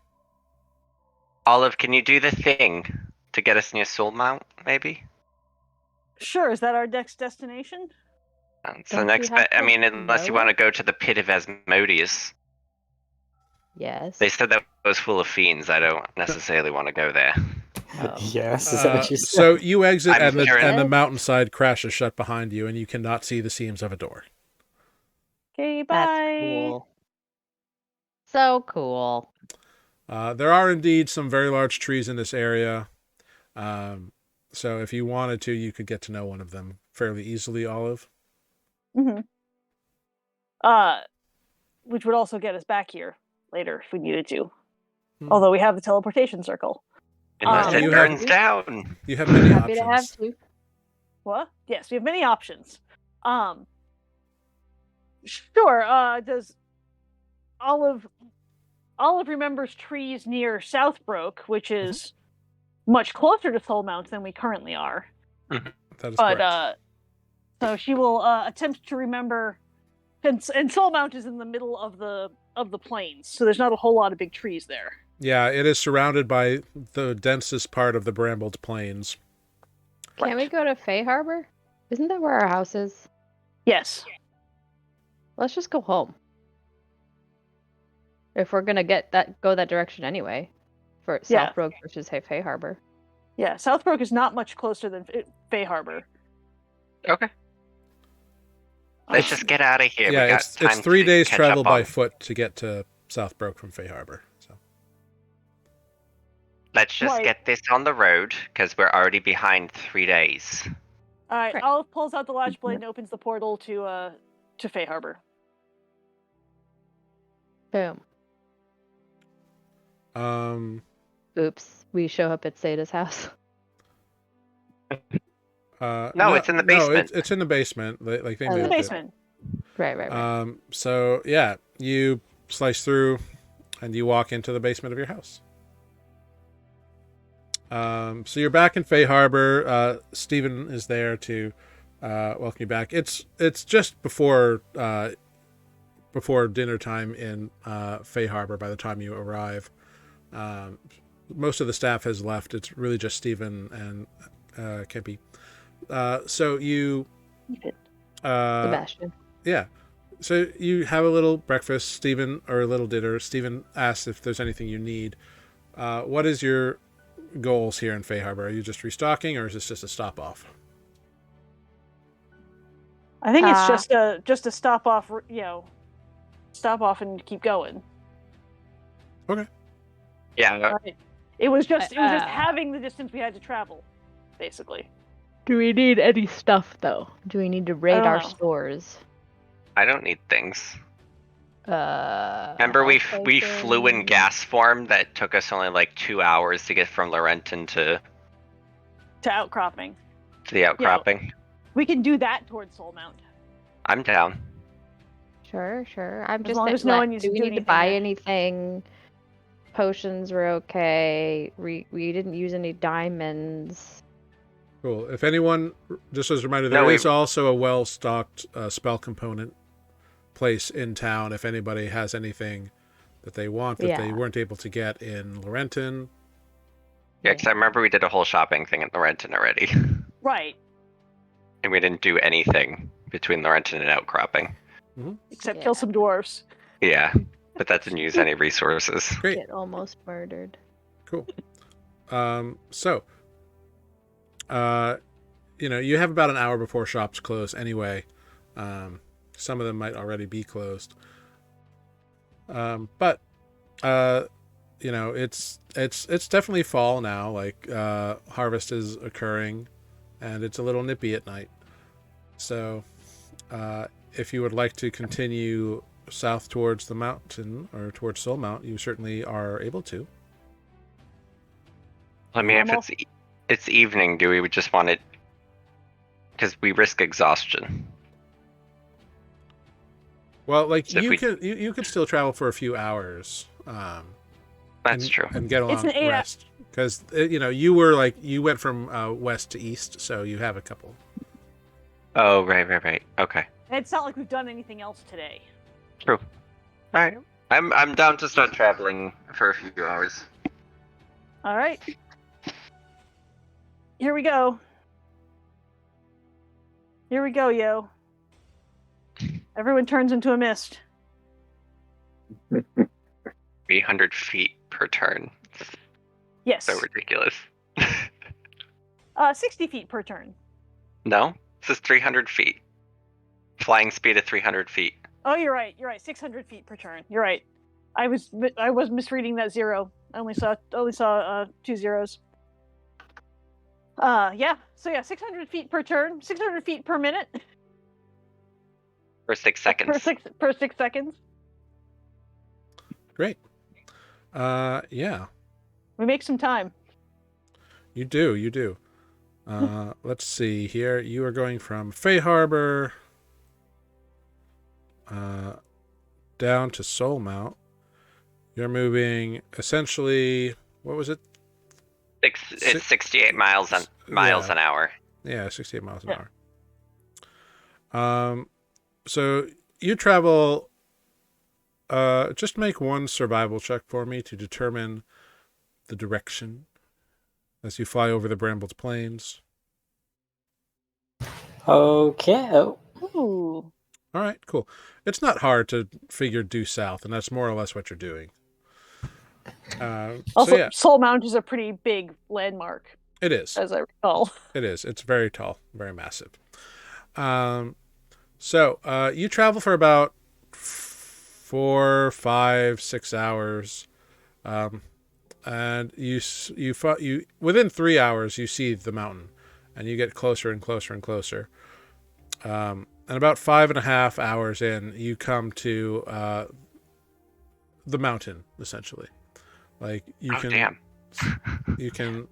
Olive, can you do the thing to get us near Soul Mount, maybe? Sure, is that our next destination? So Don't next, you have I to mean, unless you know want to it? go to the Pit of Asmodeus. Yes. They said that was full of fiends. I don't necessarily want to go there. Oh. Yes, is that what you said? So you exit, I'm and hearing- the mountainside crashes shut behind you, and you cannot see the seams of a door. Okay, bye. That's cool. So cool. There are indeed some very large trees in this area. So if you wanted to, you could get to know one of them fairly easily, Olive. Mm-hmm. Which would also get us back here later if we needed to. Although we have the teleportation circle. Unless it you burns have- down. You have many Happy options. to have to. What? Yes, we have many options. Sure. Does Olive remembers trees near Southbrook, which is much closer to Soul Mount than we currently are. That is But correct. so she will attempt to remember, and Soul Mount is in the middle of the plains, so there's not a whole lot of big trees there. Yeah, it is surrounded by the densest part of the brambled plains. Can't we go to Fay Harbor? Isn't that where our house is? Yes. Let's just go home. If we're gonna go that direction anyway, for Yeah. Southbrook versus Fay Harbor. Yeah, Southbrook is not much closer than Fay Harbor. Okay. Let's just get out of here. We Yeah, got it's time 3 to days catch travel up by on- foot to get to Southbrook from Fay Harbor. So Let's just Right. get this on the road, because we're already behind 3 days. All right, Right. Olive pulls out the Latch Blade and opens the portal to Fay Harbor. Boom. Oops. We show up at Sada's house. No, it's in the basement. It's in the basement. Like they Oh, moved In it. the basement. Right. So yeah, you slice through, and you walk into the basement of your house. So you're back in Fay Harbor. Stephen is there to welcome you back. It's just before dinner time in Fay Harbor by the time you arrive. Most of the staff has left. It's really just Stephen and Kempi. So you Sebastian. yeah. So you have a little breakfast, Stephen, or a little dinner. Stephen asks if there's anything you need. What is your goals here in Fay Harbor? Are you just restocking, or is this just a stop off? I think it's just a stop off. Stop off and keep going. Okay. Yeah, Right. It was just having the distance we had to travel, basically. Do we need any stuff though? Do we need to raid don't our know. stores? I don't need things. Remember we flew in gas form that took us only like 2 hours to get from Laurentian to To outcropping. the outcropping? We can do that towards Soul Mount. I'm down. Sure. I'm As just long saying, as no one needs do to we do need to anything buy there. anything? Potions were okay. We didn't use any diamonds. Cool. If anyone, just as a reminder, No, there we- is also a well-stocked spell component place in town. If anybody has anything that they want that they Yeah. weren't able to get in Laurentian, Yeah, because I remember we did a whole shopping thing at Laurentian already. Right. And we didn't do anything between Laurentian and Outcropping. Except Yeah. kill some dwarves. Yeah, but that didn't use any resources. Great. Get almost murdered. Cool. You have about an hour before shops close anyway. Some of them might already be closed. But it's definitely fall now. Like harvest is occurring, and it's a little nippy at night. So, if you would like to continue south towards the mountain or towards Soul Mount, you certainly are able to. I mean, if it's evening, do we just want it? Because we risk exhaustion. Well, like So if you could still travel for a few hours. That's true. And get a long It's an 8 rest because you went from west to east, so you have a couple. Oh, right. Okay. It's not like we've done anything else today. True. All right. I'm down to start traveling for a few hours. All right. Here we go. Here we go, yo. Everyone turns into a mist. 300 feet per turn. Yes. So ridiculous. 60 feet per turn. No, this is 300 feet. Flying speed of 300 feet. Oh, you're right. 600 feet per turn. You're right. I was misreading that zero. I only saw 2 zeros. Yeah. So yeah, 600 feet per turn. 600 feet per minute. For 6 seconds. Per 6 seconds. Great. Yeah. We make some time. You do. Let's see here. You are going from Fay Harbor down to Soul Mount. You're moving essentially, what was it? It's 68 miles an hour. Yeah, 68 miles an hour. So you travel, just make one survival check for me to determine the direction as you fly over the Brambles Plains. Okay. Oh, Ooh. All right, cool. It's not hard to figure due south, and that's more or less what you're doing. Also, So yeah, Soul Mount is a pretty big landmark, it is. as I recall. It is. It's very tall, very massive. So you travel for about 4, 5, 6 hours, and you within 3 hours you see the mountain, and you get closer and closer and closer. And about 5.5 hours in, you come to the mountain, essentially. Like Damn. you can.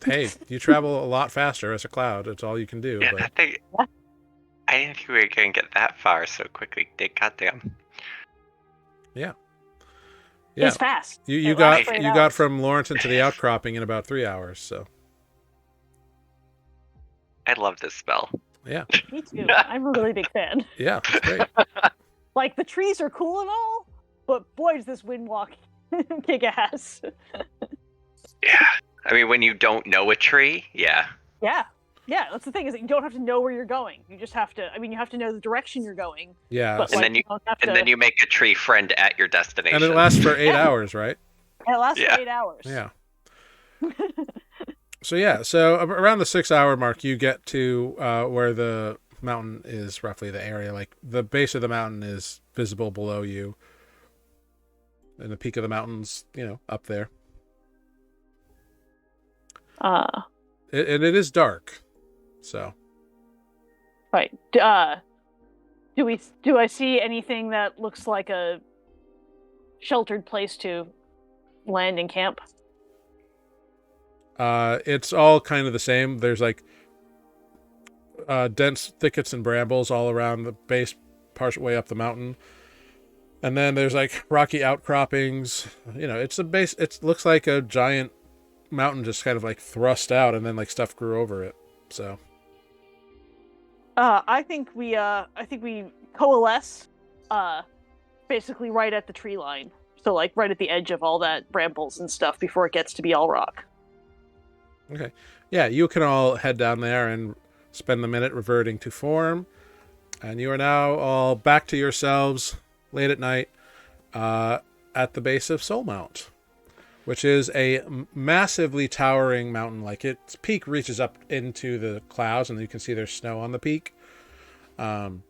Hey, you travel a lot faster as a cloud. It's all you can do. Yeah, but that thing. I didn't think we were going to get that far so quickly. Goddamn. yeah, It's fast. you It lasts got 8 got hours. from Lawrenson to the outcropping in about 3 hours. So I love this spell. yeah, Me too. I'm a really big fan. yeah, it's great. Like, the trees are cool and all, but boy, does this wind walk kick ass. Yeah. I mean, when you don't know a tree, yeah. Yeah. Yeah, that's the thing, is that you don't have to know where you're going. You just have to, you have to know the direction you're going. Yeah, But, And like, then you- don't have And to, then you make a tree friend at your destination. and it lasts for 8 Yeah. hours, right? and it lasts Yeah. for 8 hours. Yeah. So around the 6 hour mark, you get to where the mountain is, roughly the area. Like the base of the mountain is visible below you, and the peak of the mountain's up there. And it is dark, so Right. Do I see anything that looks like a sheltered place to land and camp? it's all kind of the same. There's like dense thickets and brambles all around the base, part way up the mountain, and then there's like rocky outcroppings. It's a base. It looks like a giant mountain just kind of like thrust out, and then like stuff grew over it. So I think we coalesce, basically right at the tree line. So like right at the edge of all that brambles and stuff before it gets to be all rock. Okay. Yeah, you can all head down there and spend the minute reverting to form. And you are now all back to yourselves late at night at the base of Soul Mount, which is a massively towering mountain. Like, its peak reaches up into the clouds, and you can see there's snow on the peak. And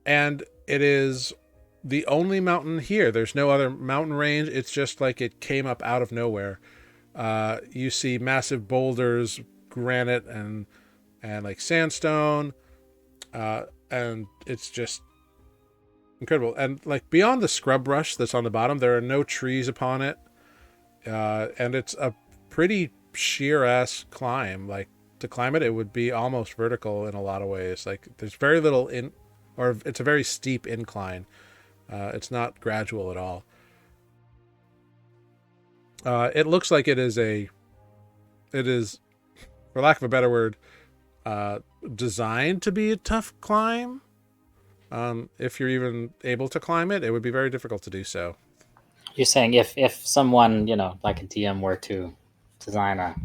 it is the only mountain here. There's no other mountain range. It's just like it came up out of nowhere. You see massive boulders, granite, and like sandstone, and it's just incredible. And like beyond the scrub brush that's on the bottom, there are no trees upon it, and it's a pretty sheer ass climb. Like, to climb it would be almost vertical in a lot of ways. Like, there's very little or it's a very steep incline. It's not gradual at all. It looks like it is, for lack of a better word, designed to be a tough climb. If you're even able to climb it, it would be very difficult to do so. You're saying if someone, like a DM were to design a...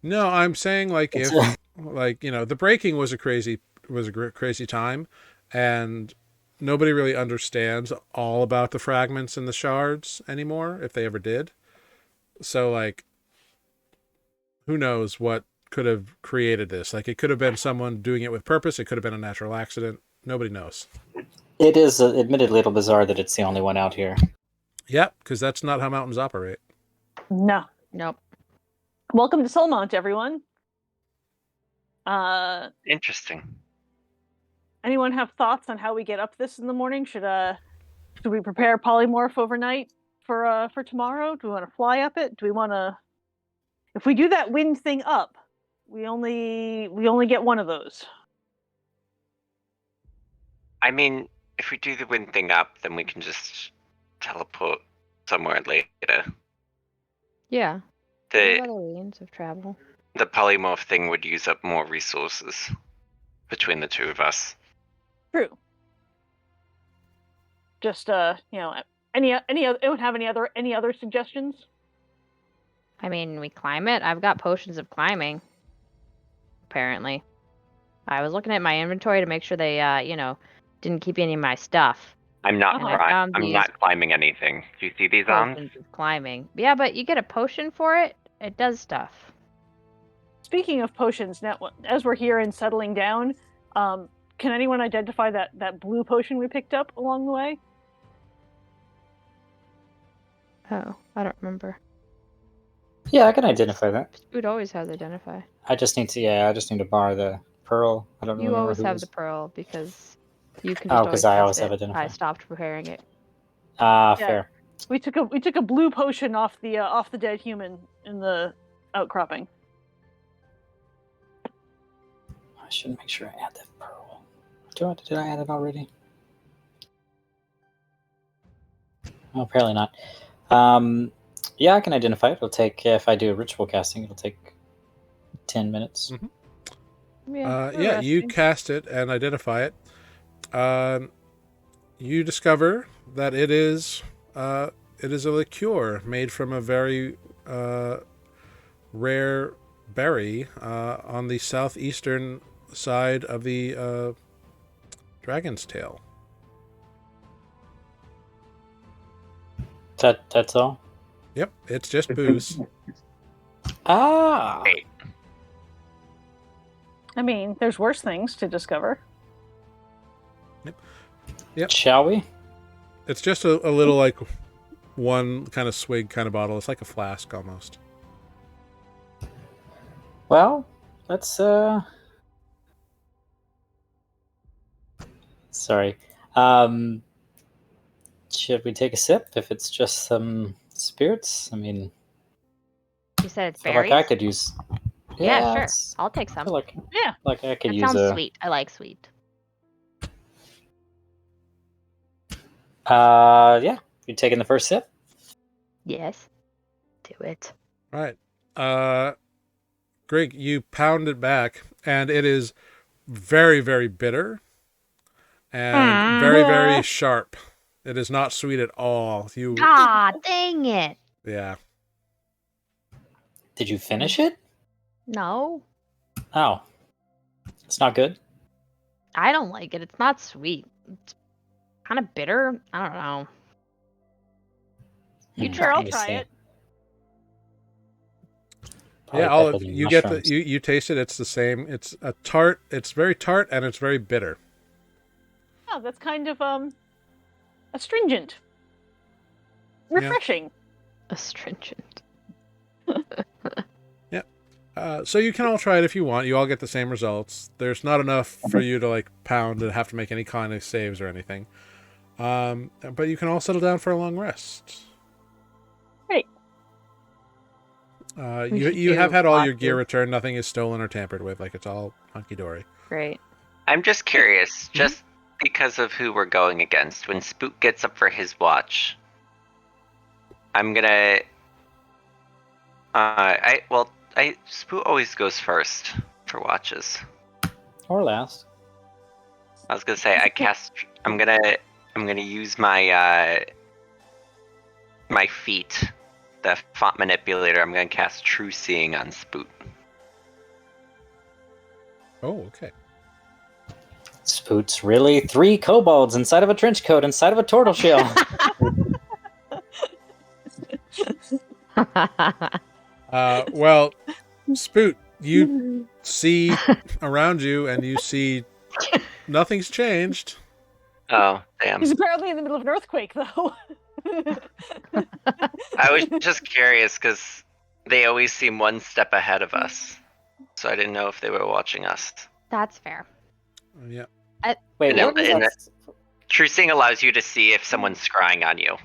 No, I'm saying like if like, the breaking was a crazy time, and nobody really understands all about the fragments and the shards anymore, if they ever did. So like, who knows what could have created this? Like, it could have been someone doing it with purpose. It could have been a natural accident. Nobody knows. It is admittedly a little bizarre that it's the only one out here. Yep, because that's not how mountains operate. No. Nope. Welcome to Soul Mount, everyone. Interesting. Anyone have thoughts on how we get up this in the morning? Should we prepare polymorph overnight for tomorrow? Do we want to fly up it? Do we want to? If we do that wind thing up, we only get one of those. I mean, if we do the wind thing up, then we can just teleport somewhere later. Yeah. There's The other means of travel. the polymorph thing would use up more resources between the two of True. Just anyone have any other suggestions? I mean, we climb it. I've got potions of climbing. Apparently. I was looking at my inventory to make sure they, didn't keep any of my stuff. I'm not. And I found I'm these not climbing anything. Do you see these arms? Potions of climbing. Yeah, but you get a potion for it. It does stuff. Speaking of potions, now as we're here and settling down, can anyone identify that blue potion we picked up along the way? Oh, I don't remember. Yeah, I can identify that. Spoot always has identify. I just need to borrow the pearl. I don't You remember always who have was... the pearl because you can. Oh, just 'cause I always cast have it. identify. I stopped preparing it. Ah, Yeah. fair. We took a blue potion off the dead human in the outcropping. I should make sure I add that pearl. Did I add it already? Oh, apparently not. Yeah, I can identify it. It'll take, if I do a ritual casting, it'll take 10 minutes. Mm-hmm. Yeah, you cast it and identify it. You discover that it is a liqueur made from a very rare berry on the southeastern side of the Dragon's Tail. That's all? Yep, it's just booze. Ah! Hey. I mean, there's worse things to discover. Yep. Shall we? It's just a little, like, one kind of swig kind of bottle. It's like a flask almost. Well, let's sorry. Should we take a sip if it's just some spirits? I mean, You said it's I feel berries. like I could use... Yeah, sure. it's- I'll take I some. feel like Yeah. I could That use sounds a... sweet. I like sweet. Yeah. You taking the first sip? Yes. Do it. Right. Greg, you pound it back, and it is very, very bitter and very, very sharp. It is not sweet at all. Ah, dang it. Yeah. Did you finish it? No, Oh. It's not good? I don't like it. It's not sweet. It's kind of bitter. I don't know. You Sure, I'll Let me try see. it. Probably Yeah, better Olive, than you get the mushrooms. you taste it. It's the same. It's a tart. It's very tart and it's very bitter. Oh, that's kind of astringent. Yeah. Refreshing. Astringent. So you can all try it if you want. You all get the same results. There's not enough for you to like pound and have to make any kind of saves or anything. But you can all settle down for a long rest. Great. We You should you have do had all your watches. gear returned. Nothing is stolen or tampered with. Like it's all hunky dory. Great. I'm just curious, just because of who we're going against. When Spook gets up for his watch, I'm gonna. Spook always goes first for watches. Or last. I was gonna say I'm gonna use my my feet, the font manipulator. I'm gonna cast True Seeing on Spook. Oh, okay. Spoot's really 3 kobolds inside of a trench coat inside of a turtle shell. Well, Spoot, you see around you and you see nothing's changed. Oh, damn. He's apparently in the middle of an earthquake, though. I was just curious because they always seem one step ahead of us. So I didn't know if they were watching us. That's fair. Yeah. Wait, No, what was in that? True Seeing allows you to see if someone's scrying on you.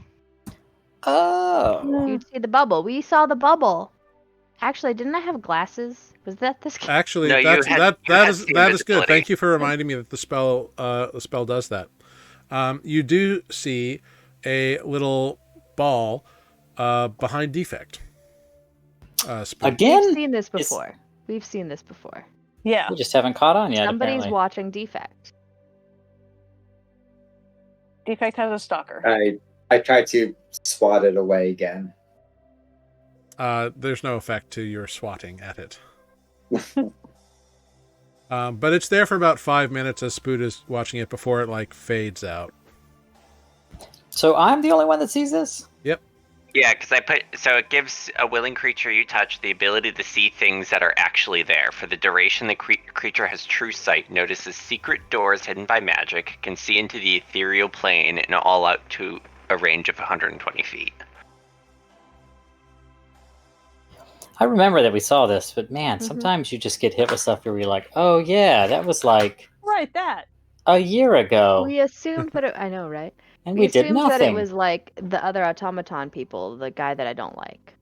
Oh. You'd see the bubble. We saw the bubble. Actually, didn't I have glasses? Was that this game? Actually, No, you had that the is good. invisibility. Thank you for reminding me that the spell does that. You do see a little ball behind defect. Spook. Again? We've seen this It's- before. We've seen this before. Yeah. We just haven't caught on yet, Somebody's apparently. watching Defect. Defect has a stalker. I tried to swat it away again. There's no effect to your swatting at it. But it's there for about 5 minutes as Spoot is watching it before it like fades out. So I'm the only one that sees this? Yeah, because it gives a willing creature you touch the ability to see things that are actually there. For the duration the creature has true sight, notices secret doors hidden by magic, can see into the ethereal plane, and all out to a range of 120 feet. I remember that we saw this, but man, Mhm. sometimes you just get hit with stuff where you're like, oh yeah, that was like Right, that. a year ago. We assumed that it. I know, right? And we did assumed that nothing. it was like the other automaton people, the guy that I don't like.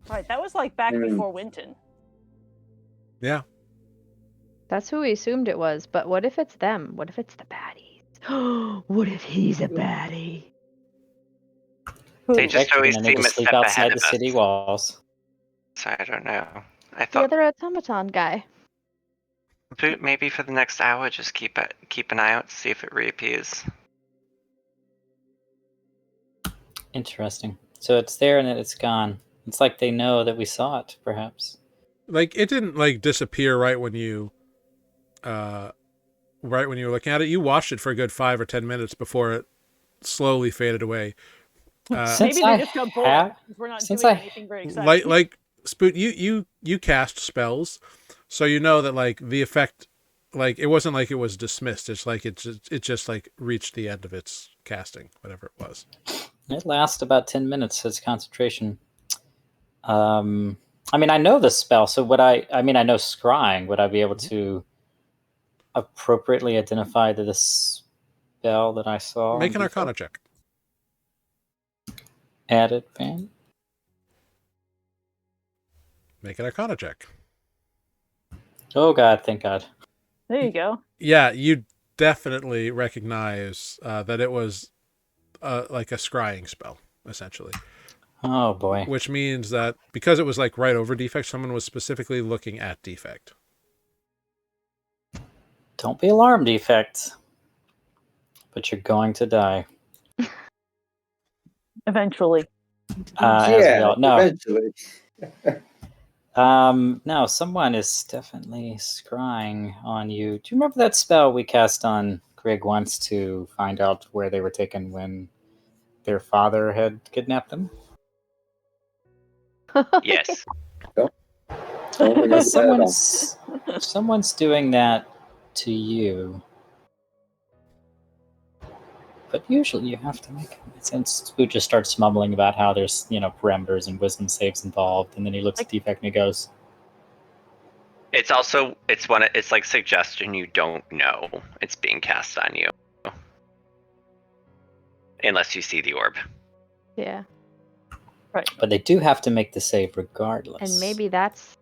Right, that was like back Hmm. before Winton. Yeah. That's who we assumed it was. But what if it's them? What if it's the baddies? What if he's a baddie? They just Actually, always gonna need seem to a sleep step outside ahead the of us. city walls. So I don't know. I The thought other automaton guy. maybe for the next hour, just keep an eye out to see if it reappears. Interesting. So it's there and then it's gone. It's like they know that we saw it, perhaps. Like it didn't like disappear right when you were looking at it. You watched it for a good 5 or 10 minutes before it slowly faded away. Since Maybe they I just got bored have- because we're not since doing I- anything very exciting. Like Spoot, you cast spells, so you know that like the effect, like it wasn't like it was dismissed. It's like it just like reached the end of its casting, whatever it was. It lasts about 10 minutes as concentration. I mean, I know the spell, so I know scrying. Would I be able to appropriately identify the spell that I saw? Make an on Arcana default? check. Added fan. Make an Arcana check. Oh God, thank God. There you go. Yeah, you definitely recognize that it was like a scrying spell, essentially. Oh boy. Which means that because it was like right over defect, someone was specifically looking at defect. Don't be alarmed, defect. But you're going to die. Eventually. As we all know. eventually. No, someone is definitely scrying on you. Do you remember that spell we cast on Greg once to find out where they were taken when their father had kidnapped them? Yes. Don't remember that at all. Someone's doing that to you. But usually you have to make it. Since Spoot just starts mumbling about how there's, parameters and wisdom saves involved, and then he looks at Defect and he goes, It's like suggestion you don't know it's being cast on you. Unless you see the orb. Yeah. but they do have to make the save regardless. And maybe that's.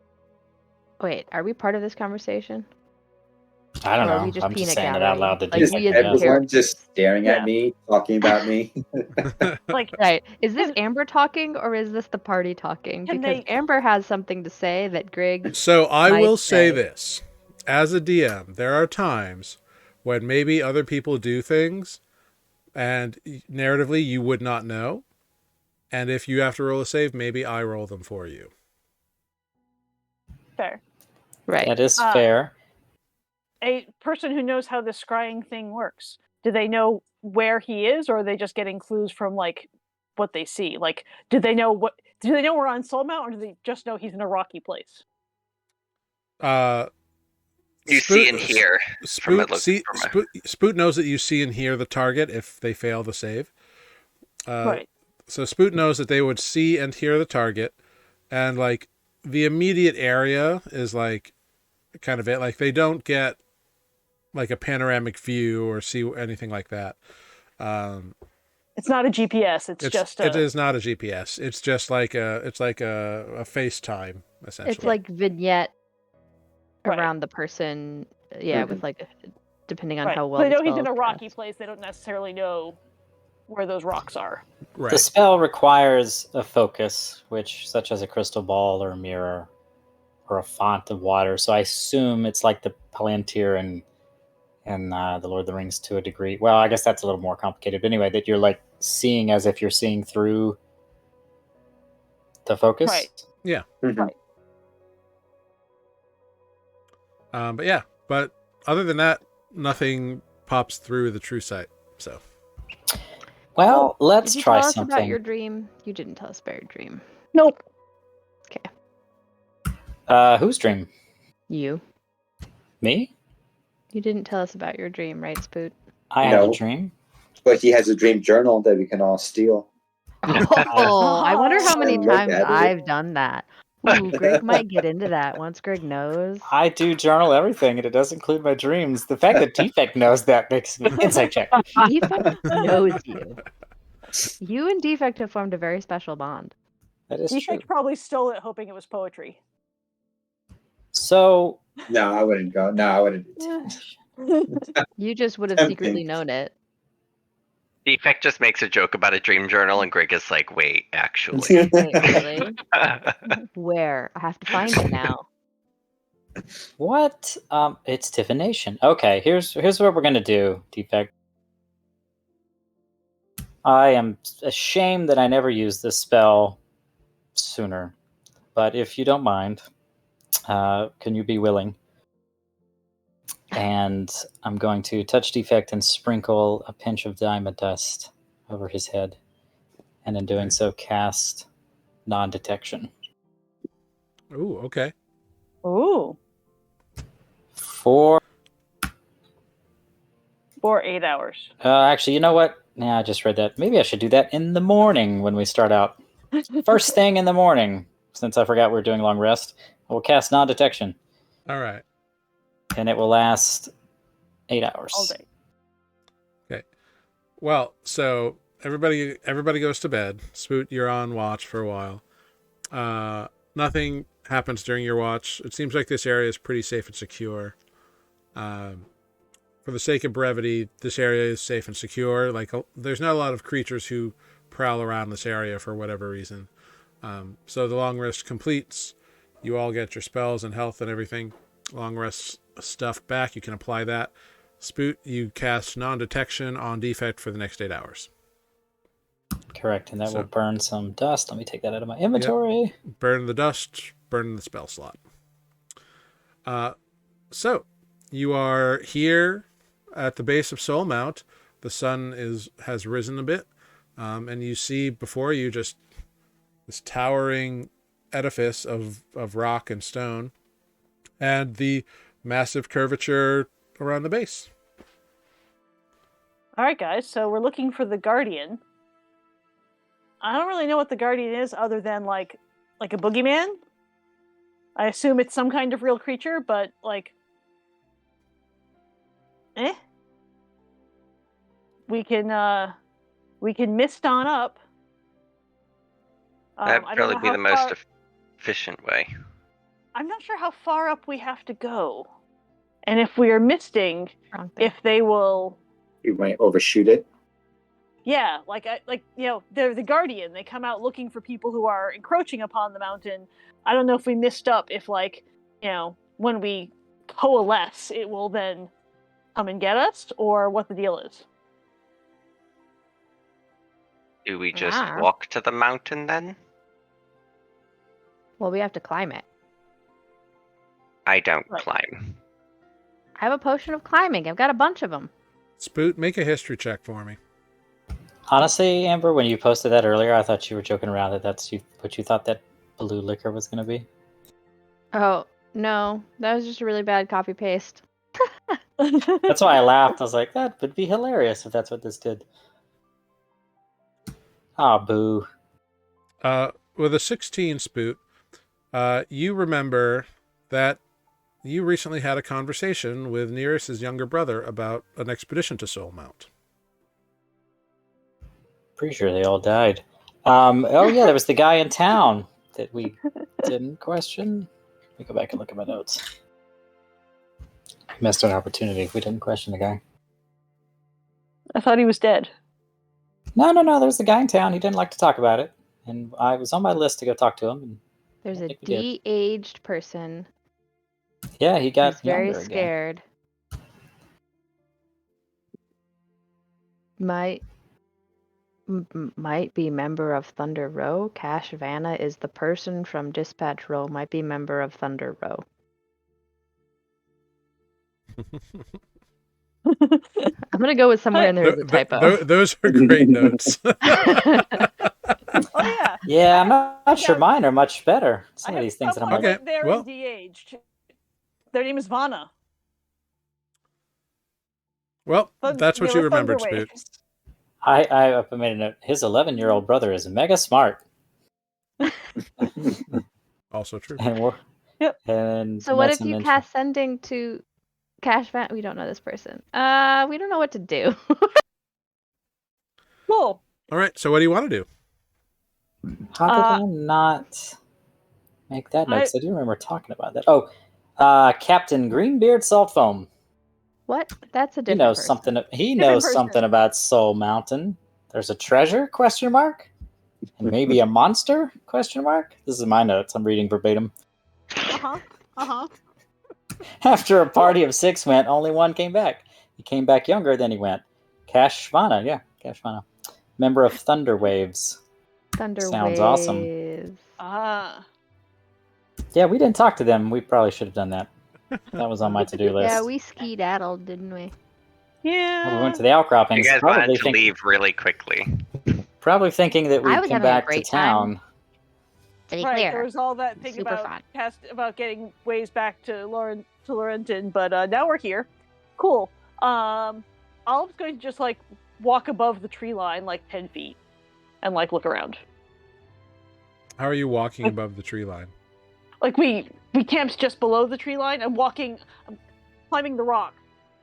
Wait, are we part of this conversation? I don't Or are know. we just I'm just peanut saying it out gallery? loud. To Like, Is we as everyone characters. just staring Yeah. at me, talking about me? Like, Right. Is this Amber talking or is this the party talking? Can Because they- Amber has something to say that Greg. So I might will say say. this. As a DM, there are times when maybe other people do things and narratively you would not know. And if you have to roll a save, maybe I roll them for you. fair. Right. That is fair. A person who knows how the scrying thing works, do they know where he is, or are they just getting clues from like what they see? Like, do they know we're on Soul Mount, or do they just know he's in a rocky place? You see and hear from it. Spoot knows that you see and hear the target if they fail the save. Right. So Spoot knows that they would see and hear the target, and like the immediate area is like kind of it. Like they don't get like a panoramic view or see anything like that. It's not a GPS. It is not a GPS. It's just like a FaceTime essentially. It's like vignette Right. around the person. Yeah, with like depending on right. how well. They know the he's in spell a is rocky cast. place. They don't necessarily know where those rocks are. right. The spell requires a focus, such as a crystal ball or a mirror or a font of water. So I assume it's like the Palantir and the Lord of the Rings to a degree. Well, I guess that's a little more complicated. But anyway, that you're like seeing as if you're seeing through the focus. Right. Yeah. Right. But other than that, nothing pops through the true sight. So. Well, let's Did you try tell us something. about your dream? You didn't tell us about your dream. Nope. Okay. Whose dream? You. Me? You didn't tell us about your dream, right, Spoot? I had a No. dream. But he has a dream journal that we can all steal. Oh, I wonder how many And look times at it. I've done that. Ooh, Greg might get into that once Greg knows. I do journal everything, and it does include my dreams. The fact that Defect knows that makes me insight check. Defect knows you. You and Defect have formed a very special bond. That is true. Defect probably stole it, hoping it was poetry. So No, I wouldn't go. No, I wouldn't. You just would have secretly known it. Defect just makes a joke about a dream journal, and Greg is like, "Wait, actually." Wait, really? Where? I have to find it now. what? It's divination. Okay, here's what we're gonna do, Defect. I am ashamed that I never used this spell sooner, but if you don't mind, can you be willing? And I'm going to touch Defect and sprinkle a pinch of diamond dust over his head, and in doing so, cast non-detection. Ooh, okay. Ooh. For 8 hours. actually, you know what? Yeah, I just read that. Maybe I should do that in the morning when we start out. First thing in the morning, since I forgot we were doing long rest. I will cast non-detection, All right. and it will last 8 hours. All day. Okay. Well, so everybody goes to bed. Spoot, you're on watch for a while. Nothing happens during your watch. It seems like this area is pretty safe and secure. For the sake of brevity, this area is safe and secure. Like, there's not a lot of creatures who prowl around this area for whatever reason. So the long rest completes. You all get your spells and health and everything. Long rest stuff back. You can apply that. Spoot, you cast non-detection on Defect for the next 8 hours. Correct, and that will burn some dust. Let me take that out of my inventory. Burn the dust. burning the spell slot. So you are here at the base of Soul Mount. The sun has risen a bit, and you see before you just this towering edifice of rock and stone, and the massive curvature around the base. All right, guys. So we're looking for the Guardian. I don't really know what the Guardian is, other than like a boogeyman. I assume it's some kind of real creature, but like, we can mist on up. That'd I don't probably know be how the most far- efficient way. I'm not sure how far up we have to go, and if we are misting, Wrong thing. if they will. You might overshoot it. Yeah, they're the Guardian. They come out looking for people who are encroaching upon the mountain. I don't know if we missed up. If when we coalesce, it will then come and get us, or what the deal is. Do we just Ah. walk to the mountain then? Well, we have to climb it. I don't Right. climb. I have a potion of climbing. I've got a bunch of them. Spoot, make a history check for me. Honestly, Amber, when you posted that earlier, I thought you were joking around that that's what you thought that blue liquor was going to be. Oh, no. That was just a really bad copy paste. That's why I laughed. I was like, that would be hilarious if that's what this did. Ah, boo. With a 16, Spoot, you remember that you recently had a conversation with Nearest's younger brother about an expedition to Soul Mount. Pretty sure they all died. Oh, yeah, there was the guy in town that we didn't question. Let me go back and look at my notes. Missed an opportunity if we didn't question the guy. I thought he was dead. No, there's the guy in town. He didn't like to talk about it. And I was on my list to go talk to him. And There's I a think we did. de-aged person yeah, he got who's very younger again. scared. Might be member of Thunder Row. Cash Vanna is the person from Dispatch Row. Might be member of Thunder Row. I'm gonna go with somewhere in there as a typo. Those are great notes. Oh yeah. Yeah, I'm not sure mine are much better. Some I of have these things that I'm someone like, Okay, that they're well. de-aged. Their name is Vanna. Well, that's what you remembered, Thunder Spoot. Waves. I made a note. His 11-year-old brother is mega smart. Also true. And Yep. And So what not if to you mention- pass sending to Cash Vanna? We don't know this person. We don't know what to do. Cool. All right, so what do you want to do? How did I not make that note? 'Cause I do remember talking about that. Oh, Captain Greenbeard Saltfoam. What? That's a He different knows person. something. He Different knows person. something about Soul Mountain. There's a treasure? Question mark. And maybe a monster? Question mark. This is my notes. I'm reading verbatim. After a party of 6 went, only one came back. He came back younger than he went. Cash Vanna, yeah, Cash Vanna. Member of Thunder Waves. Thunder Sounds awesome. Waves. Yeah, we didn't talk to them. We probably should have done that. That was on my to-do list. Yeah, we ski-daddled, didn't we? Yeah. We went to the outcroppings. You guys wanted to think- leave really quickly. Probably thinking that I we'd was come having a back to great time. town. To be Right, clear. there was all that thing Super about fun. about getting ways back to Laurenton, but now we're here. Cool. Olive's going to just walk above the tree line 10 feet and look around. How are you walking above the tree line? We camped just below the tree line. I'm climbing the rock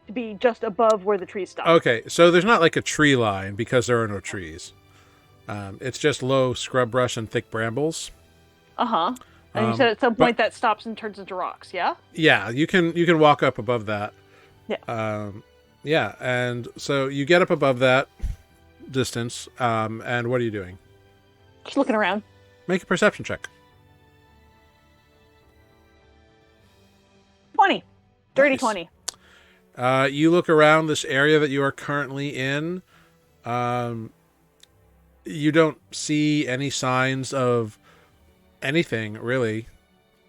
to be just above where the trees stop. Okay, so there's not a tree line because there are no trees. It's just low scrub brush and thick brambles. And you said at some point that stops and turns into rocks, yeah? Yeah, you can walk up above that. Yeah. Yeah, and so you get up above that distance, and what are you doing? Just looking around. Make a perception check. 20. Dirty Nice. 20. You look around this area that you are currently in. You don't see any signs of anything, really.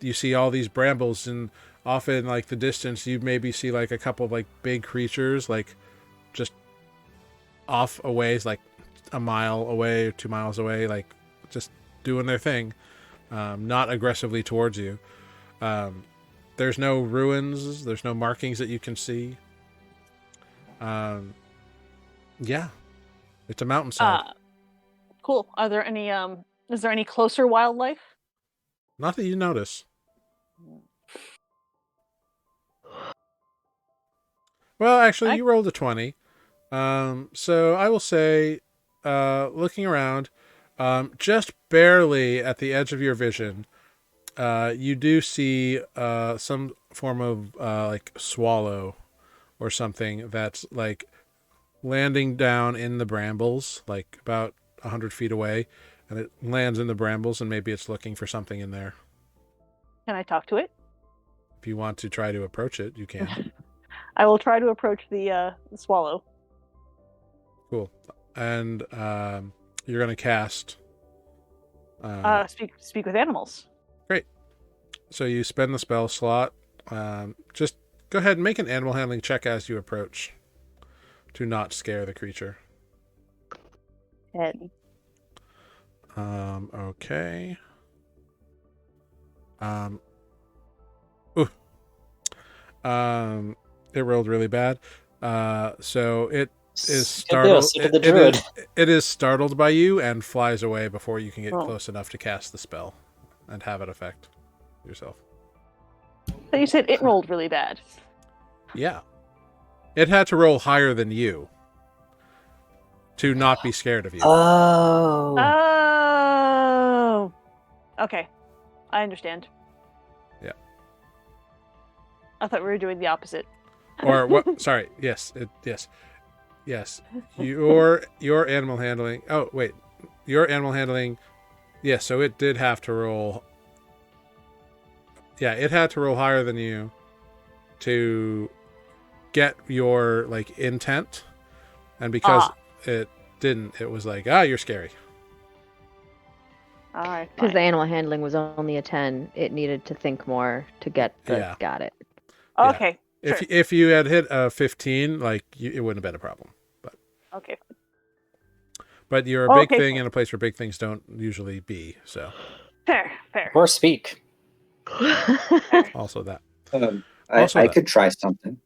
you see all these brambles, and off in like the distance, you maybe see like a couple of like big creatures, like just off a ways, like a mile away or 2 miles away, like just doing their thing, not aggressively towards you. There's no ruins, there's no markings that you can see. Yeah, it's a mountainside. Cool. Are there any is there any closer wildlife? Not that you notice. Well, actually, you rolled a 20. So I will say, looking around, just barely at the edge of your vision, you do see some form of like swallow or something that's like landing down in the brambles, like about 100 feet away, and it lands in the brambles, and maybe it's looking for something in there. Can I talk to it? If you want to try to approach it, you can. I will try to approach the swallow. Cool. And you're going to cast... Speak with animals. Great. So you spend the spell slot. Just go ahead and make an animal handling check as you approach to not scare the creature. 10. Okay. It rolled really bad. So it is startled. It is startled by you and flies away before you can get close enough to cast the spell and have it affect yourself. So you said it rolled really bad. Yeah. It had to roll higher than you to not be scared of you. Oh. Okay. I understand. Yeah. I thought we were doing the opposite. Or what? Sorry. Yes. Yes. Your animal handling. Oh, wait. Your animal handling. Yes. So it did have to roll. Yeah, it had to roll higher than you to get your like intent, and because it didn't, it was like, you're scary. All right. Because the animal handling was only a 10, it needed to think more to get the got it. Okay. Yeah. Sure. If you had hit a 15, like it wouldn't have been a problem. But okay. But you're a big thing in a place where big things don't usually be. So fair. Or speak. Also that. I could try something.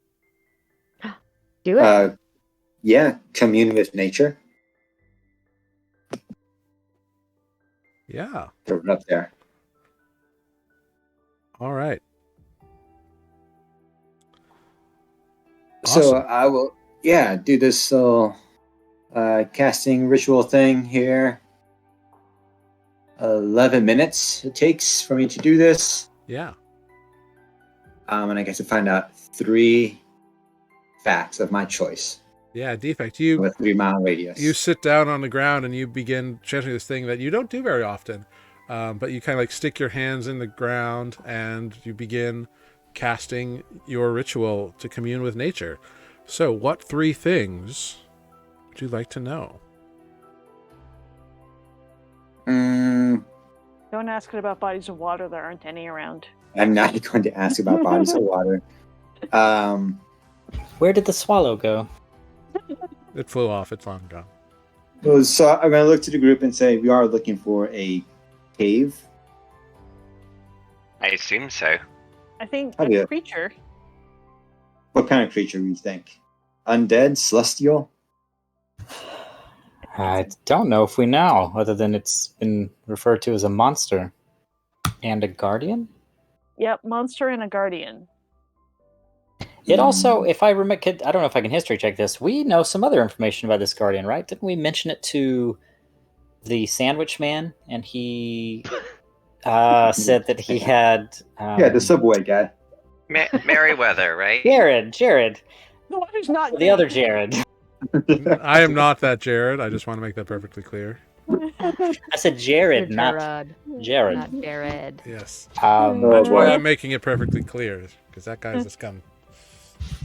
Do it. Yeah, commune with nature. Yeah. Throw it up there. All right. Awesome. So I will, do this casting ritual thing here. 11 minutes it takes for me to do this. Yeah. And I get to find out 3 facts of my choice. Yeah, defect. With 3-mile radius. You sit down on the ground and you begin chanting this thing that you don't do very often. But you kind of like stick your hands in the ground and you begin casting your ritual to commune with nature. So what 3 things would you like to know? Don't ask it about bodies of water. There aren't any around. I'm not going to ask about bodies of water. Where did the swallow go? It flew off. It's long gone. So I'm going to look to the group and say, we are looking for a cave. I assume so. I think a creature. What kind of creature do you think? Undead? Celestial? I don't know if we know, other than it's been referred to as a monster. And a guardian? Yep, monster and a guardian. It also, if I remember, I don't know if I can history check this. We know some other information about this guardian, right? Didn't we mention it to the sandwich man? And he said that he had... the subway guy. Merryweather, right? Jared. No, who's not the other Jared. I am not that Jared. I just want to make that perfectly clear. I said Jared, not Jared. Not Jared. Yes. That's why I'm making it perfectly clear, because that guy's a scum.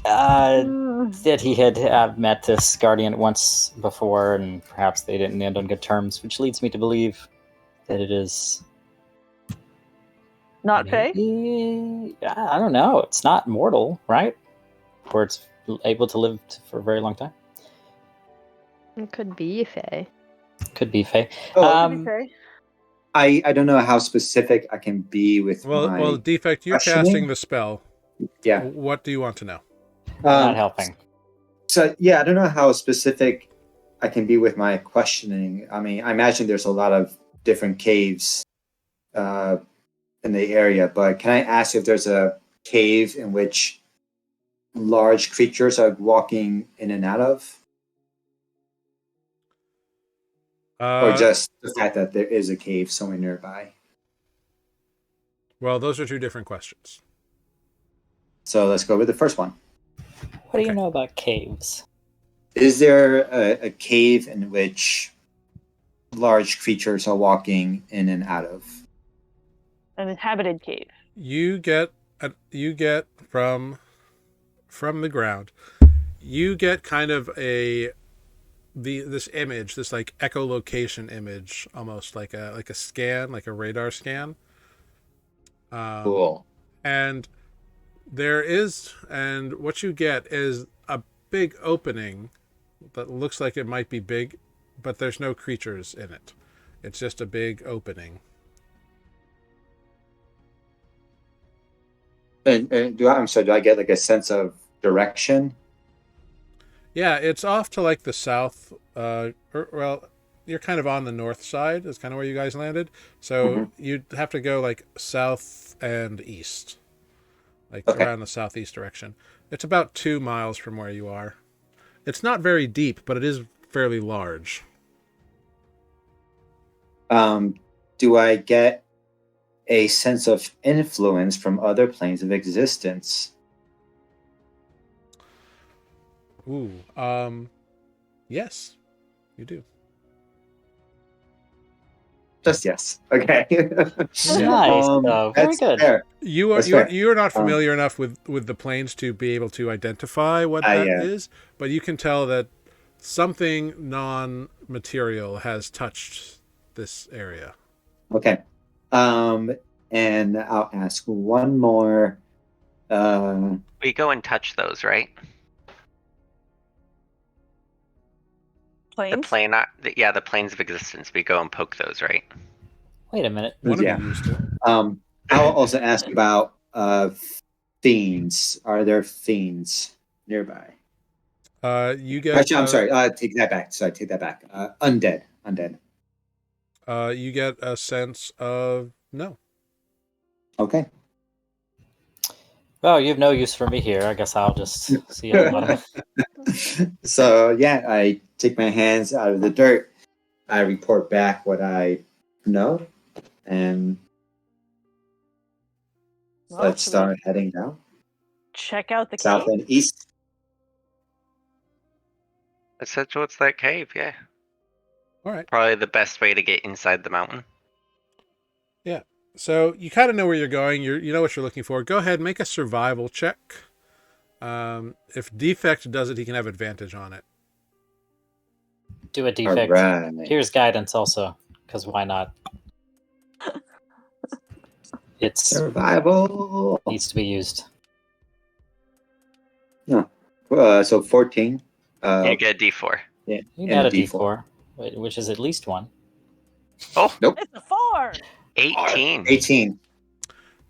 That he had met this guardian once before, and perhaps they didn't end on good terms, which leads me to believe that it is Not Fae? Maybe, I don't know. It's not mortal, right? Or it's able to live for a very long time. It could be Fae. Could be Fae. Oh, Could be Fae. I don't know how specific I can be with my Well, Defect, you're questioning. casting the spell. Yeah. What do you want to know? Not helping. So yeah, I don't know how specific I can be with my questioning. I mean, I imagine there's a lot of different caves in the area, but can I ask if there's a cave in which large creatures are walking in and out of, or just the fact that there is a cave somewhere nearby? Well, those are two different questions. So let's go with the first one. What do you know about caves? Is there a cave in which large creatures are walking in and out of? An inhabited cave. You get from the ground. You get kind of this image, this like echolocation image, almost like a scan, like a radar scan. Cool. And what you get is a big opening that looks like it might be big, but there's no creatures in it. It's just a big opening. And do I get like a sense of direction? Yeah, it's off to like the south. Well, you're kind of on the north side. Is kind of where you guys landed. So you'd have to go like south and east, like around the southeast direction. It's about 2 miles from where you are. It's not very deep, but it is fairly large. Do I get a sense of influence from other planes of existence? Ooh, yes, you do. Just yes. Okay. Nice. Very that's good. fair. You're not familiar enough with the planes to be able to identify what that is, but you can tell that something non-material has touched this area. Okay. And I'll ask one more. We go and touch those, right? Planes? The plane, the planes of existence. We go and poke those, right? Wait a minute. One of you used to. I'll also ask about fiends. Are there fiends nearby? You get. Actually, I'm sorry. Take that back. Undead. You get a sense of no. Okay. Well, you have no use for me here. I guess I'll just see you at the bottom. So yeah, I take my hands out of the dirt. I report back what I know, and let's start heading down. Check out the South cave. and east. Let's head towards that cave, yeah. All right. Probably the best way to get inside the mountain. Yeah. So you kind of know where you're going. You know what you're looking for. Go ahead, make a survival check. If Defect does it, he can have advantage on it. Do a defect. Right. Here's guidance also, because why not? It's Survival. needs to be used. No. So 14. You get a D4. Yeah. You and got a D4, which is at least one. Oh, Nope. It's a 4. 18. 18.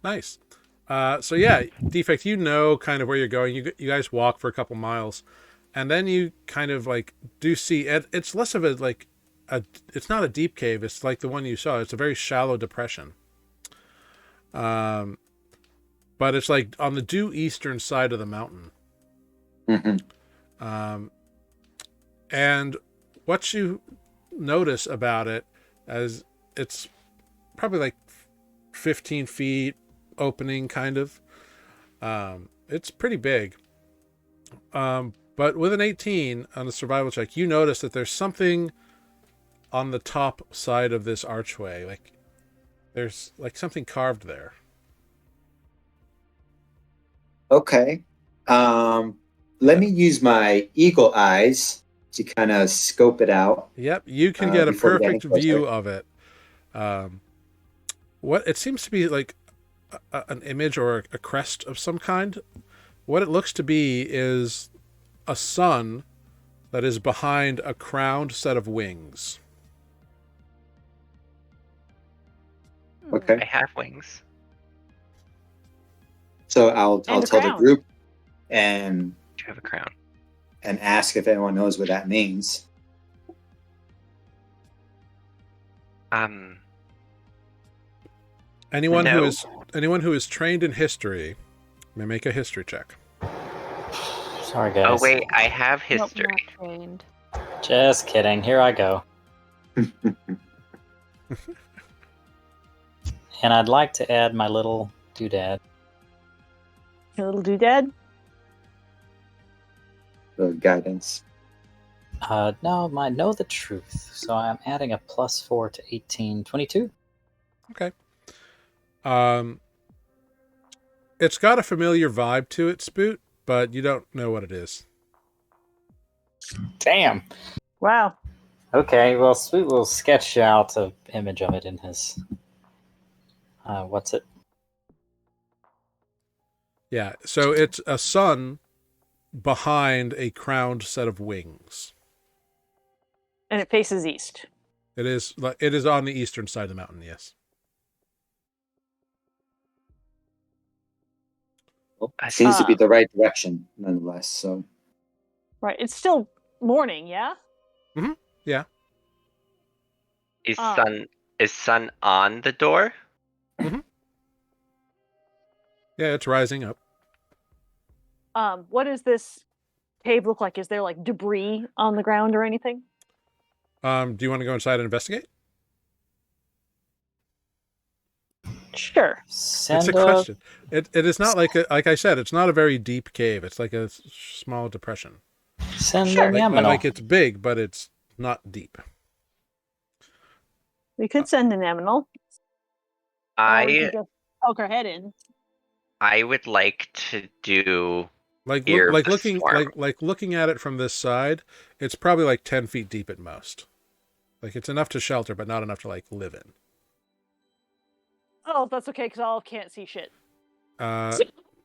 Nice. So yeah, Defect, you know kind of where you're going. You guys walk for a couple miles, and then you kind of like do see it. It's less of it's not a deep cave. It's like the one you saw. It's a very shallow depression. But it's like on the due eastern side of the mountain. Mm-hmm. And what you notice about it as it's probably like 15 feet opening kind of. It's pretty big. But with an 18 on the survival check, you notice that there's something on the top side of this archway. Like there's like something carved there. Okay. Let me use my eagle eyes to kind of scope it out. Yep, you can get a before perfect getting closer. view of it. What it seems to be like an image or a crest of some kind. What it looks to be is a sun that is behind a crowned set of wings. Okay. I have wings. So I'll And a tell the crown. group and Do you have a crown? ask if anyone knows what that means. Anyone No. who is trained in history may make a history check. Sorry, guys. Oh wait, I have Nope, history. not trained. Just kidding. Here I go. And I'd like to add my little doodad. Your little doodad. The guidance. No, my know the truth. So I'm adding a +4 to 18, 22. Okay. It's got a familiar vibe to it, Spoot, but you don't know what it is. Damn. Wow. Okay, well, Sweet will sketch out an image of it in his. What's it? Yeah, so it's a sun behind a crowned set of wings. And it faces east. It is on the eastern side of the mountain, yes. Well, seems to be the right direction, nonetheless. So Right. It's still morning, yeah? Yeah. Is Ah. sun on the door? Yeah, it's rising up. What does this cave look like? Is there like debris on the ground or anything? Do you want to go inside and investigate? Sure. It's a question. It is not like I said, it's not a very deep cave. It's like a small depression. Send Sure. them Like, Yamano. like it's big, but it's not deep. We could send an aminal. Or we I could just poke our head in. I would like to do Like Ear of the looking storm. like looking at it from this side, it's probably like 10 feet deep at most. Like it's enough to shelter, but not enough to like live in. Oh, that's okay, because I can't see shit.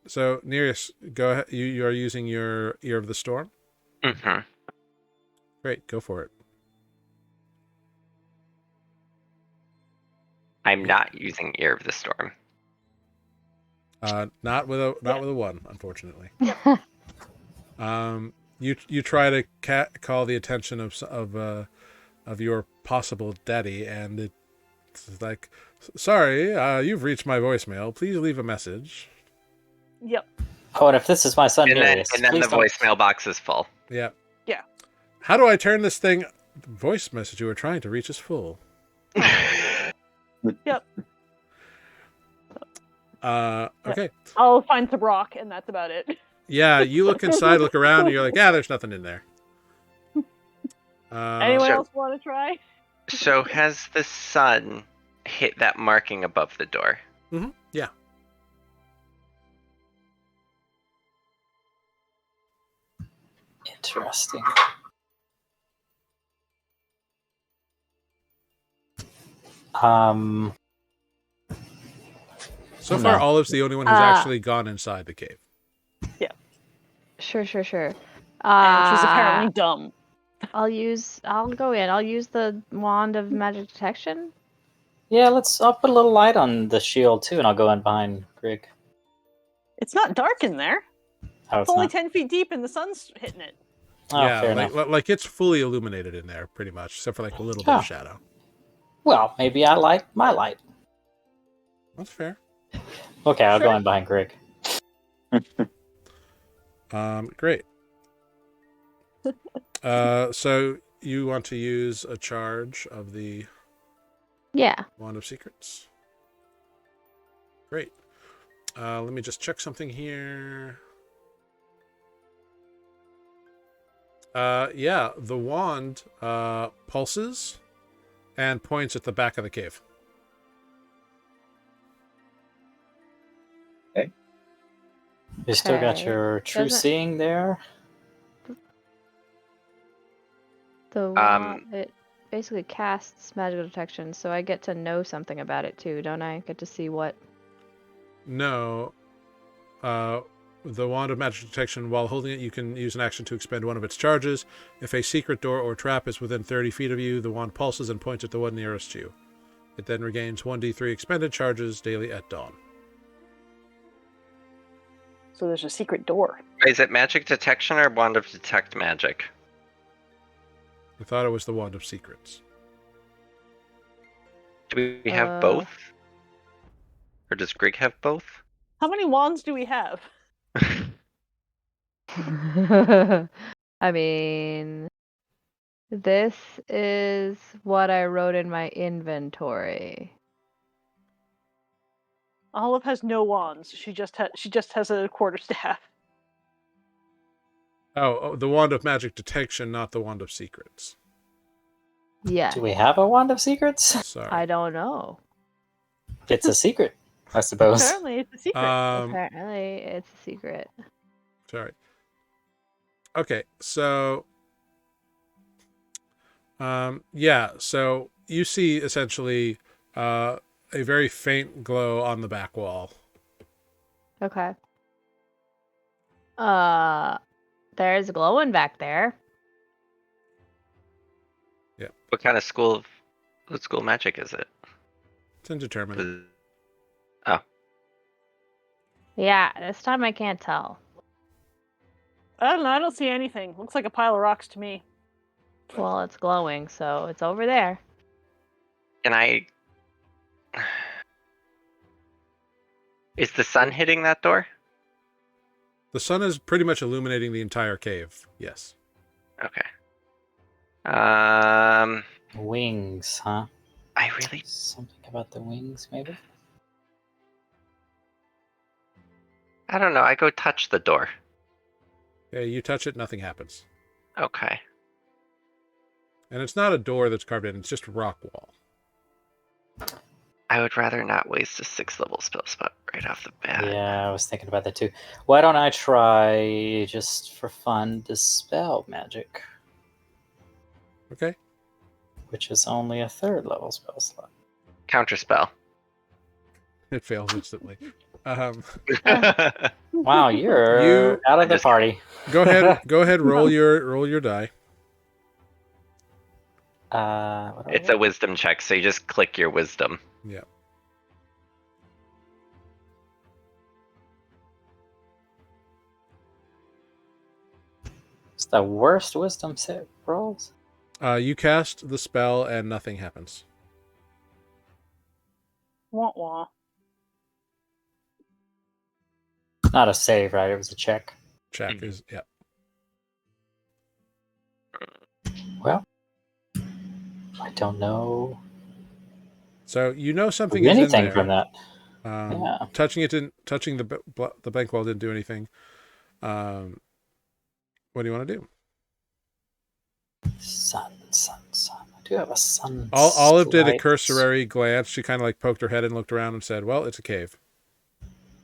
So Nereus, go ahead. You are using your Ear of the Storm. Mhm. Great, go for it. I'm not using Ear of the Storm. Not with a 1, unfortunately. You try to call the attention of your possible daddy, and it's like, sorry, you've reached my voicemail. Please leave a message. Yep. Oh, and if this is my son, And then Nereus, the please don't- voicemail box is full. Yeah. Yeah. How do I turn this thing? Voice message you were trying to reach is full. Yep. Okay. I'll find some rock, and that's about it. Yeah, you look inside, look around, and you're like, yeah, there's nothing in there. Anyone So- else want to try? So has the sun hit that marking above the door? Yeah. Interesting. So far, No. Olive's the only one who's actually gone inside the cave. Sure. And she's apparently dumb. I'll go in. I'll use the wand of magic detection. Yeah, I'll put a little light on the shield too, and I'll go in behind Greg. It's not dark in there. Oh, It's it's only not. 10 feet deep, and the sun's hitting it. Oh, Yeah, fair enough. like it's fully illuminated in there, pretty much, except for like a little bit Oh. of shadow. Well, maybe I like my light. That's fair. Okay, I'll go Sure. in behind Greg. Great. So you want to use a charge of the Yeah. Wand of Secrets? Great. Let me just check something here. Yeah, the wand pulses and points at the back of the cave. You still got Okay. your true Doesn't- seeing there? The wand, it basically casts magical detection, so I get to know something about it too, don't I? Get to see what No. The Wand of Magic Detection, while holding it, you can use an action to expend one of its charges. If a secret door or trap is within 30 feet of you, the wand pulses and points at the one nearest you. It then regains 1d3 expended charges daily at dawn. So there's a secret door. Is it magic detection or wand of detect magic? I thought it was the Wand of Secrets. Do we have both? Or does Grig have both? How many wands do we have? I mean, this is what I wrote in my inventory. Olive has no wands. She just has a quarterstaff. Oh, the Wand of Magic Detection, not the Wand of Secrets. Yes. Do we have a Wand of Secrets? Sorry. I don't know. It's a secret, I suppose. Apparently, it's a secret. Apparently, it's a secret. Sorry. Okay, so yeah, so you see essentially a very faint glow on the back wall. Okay. There's glowing back there. What kind of what school magic is it? It's indeterminate. Oh. Yeah, this time I can't tell. I don't know. I don't see anything. Looks like a pile of rocks to me. Well, it's glowing, so it's over there. Can I... Is the sun hitting that door? The sun is pretty much illuminating the entire cave. Yes. Okay. Wings, huh? I really... Something about the wings, maybe? I don't know. I go touch the door. Yeah, you touch it, nothing happens. Okay. And it's not a door that's carved in, it's just a rock wall. I would rather not waste a 6th level spell spot right off the bat. Yeah, I was thinking about that too. Why don't I try, just for fun, Dispel Magic, Okay? which is only a 3rd level spell slot. Counterspell. It fails instantly. Wow, you're out of the just- party. Go ahead, roll your die. What do I It's get? a wisdom check, so you just click your wisdom. Yeah. It's the worst wisdom save rolls. You cast the spell and nothing happens. Wah wah. Not a save, right? It was a check. Check is, yeah. Well, I don't know So you know something is in anything there. from that. Yeah. Touching the bank wall didn't do anything. What do you want to do? Sun. I do have a sun. Olive did a light. cursory glance. She kind of like poked her head and looked around and said, "Well, it's a cave."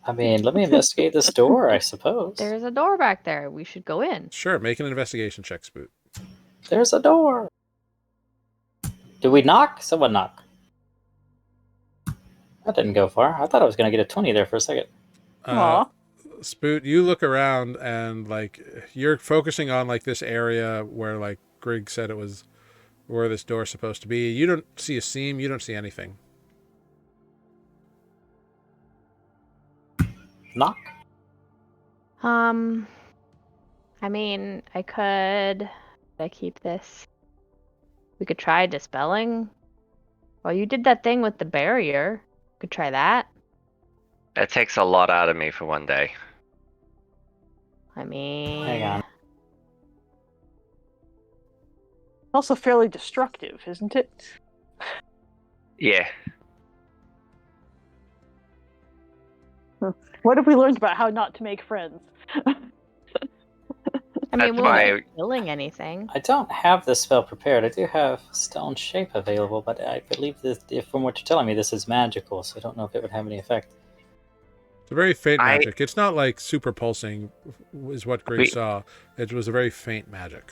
I mean, let me investigate this door, I suppose. There's a door back there. We should go in. Sure, make an investigation check, Spoot. There's a door. Did we knock? Someone knock. That didn't go far. I thought I was going to get a 20 there for a second. Aw. Spoot, you look around and like you're focusing on like this area where like Grig said it was where this door's supposed to be. You don't see a seam. You don't see anything. Knock. I mean, I keep this. We could try dispelling. Well, you did that thing with the barrier. Could try that. That takes a lot out of me for one day. I mean, Hang on. Also fairly destructive, isn't it? Yeah. What have we learned about how not to make friends? I mean, That's we're why- not killing anything. I don't have the spell prepared. I do have Stone Shape available, but I believe that if from what you're telling me, this is magical, so I don't know if it would have any effect. It's a very faint magic. It's not like super pulsing, is what Grig saw. It was a very faint magic.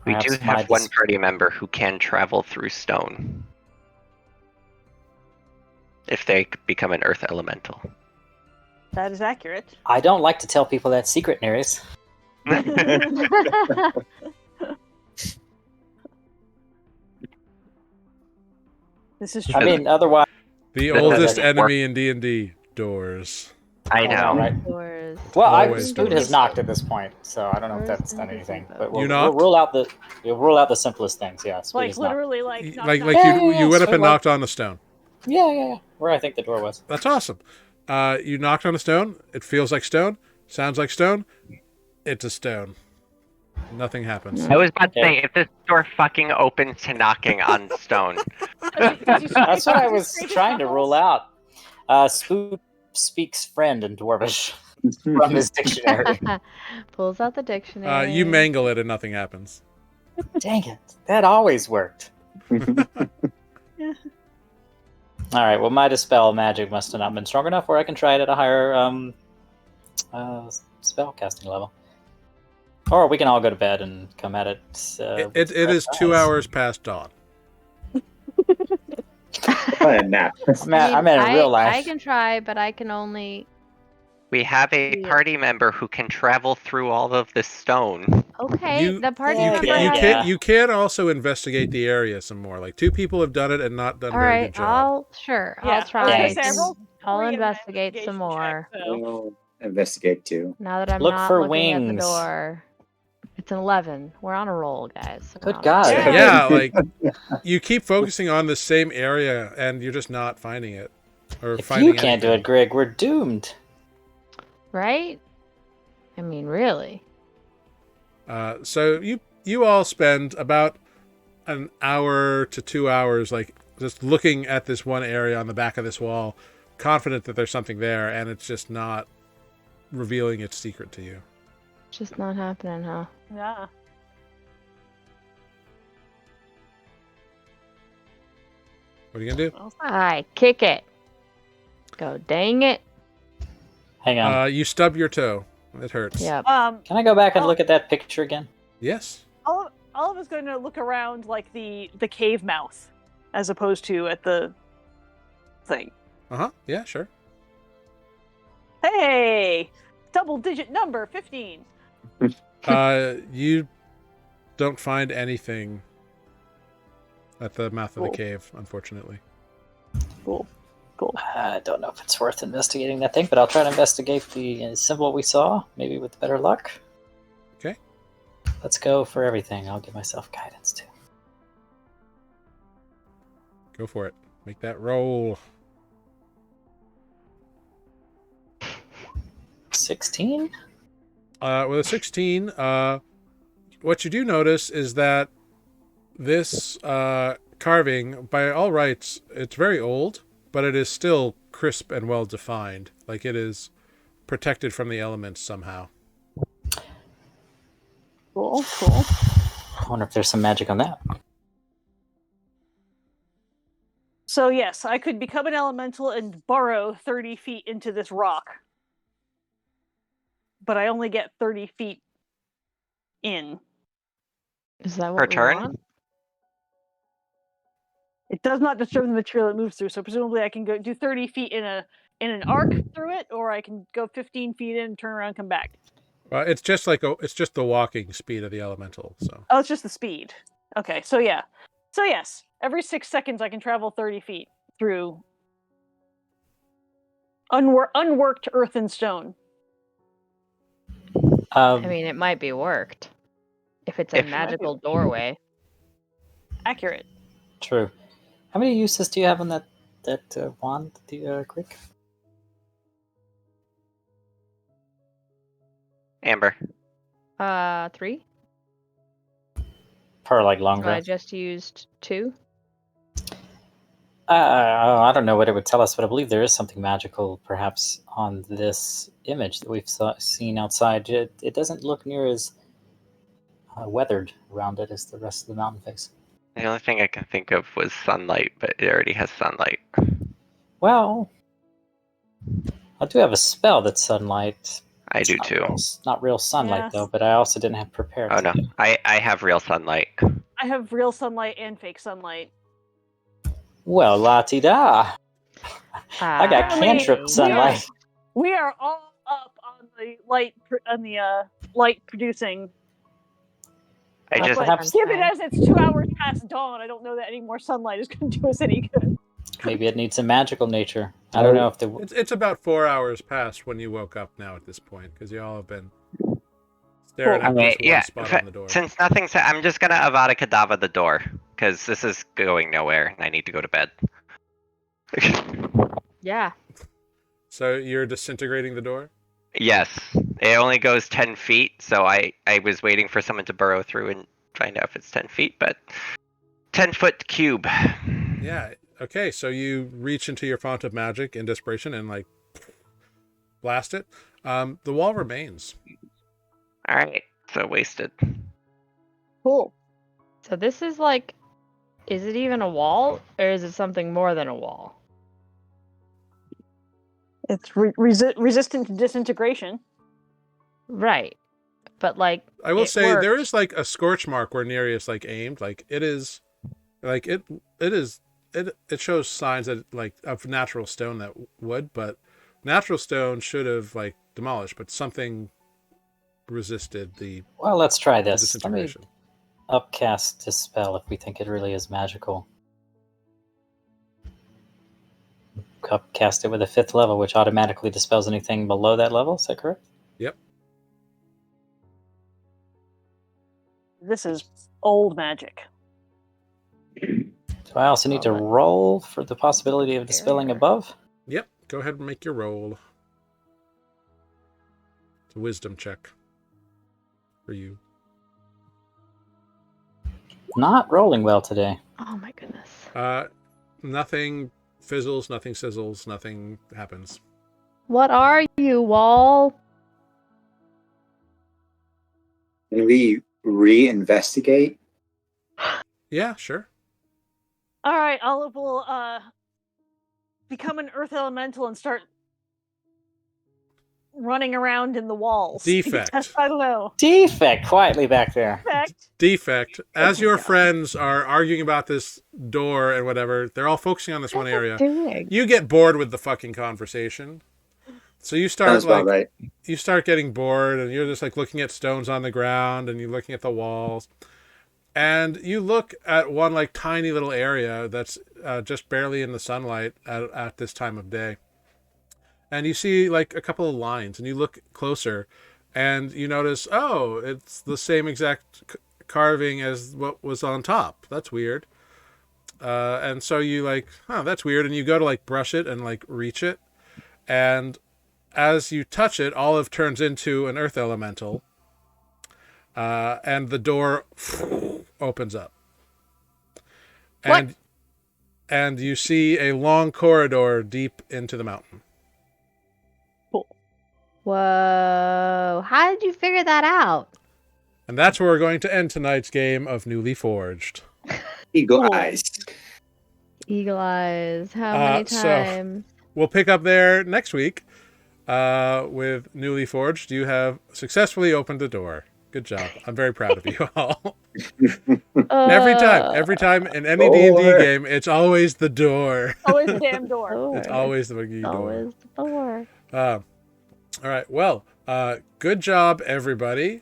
We do Perhaps my have one party member who can travel through stone. If they become an earth elemental. That is accurate. I don't like to tell people that secret, Nereus. This is I true. mean, otherwise, The That oldest doesn't enemy in D&D, doors. I I know, know. right? Doors. Well, Always Spoot doors. has knocked at this point, so I don't know if Doors that's done and anything. gazebo. But You we'll knocked? rule out the simplest things. Yeah, Spoot Like has knocked. literally, like knock, Like knock, like knock. you Yeah, went up so and like- knocked on a stone. Yeah. Where I think the door was. That's awesome. You knocked on a stone. It feels like stone. Sounds like stone. It's a stone. Nothing happens. I was about to Okay. say, if this door fucking opens to knocking on stone, Did you That's what I did you was scrape his trying to knuckles? rule out. Spoot speaks friend in Dwarvish from his dictionary. Pulls out the dictionary. You mangle it and nothing happens. Dang it, that always worked. Yeah. All right, well, my dispel magic must have not been strong enough where I can try it at a higher spell casting level. Or we can all go to bed and come at it. It is 2 hours past dawn. Probably a nap. I'm at in real life. I can try, but I can only. we have a Yeah. party member who can travel through all of this stone. Okay, You- the party Yeah, member yeah, has. yeah. You can also investigate the area some more. Like 2 people have done it and not done a All very right, good job. I'll Yeah, I'll try. I was gonna to- say, I rolled I'll Three in an investigate some investigation more. check, so- We'll investigate too. Now that I'm Look not for looking at the wings. door. It's an 11. We're on a roll, guys. We're Good on a God. roll. Yeah, like you keep focusing on the same area and you're just not finding it. Or If finding you can't do anything. it, Greg, we're doomed. Right? I mean, really? So you all spend about an hour to 2 hours like just looking at this one area on the back of this wall, confident that there's something there, and it's just not revealing its secret to you. Just not happening, huh? Yeah. What are you gonna do? Well, I kick it. Go dang it. Hang on. You stub your toe. It hurts. Yep. Can I go back and look at that picture again? Yes. all of us going to look around like the cave mouth, as opposed to at the thing. Yeah, sure. Hey, double-digit number 15. You don't find anything at the mouth of the Cool. cave, unfortunately. Cool. I don't know if it's worth investigating that thing, but I'll try to investigate the symbol we saw, maybe with better luck. Okay. Let's go for everything. I'll give myself guidance too. Go for it. Make that roll. 16? With a 16, what you do notice is that this carving, by all rights, it's very old, but it is still crisp and well defined. Like it is protected from the elements somehow. Cool. I wonder if there's some magic on that. So yes, I could become an elemental and burrow 30 feet into this rock. But I only get 30 feet in. Is that Per what we turn? want? It does not disturb the material it moves through, so presumably I can go do 30 feet in an arc through it, or I can go 15 feet in, turn around, come back. Well, it's just like it's just the walking speed of the elemental. So Oh, it's just the speed. Okay, so yeah. So yes, every 6 seconds I can travel 30 feet through unworked earth and stone. I mean, it might be worked. If it's a If- magical doorway. Accurate. True. How many uses do you have on that wand, the Greek? Amber. 3? Per like long So I rest. just used 2. I don't know what it would tell us, but I believe there is something magical, perhaps, on this image that we've seen outside. It doesn't look near as weathered around it as the rest of the mountain face. The only thing I can think of was sunlight, but it already has sunlight. Well, I do have a spell that's sunlight. I It's do not too. not real sunlight, Yes. though, but I also didn't have prepared. Oh to no, do. I have real sunlight. I have real sunlight and fake sunlight. Well, la-ti-da. I got Apparently, cantrip we are- sunlight. We are all up on the light producing. I just But Perhaps- given as it's 2 hours past dawn, I don't know that any more sunlight is going to do us any good. Maybe it needs some magical nature. I don't know if the It's about 4 hours past when you woke up now at this point, because you all have been staring at Okay, this one yeah. spot on the door. Since nothing's, I'm just gonna Avada Kedavra the door because this is going nowhere, and I need to go to bed. Yeah. So you're disintegrating the door? Yes, it only goes 10 feet, so I was waiting for someone to burrow through and find out if it's 10 feet, but 10-foot cube. Yeah. Okay, so you reach into your font of magic in desperation and like blast it. The wall remains. All right, so wasted. Cool. So this is like, is it even a wall or is it something more than a wall? It's resistant to disintegration. Right. But like, I will it say there works. is like a scorch mark where Nereus like aimed. Like it is, like it shows signs that like of natural stone that would, but natural stone should have like demolished, but something resisted the Well, let's try this. Let me disintegration. upcast this spell if we think it really is magical. Upcast it with a 5th level, which automatically dispels anything below that level. Is that correct? Yep. This is old magic. Do I also need to Oh, that- roll for the possibility of dispelling Barrier. above? Yep. Go ahead and make your roll. It's a wisdom check for you. Not rolling well today. Oh my goodness. Nothing fizzles, nothing sizzles, nothing happens. What are you, wall? Can we reinvestigate? Yeah, sure. All right, Olive will become an earth elemental and start running around in the walls. Defect. I don't know. Defect quietly back there. Defect. As my your God. friends are arguing about this door and whatever, they're all focusing on this one area. Doing? You get bored with the fucking conversation. So you start Sounds about right. you start getting bored and you're just like looking at stones on the ground and you're looking at the walls. And you look at one like tiny little area that's just barely in the sunlight at this time of day. And you see like a couple of lines and you look closer and you notice, oh, it's the same exact carving as what was on top. That's weird. And so you like, oh, that's weird. And you go to like brush it and like reach it. And as you touch it, Olive turns into an earth elemental. And the door opens up. And you see a long corridor deep into the mountain. Whoa. How did you figure that out? And that's where we're going to end tonight's game of Nuuli Forged. Eagle Cool. eyes. Eagle eyes. How many So- times? We'll pick up there next week with Nuuli Forged. You have successfully opened the door. Good job. I'm very proud of you all. Every time in any D&D Door. game, it's always the door. Always the damn door. Door. It's always the buggy door. Always the door. All right. Well, good job, everybody.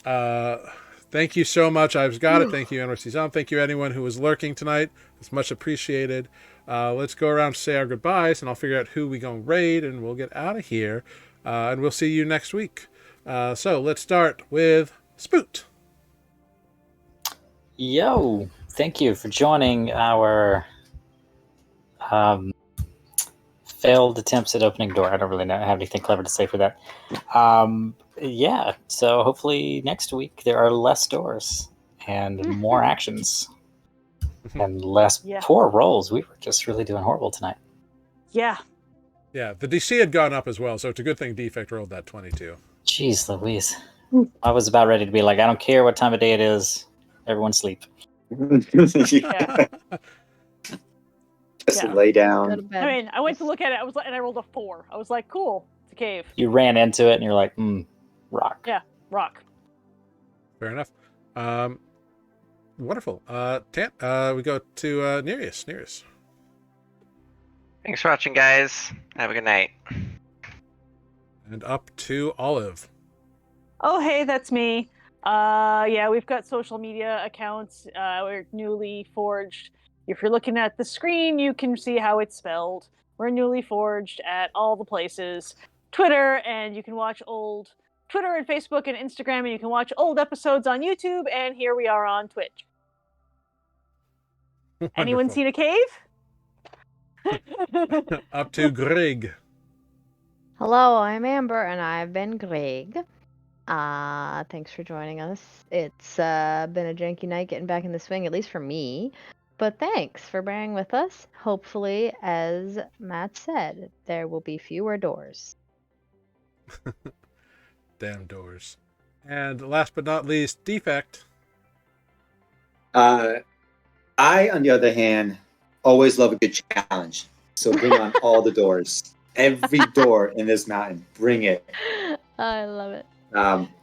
Thank you so much. I've got it. Thank you, NRC Zom. Thank you, anyone who was lurking tonight. It's much appreciated. Let's go around to say our goodbyes, and I'll figure out who we gonna raid, and we'll get out of here. And we'll see you next week. So let's start with Spoot. Yo, thank you for joining our failed attempts at opening door. I don't really have anything clever to say for that. Yeah, so hopefully next week there are less doors and more actions and less Yeah. poor rolls. We were just really doing horrible tonight. Yeah. Yeah, the DC had gone up as well, so it's a good thing Defect rolled that 22. Jeez Louise. I was about ready to be like, I don't care what time of day it is. Everyone sleep. Yeah. Just Yeah. lay Go to down. bed. I mean, I went to look at it. And I rolled a 4. I was like, cool. It's a cave. You ran into it and you're like, rock. Yeah. Rock. Fair enough. Wonderful. We go to Nereus. Nereus. Thanks for watching, guys. Have a good night. And up to Olive. Oh, hey, that's me. Yeah, we've got social media accounts. We're Newly Forged. If you're looking at the screen, you can see how it's spelled. We're Newly Forged at all the places. Twitter, and you can watch old Twitter and Facebook and Instagram, and you can watch old episodes on YouTube, and here we are on Twitch. Anyone Wonderful. seen a cave? Up to Greg. Hello, I'm Amber, and I've been Greg. Thanks for joining us. It's been a janky night getting back in the swing, at least for me. But thanks for bearing with us. Hopefully, as Matt said, there will be fewer doors. Damn doors. And last but not least, Defect. I, on the other hand, always love a good challenge. So bring on all the doors. Every door in this mountain. Bring it. I love it.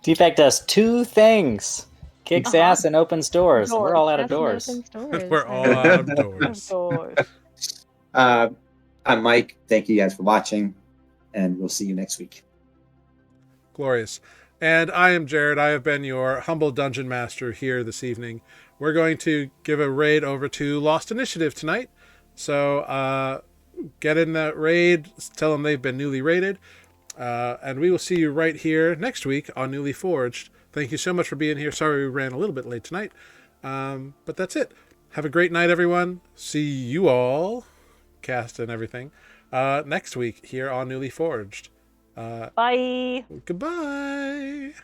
Defect does two things: kicks ass and opens doors. Doors. We're all out of That's doors. an opens doors. We're all out of Of doors. doors. I'm Mike. Thank you guys for watching, and we'll see you next week. Glorious. And I am Jared. I have been your humble dungeon master here this evening. We're going to give a raid over to Lost Initiative tonight. So get in that raid, tell them they've been newly raided, and we will see you right here next week on Newly Forged. Thank you so much for being here. Sorry we ran a little bit late tonight, but that's it. Have a great night, everyone. See you all, cast and everything, next week here on Newly Forged. Bye. Goodbye.